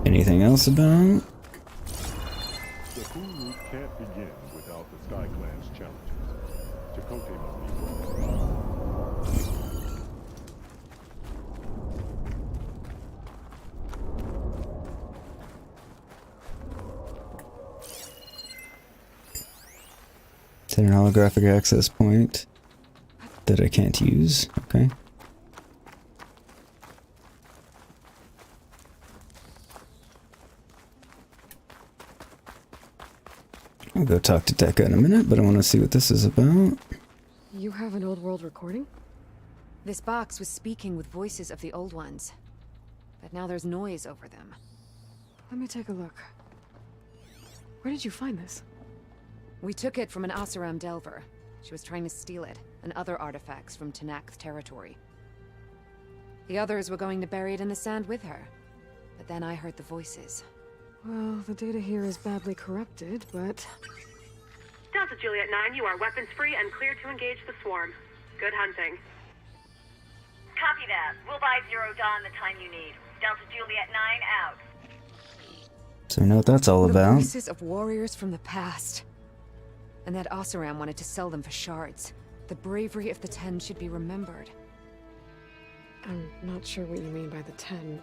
Anything else about? The Food Route can't begin without the Sky Clan's challenges. Chakotay must be Is that an holographic access point that I can't use? Okay. I'll go talk to Decca in a minute, but I want to see what this is about. You have an old world recording? This box was speaking with voices of the old ones, but now there's noise over them. Let me take a look. Where did you find this? We took it from an Oseram Delver. She was trying to steal it, and other artifacts from Tenakth territory. The others were going to bury it in the sand with her, but then I heard the voices. Well, the data here is badly corrupted, but... Delta Juliet 9, you are weapons free and clear to engage the swarm. Good hunting. Copy that. We'll buy Zero Dawn the time you need. Delta Juliet 9 out. So we know what that's all about. The voices of warriors from the past. And that Oseram wanted to sell them for shards. The bravery of the 10 should be remembered. I'm not sure what you mean by the 10.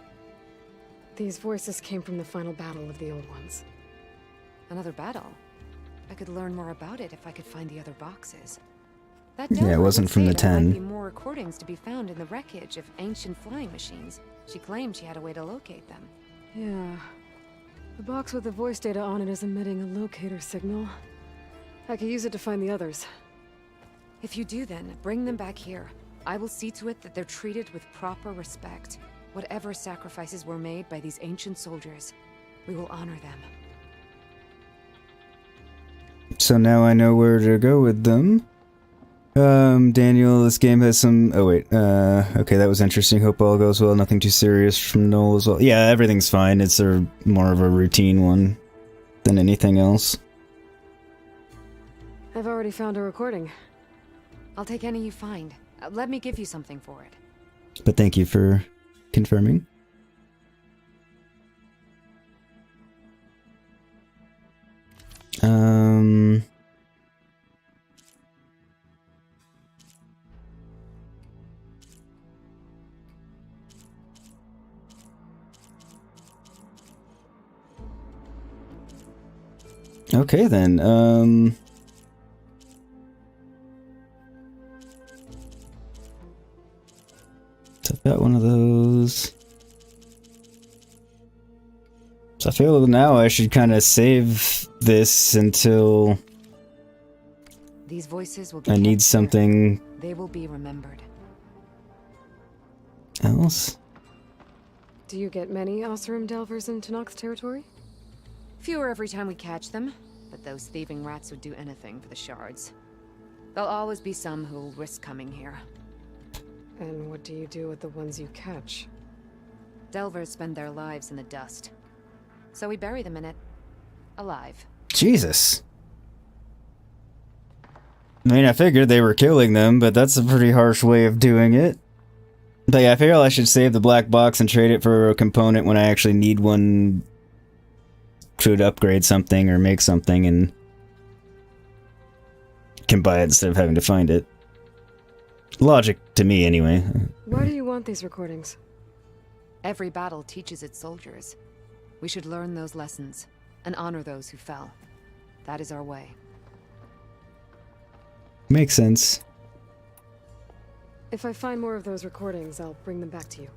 These voices came from the final battle of the Old Ones. Another battle? I could learn more about it if I could find the other boxes. That Yeah, it wasn't from the 10. There might be more recordings to be found in the wreckage of ancient flying machines. She claimed she had a way to locate them. Yeah. The box with the voice data on it is emitting a locator signal. I could use it to find the others. If you do then, bring them back here. I will see to it that they're treated with proper respect. Whatever sacrifices were made by these ancient soldiers, we will honor them. So now I know where to go with them. Daniel, this game has some... Oh, wait. Okay, that was interesting. Hope all goes well. Nothing too serious from Noel as well. Yeah, everything's fine. It's more of a routine one than anything else. I've already found a recording. I'll take any you find. Let me give you something for it. But thank you for confirming. Okay then, so I've got one of those. So I feel now I should kind of save this until These voices will be I need something They will be remembered. else. Do you get many Oseram Delvers in Tenakth territory? Fewer every time we catch them, but those thieving rats would do anything for the shards. There'll always be some who'll risk coming here. And what do you do with the ones you catch? Delvers spend their lives in the dust. So we bury them in it, alive. Jesus. I mean, I figured they were killing them, but that's a pretty harsh way of doing it. But yeah, I feel I should save the black box and trade it for a component when I actually need one to upgrade something or make something, and can buy it instead of having to find it. Logic to me, anyway. Why do you want these recordings? Every battle teaches its soldiers. We should learn those lessons and honor those who fell. That is our way. Makes sense. If I find more of those recordings, I'll bring them back to you.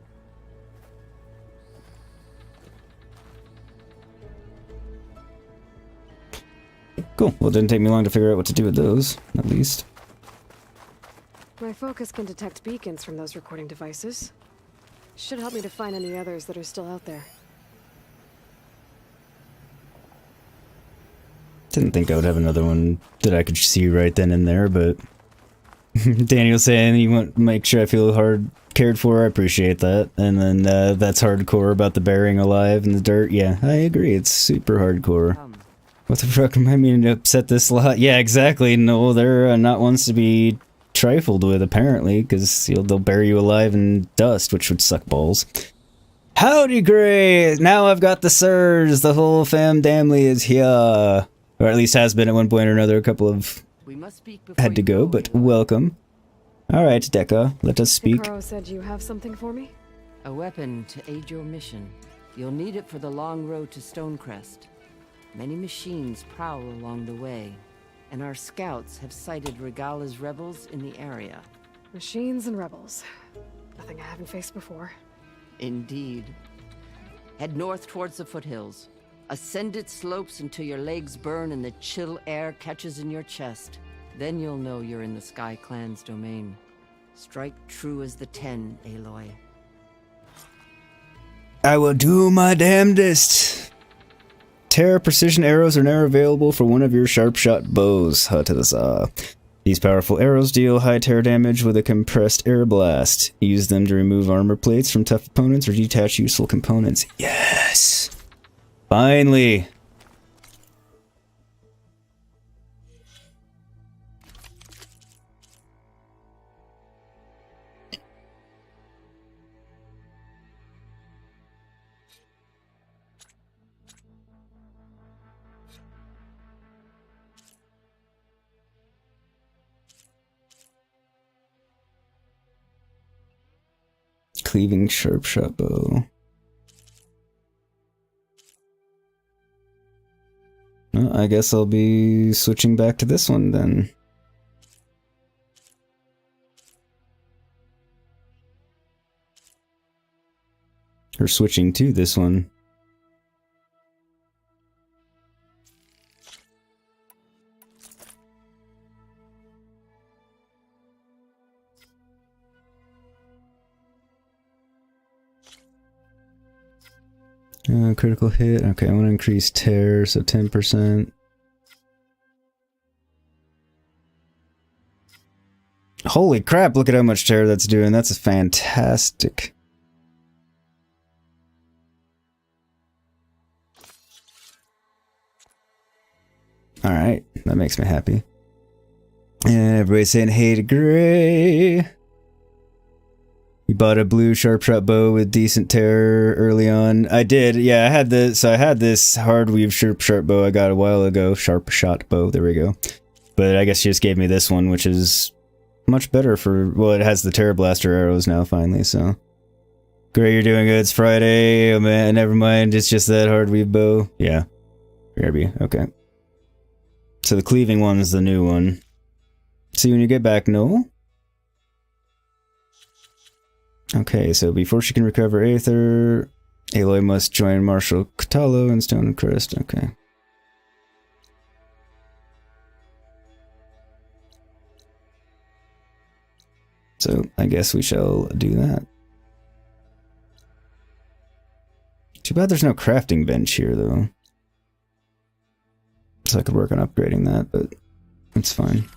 Cool. Well, it didn't take me long to figure out what to do with those, at least. My focus can detect beacons from those recording devices. Should help me to find any others that are still out there. Didn't think I would have another one that I could see right then and there, but Daniel saying you want to make sure I feel hard cared for, I appreciate that. And then that's hardcore about the burying alive in the dirt. Yeah, I agree, it's super hardcore. What the fuck am I meaning to upset this lot? Yeah, exactly. No, they're not ones to be trifled with, apparently, because they'll bury you alive in dust, which would suck balls. Howdy, Gray! Now I've got the sirs. The whole fam damly is here. Or at least has been at one point or another. A couple of had to go, but welcome. Alright, Dekka, let us speak. Hikaru said you have something for me? A weapon to aid your mission. You'll need it for the long road to Stonecrest. Many machines prowl along the way, and our scouts have sighted Regala's rebels in the area. Machines and rebels. Nothing I haven't faced before. Indeed. Head north towards the foothills. Ascend its slopes until your legs burn and the chill air catches in your chest. Then you'll know you're in the Sky Clan's domain. Strike true as the 10, Aloy. I will do my damnedest. Terra precision arrows are now available for one of your sharp-shot bows. These powerful arrows deal high terror damage with a compressed air blast. Use them to remove armor plates from tough opponents or detach useful components. Yes! Finally! Cleaving sharp shot bow. Well, I guess I'll be switching back to this one then. Or switching to this one. Critical hit. Okay, I want to increase tear, so 10%. Holy crap, look at how much tear that's doing. That's fantastic. Alright, that makes me happy. And everybody's saying hey to Gray. You bought a blue sharp shot bow with decent tear early on. I did, yeah, I had this hardweave sharp shot bow I got a while ago. Sharp shot bow, there we go. But I guess she just gave me this one, which is much better for, well, it has the Terror Blaster arrows now, finally, so. Gray, you're doing good, it's Friday, oh man, never mind, it's just that hardweave bow. Yeah, BRB, okay. So the cleaving one's the new one. See you when you get back, no? Okay, so before she can recover Aether, Aloy must join Marshal Catallo and Stonecrest. Okay. So, I guess we shall do that. Too bad there's no crafting bench here, though. So I could work on upgrading that, but it's fine.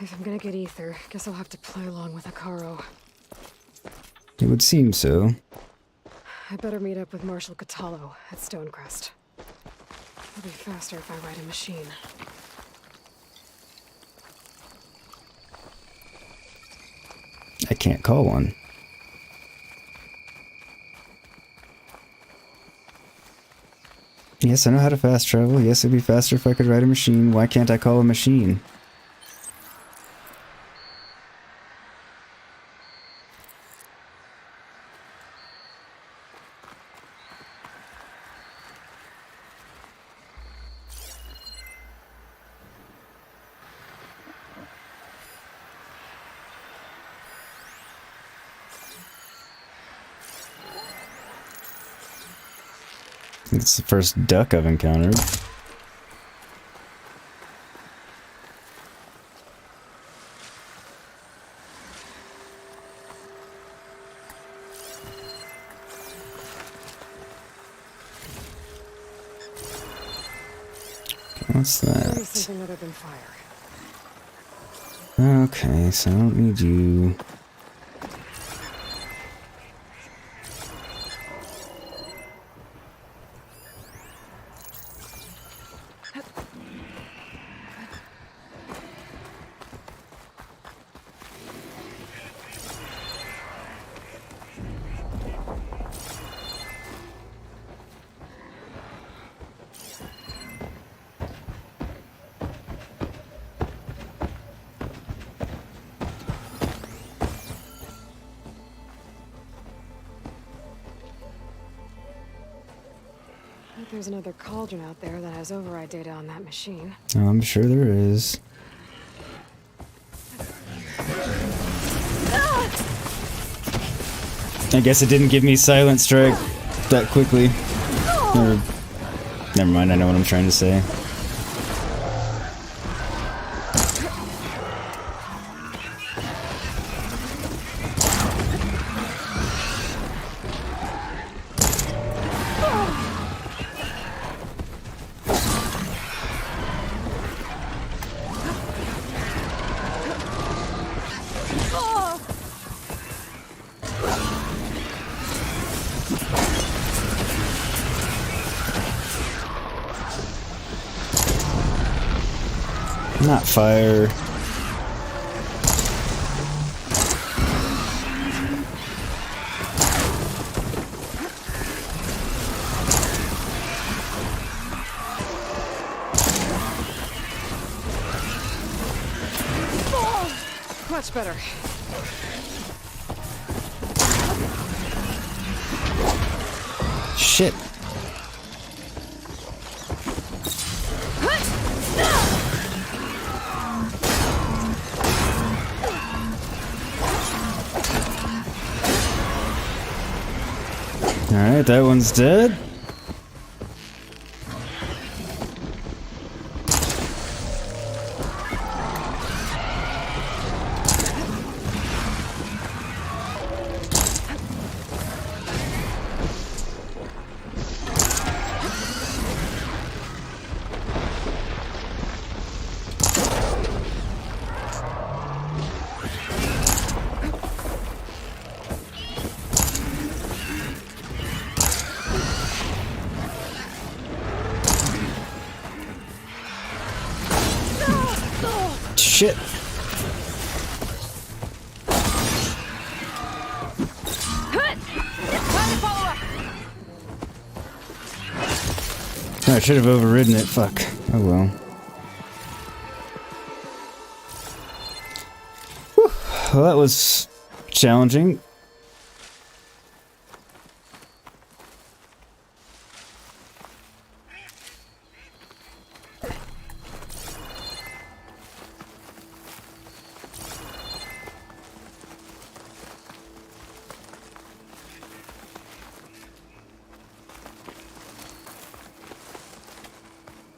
If I'm gonna get Aether, guess I'll have to play along with Hikaru. It would seem so. I better meet up with Marshal Catallo at Stonecrest. be faster if I ride a machine. I can't call one. Yes, I know how to fast travel. Yes, it'd be faster if I could ride a machine. Why can't I call a machine? It's the first duck I've encountered. What's that? Something other than fire. Okay, so I don't need you. There's another cauldron out there that has override data on that machine. Oh, I'm sure there is. I guess it didn't give me silent strike that quickly. Or, never mind, I know what I'm trying to say. Not fire. Much better. Shit. Alright, that one's dead. Shit. I should have overridden it. Fuck. Oh well. Whew. Well, that was challenging.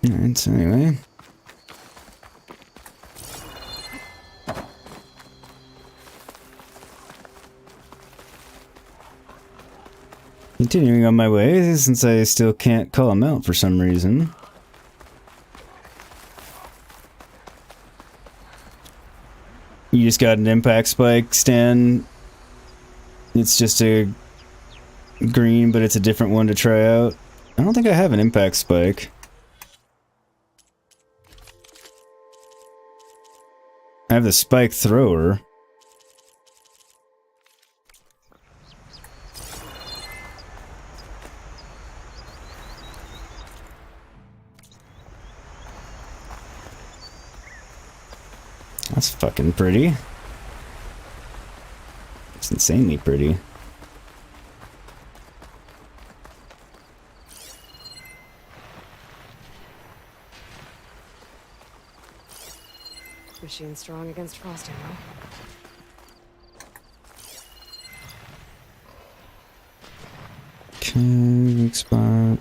Alright, so anyway. Continuing on my way, since I still can't call him out for some reason. You just got an impact spike, Stan. It's just a green, but it's a different one to try out. I don't think I have an impact spike. I have the spike thrower. That's fucking pretty. It's insanely pretty. Machine strong against frosting, though. Okay, weak spot.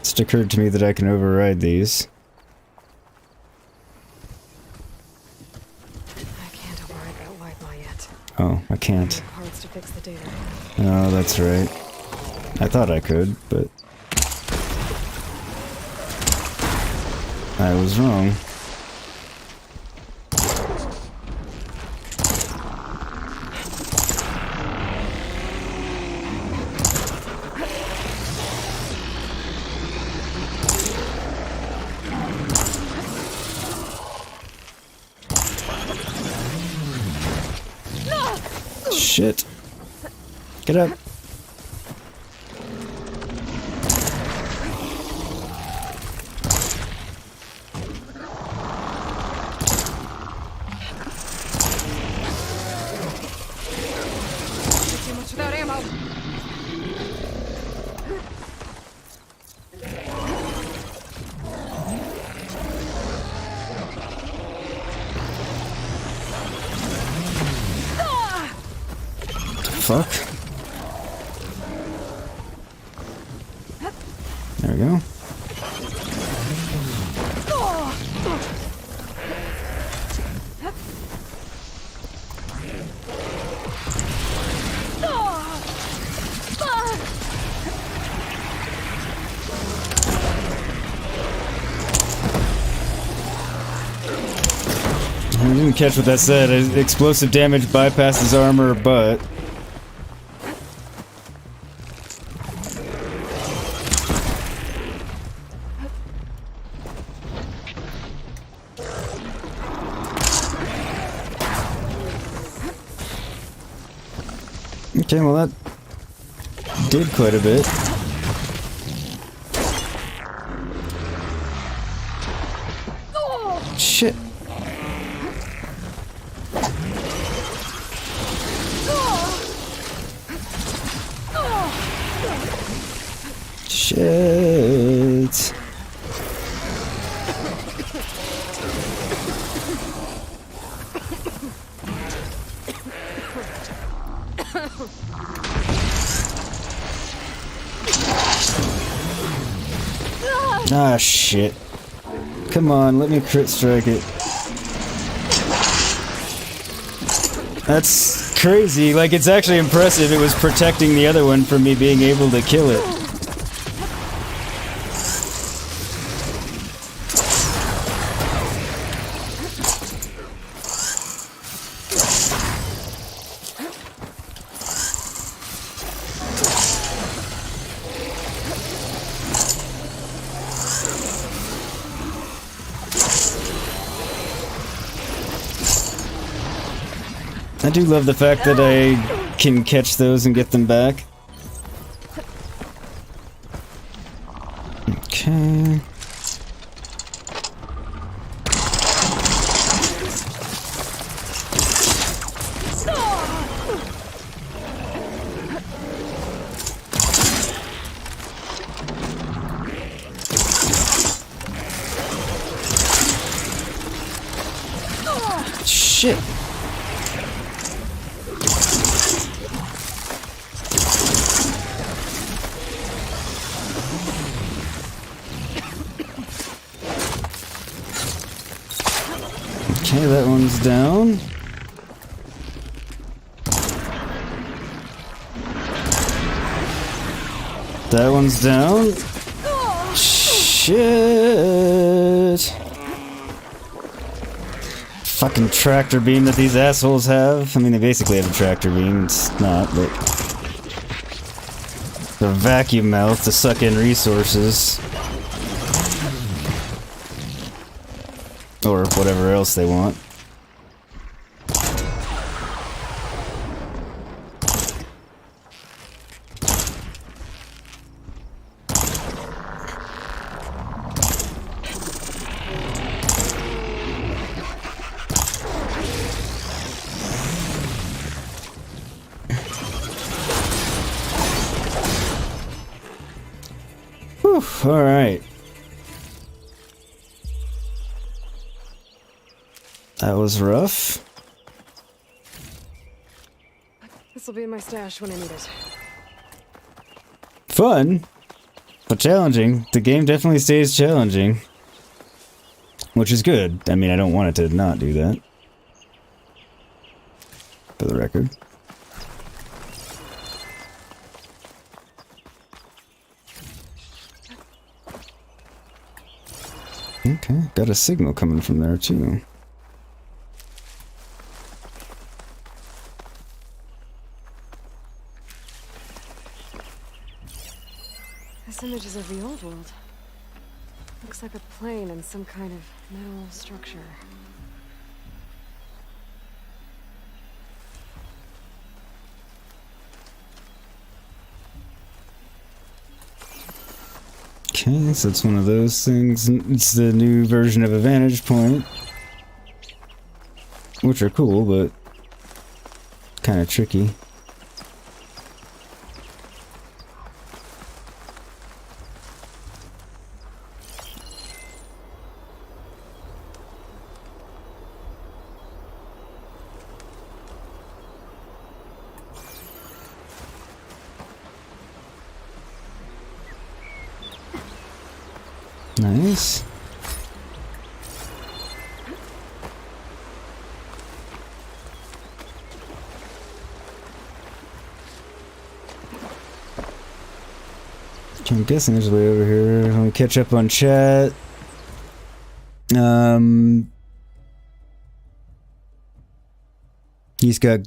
It occurred to me that I can override these. I can't override that Lightlaw yet. Oh, I can't. Parts to fix the data. Oh, that's right. I thought I could, but I was wrong. Shit. Get up. Too much without ammo. Fuck. There we go. I didn't catch what that said. Explosive damage bypasses armor, but... Okay, well that did quite a bit. Shit. Shit. Ah, shit. Come on, let me crit strike it. That's crazy. Like, it's actually impressive. It was protecting the other one from me being able to kill it. I do love the fact that I can catch those and get them back. Okay. Shit. Okay, that one's down. That one's down. Shit. Fucking tractor beam that these assholes have. I mean, they basically have a tractor beam. It's not, but... the vacuum mouth to suck in resources. Or whatever else they want. Alright. That was rough. This'll be in my stash when I need it. Fun, but challenging. The game definitely stays challenging. Which is good. I mean, I don't want it to not do that. For the record. Okay, got a signal coming from there too. This image is of the old world. Looks like a plane and some kind of metal structure. Okay, so it's one of those things. It's the new version of a vantage point. Which are cool, but kind of tricky. Nice. I'm guessing there's a way over here. Let me catch up on chat. He's got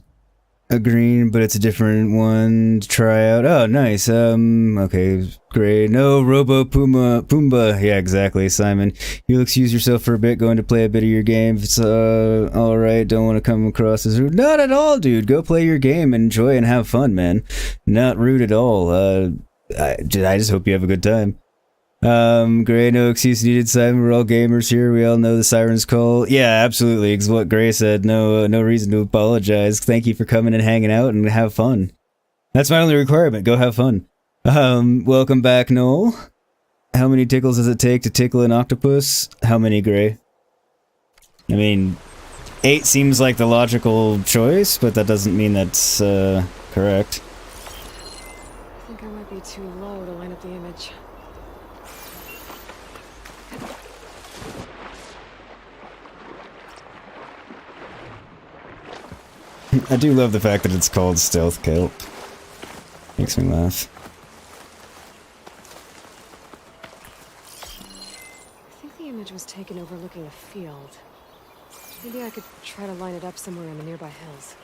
a green, but it's a different one to try out. Oh, nice. Okay, great. No, Pumbaa. Yeah, exactly, Simon. You excuse yourself for a bit, going to play a bit of your game. If it's, alright, don't want to come across as rude. Not at all, dude. Go play your game, enjoy and have fun, man. Not rude at all. I just hope you have a good time. Gray, no excuse needed, Simon. We're all gamers here. We all know the siren's call. Yeah, absolutely. It's what Gray said. No reason to apologize. Thank you for coming and hanging out and have fun. That's my only requirement. Go have fun. Welcome back, Noel. How many tickles does it take to tickle an octopus? How many, Gray? I mean, 8 seems like the logical choice, but that doesn't mean that's, correct. I think I might be too low to line up the image. I do love the fact that it's called Stealth Kelp. Makes me laugh. I think the image was taken overlooking a field. Maybe I could try to line it up somewhere in the nearby hills.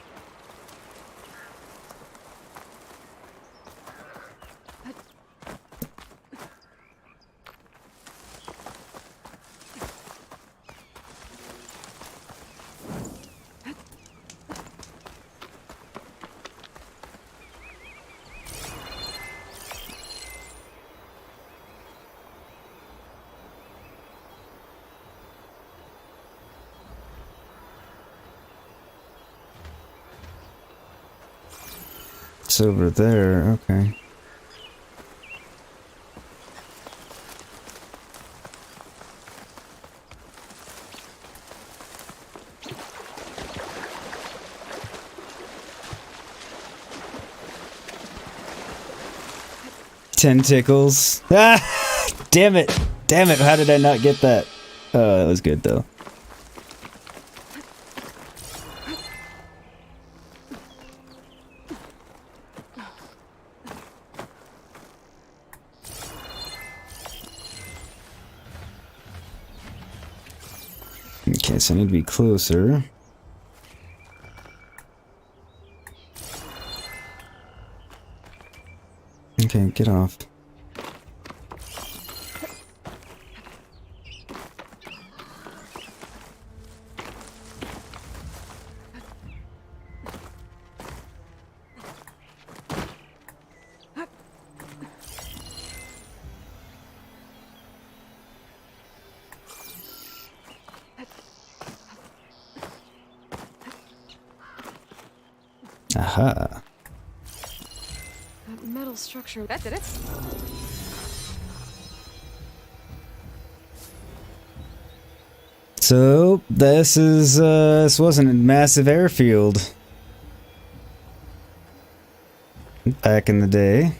It's over there, okay. Tentacles. Ah! Damn it! Damn it! How did I not get that? Oh, that was good though. Alright, so I need to be closer. Okay, get off. Aha. That metal structure. That did it. So this wasn't a massive airfield back in the day.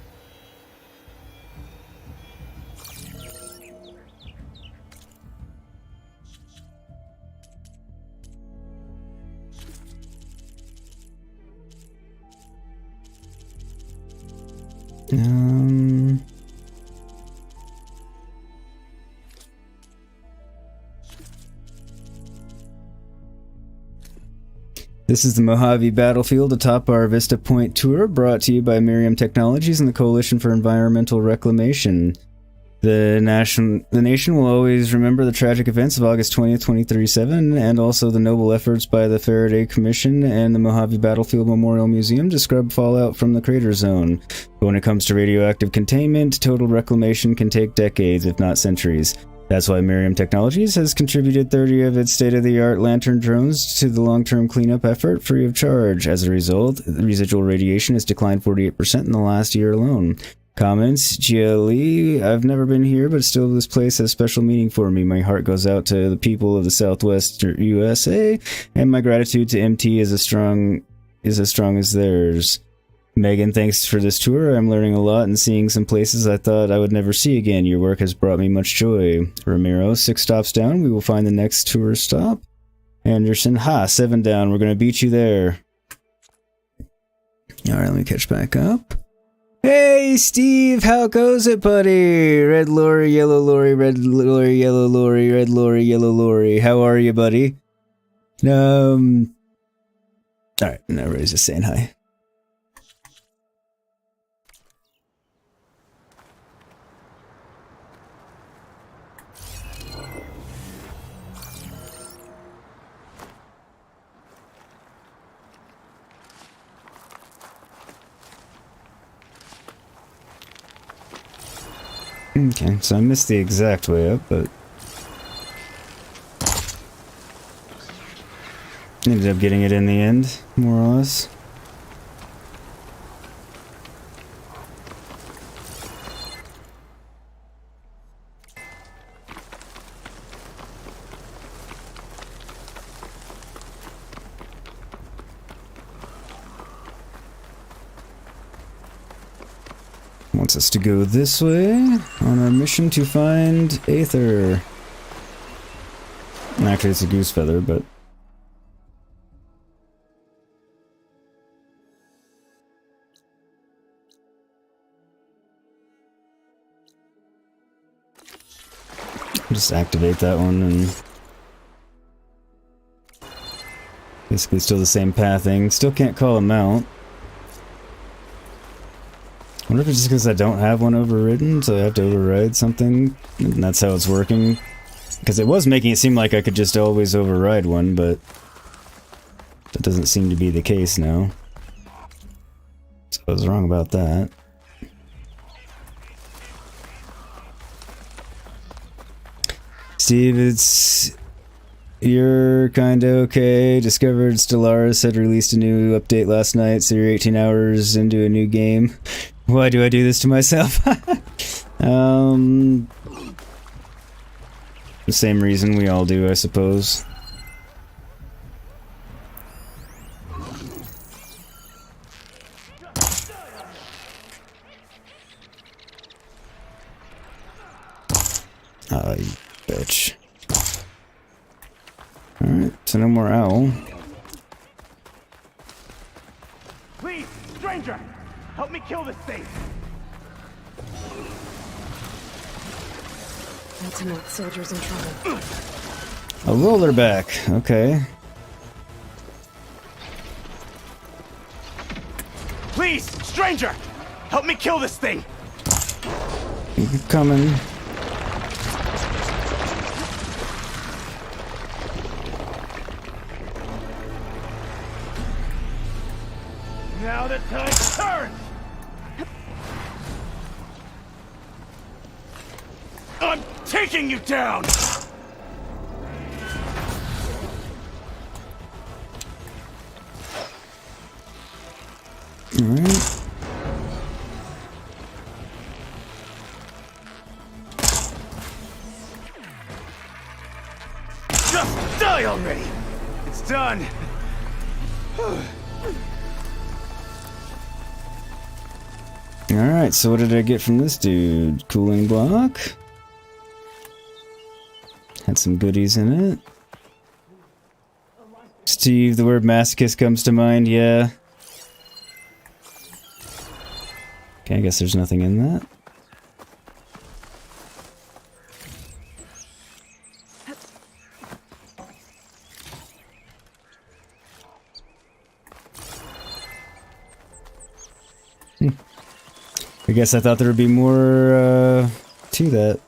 This is the Mojave Battlefield atop our Vista Point tour, brought to you by Miriam Technologies and the Coalition for Environmental Reclamation. The nation will always remember the tragic events of August 20th, 2037, and also the noble efforts by the Faraday Commission and the Mojave Battlefield Memorial Museum to scrub fallout from the crater zone. But when it comes to radioactive containment, total reclamation can take decades, if not centuries. That's why Miriam Technologies has contributed 30 of its state-of-the-art Lantern drones to the long-term cleanup effort free of charge. As a result, the residual radiation has declined 48% in the last year alone. Comments, GLE, I've never been here, but still this place has special meaning for me. My heart goes out to the people of the Southwest USA, and my gratitude to MT is as strong as theirs. Megan, thanks for this tour. I'm learning a lot and seeing some places I thought I would never see again. Your work has brought me much joy. Ramiro, 6 stops down. We will find the next tour stop. Anderson, 7 down. We're going to beat you there. Alright, let me catch back up. Hey, Steve, how goes it, buddy? Red lorry, yellow lorry, red lorry, yellow lorry, red lorry, yellow lorry. How are you, buddy? Alright, now everybody's just saying hi. Okay, so I missed the exact way up, but ended up getting it in the end, more or less. Wants us to go this way on our mission to find AETHER. Actually, it's a goose feather, but just activate that one and basically still the same pathing. Still can't call him out. I wonder if it's just because I don't have one overridden, so I have to override something, and that's how it's working. Because it was making it seem like I could just always override one, but that doesn't seem to be the case now. So I was wrong about that. Steve, you're kinda okay. Discovered Stellaris had released a new update last night, so you're 18 hours into a new game. Why do I do this to myself? The same reason we all do, I suppose. Oh, you bitch. Alright, so no more owl. Please, stranger! Help me kill this thing! Tenakth soldiers in trouble. A roller back. Okay. Please, stranger! Help me kill this thing! Keep coming. Now the tide turns! I'm taking you down! Alright. Just die already! It's done! Alright, so what did I get from this dude? Cooling block. Had some goodies in it. Steve, the word masochist comes to mind, yeah. Okay, I guess there's nothing in that. I guess I thought there would be more to that.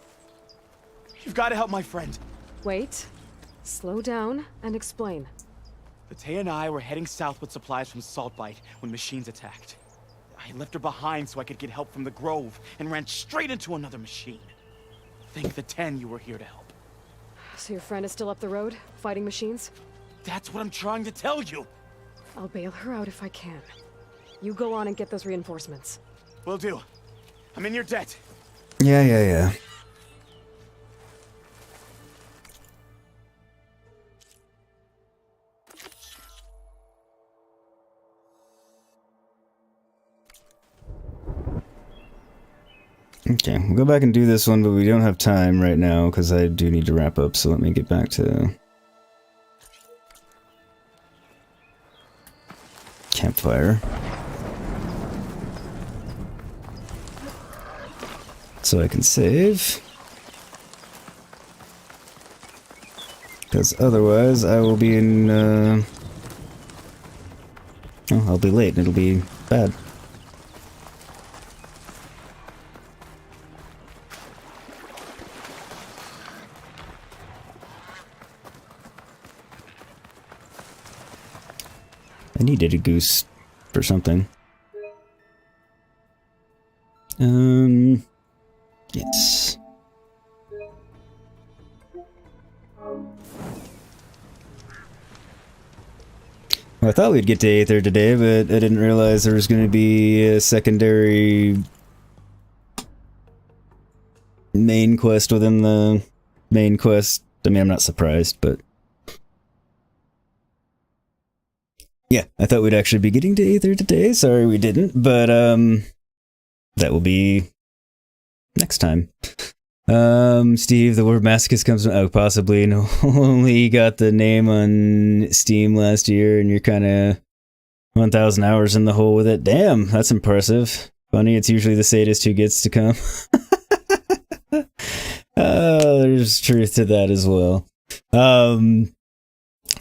You've got to help my friend. Wait. Slow down and explain. Bate and I were heading south with supplies from Saltbite when machines attacked. I left her behind so I could get help from the Grove and ran straight into another machine. Thank the 10 you were here to help. So your friend is still up the road, fighting machines? That's what I'm trying to tell you. I'll bail her out if I can. You go on and get those reinforcements. Will do. I'm in your debt. Yeah. Okay, we'll go back and do this one, but we don't have time right now because I do need to wrap up, so let me get back to campfire. So I can save. Because otherwise I will be in, oh, I'll be late and it'll be bad. I needed a goose for something. Yes. Well, I thought we'd get to AETHER today, but I didn't realize there was going to be a secondary main quest within the main quest. I mean, I'm not surprised, but yeah, I thought we'd actually be getting to AETHER today. Sorry we didn't, but that will be next time. Steve, the word masochist comes from, oh, possibly, no, only got the name on Steam last year and you're kind of 1,000 hours in the hole with it. Damn, that's impressive. Funny, it's usually the sadist who gets to come. There's truth to that as well.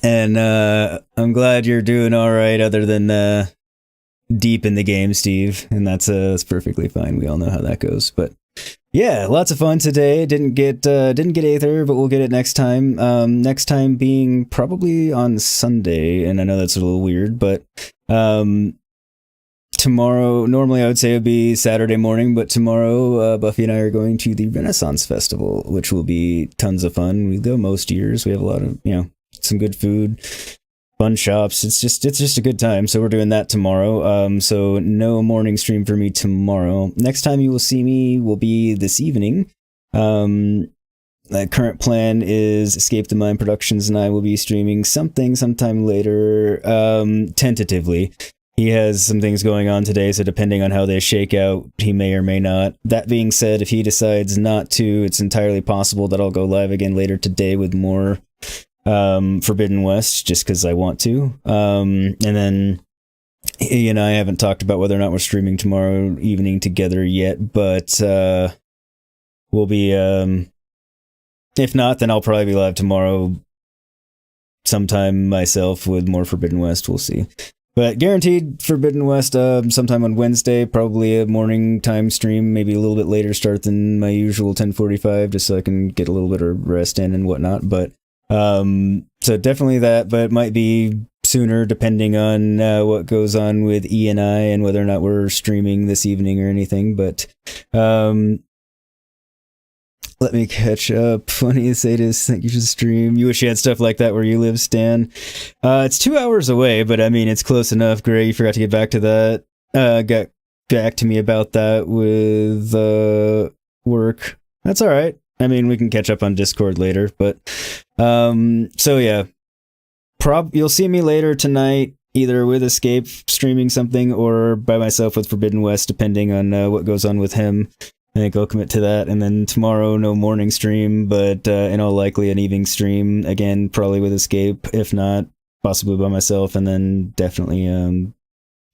And I'm glad you're doing all right other than deep in the game, Steve, and that's perfectly fine. We all know how that goes. But yeah, lots of fun today. Didn't get AETHER, but we'll get it next time. Next time being probably on Sunday, and I know that's a little weird, but tomorrow, normally I would say it would be Saturday morning, but tomorrow Buffy and I are going to the Renaissance Festival, which will be tons of fun. We go most years. We have a lot of, some good food, fun shops. It's just a good time. So we're doing that tomorrow. So no morning stream for me tomorrow. Next time you will see me will be this evening. The current plan is Escape the Mind Productions and I will be streaming something sometime later, tentatively. He has some things going on today, so depending on how they shake out, he may or may not. That being said, if he decides not to, it's entirely possible that I'll go live again later today with more Forbidden West, just because I want to. And then he and I haven't talked about whether or not we're streaming tomorrow evening together yet, but we'll be, if not, then I'll probably be live tomorrow sometime myself with more Forbidden West. We'll see. But guaranteed Forbidden West sometime on Wednesday, probably a morning time stream, maybe a little bit later start than my usual 10:45, just so I can get a little bit of rest in and whatnot. But so definitely that, but it might be sooner depending on what goes on with E and I and whether or not we're streaming this evening or anything. But let me catch up. Funny to say this, think you should stream. You wish you had stuff like that where you live, Stan. It's 2 hours away, but I mean, it's close enough. Gray, you forgot to get back to that. Got back to me about that with work. That's all right. I mean, we can catch up on Discord later, but so yeah. You'll see me later tonight, either with Escape streaming something or by myself with Forbidden West, depending on what goes on with him. I think I'll commit to that. And then tomorrow, no morning stream, but in all likely an evening stream. Again, probably with Escape. If not, possibly by myself. And then definitely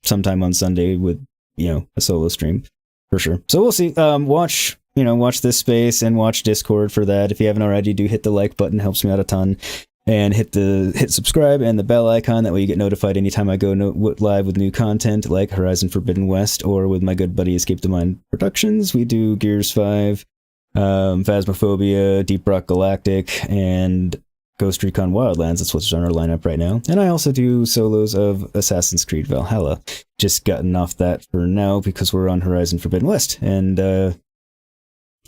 sometime on Sunday with, a solo stream for sure. So we'll see. Watch this space and watch Discord for that. If you haven't already, do hit the like button. Helps me out a ton. And hit subscribe and the bell icon. That way you get notified anytime I go live with new content like Horizon Forbidden West or with my good buddy Escape the Mind Productions. We do Gears 5, Phasmophobia, Deep Rock Galactic, and Ghost Recon Wildlands. That's what's on our lineup right now. And I also do solos of Assassin's Creed Valhalla. Just gotten off that for now because we're on Horizon Forbidden West. And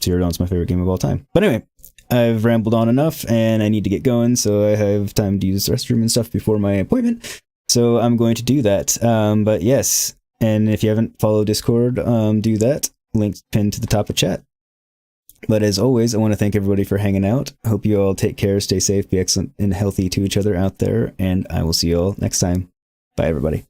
Zero Dawn's my favorite game of all time. But anyway, I've rambled on enough, and I need to get going, so I have time to use the restroom and stuff before my appointment. So I'm going to do that. But yes, and if you haven't followed Discord, do that. Link's pinned to the top of chat. But as always, I want to thank everybody for hanging out. Hope you all take care, stay safe, be excellent and healthy to each other out there, and I will see you all next time. Bye, everybody.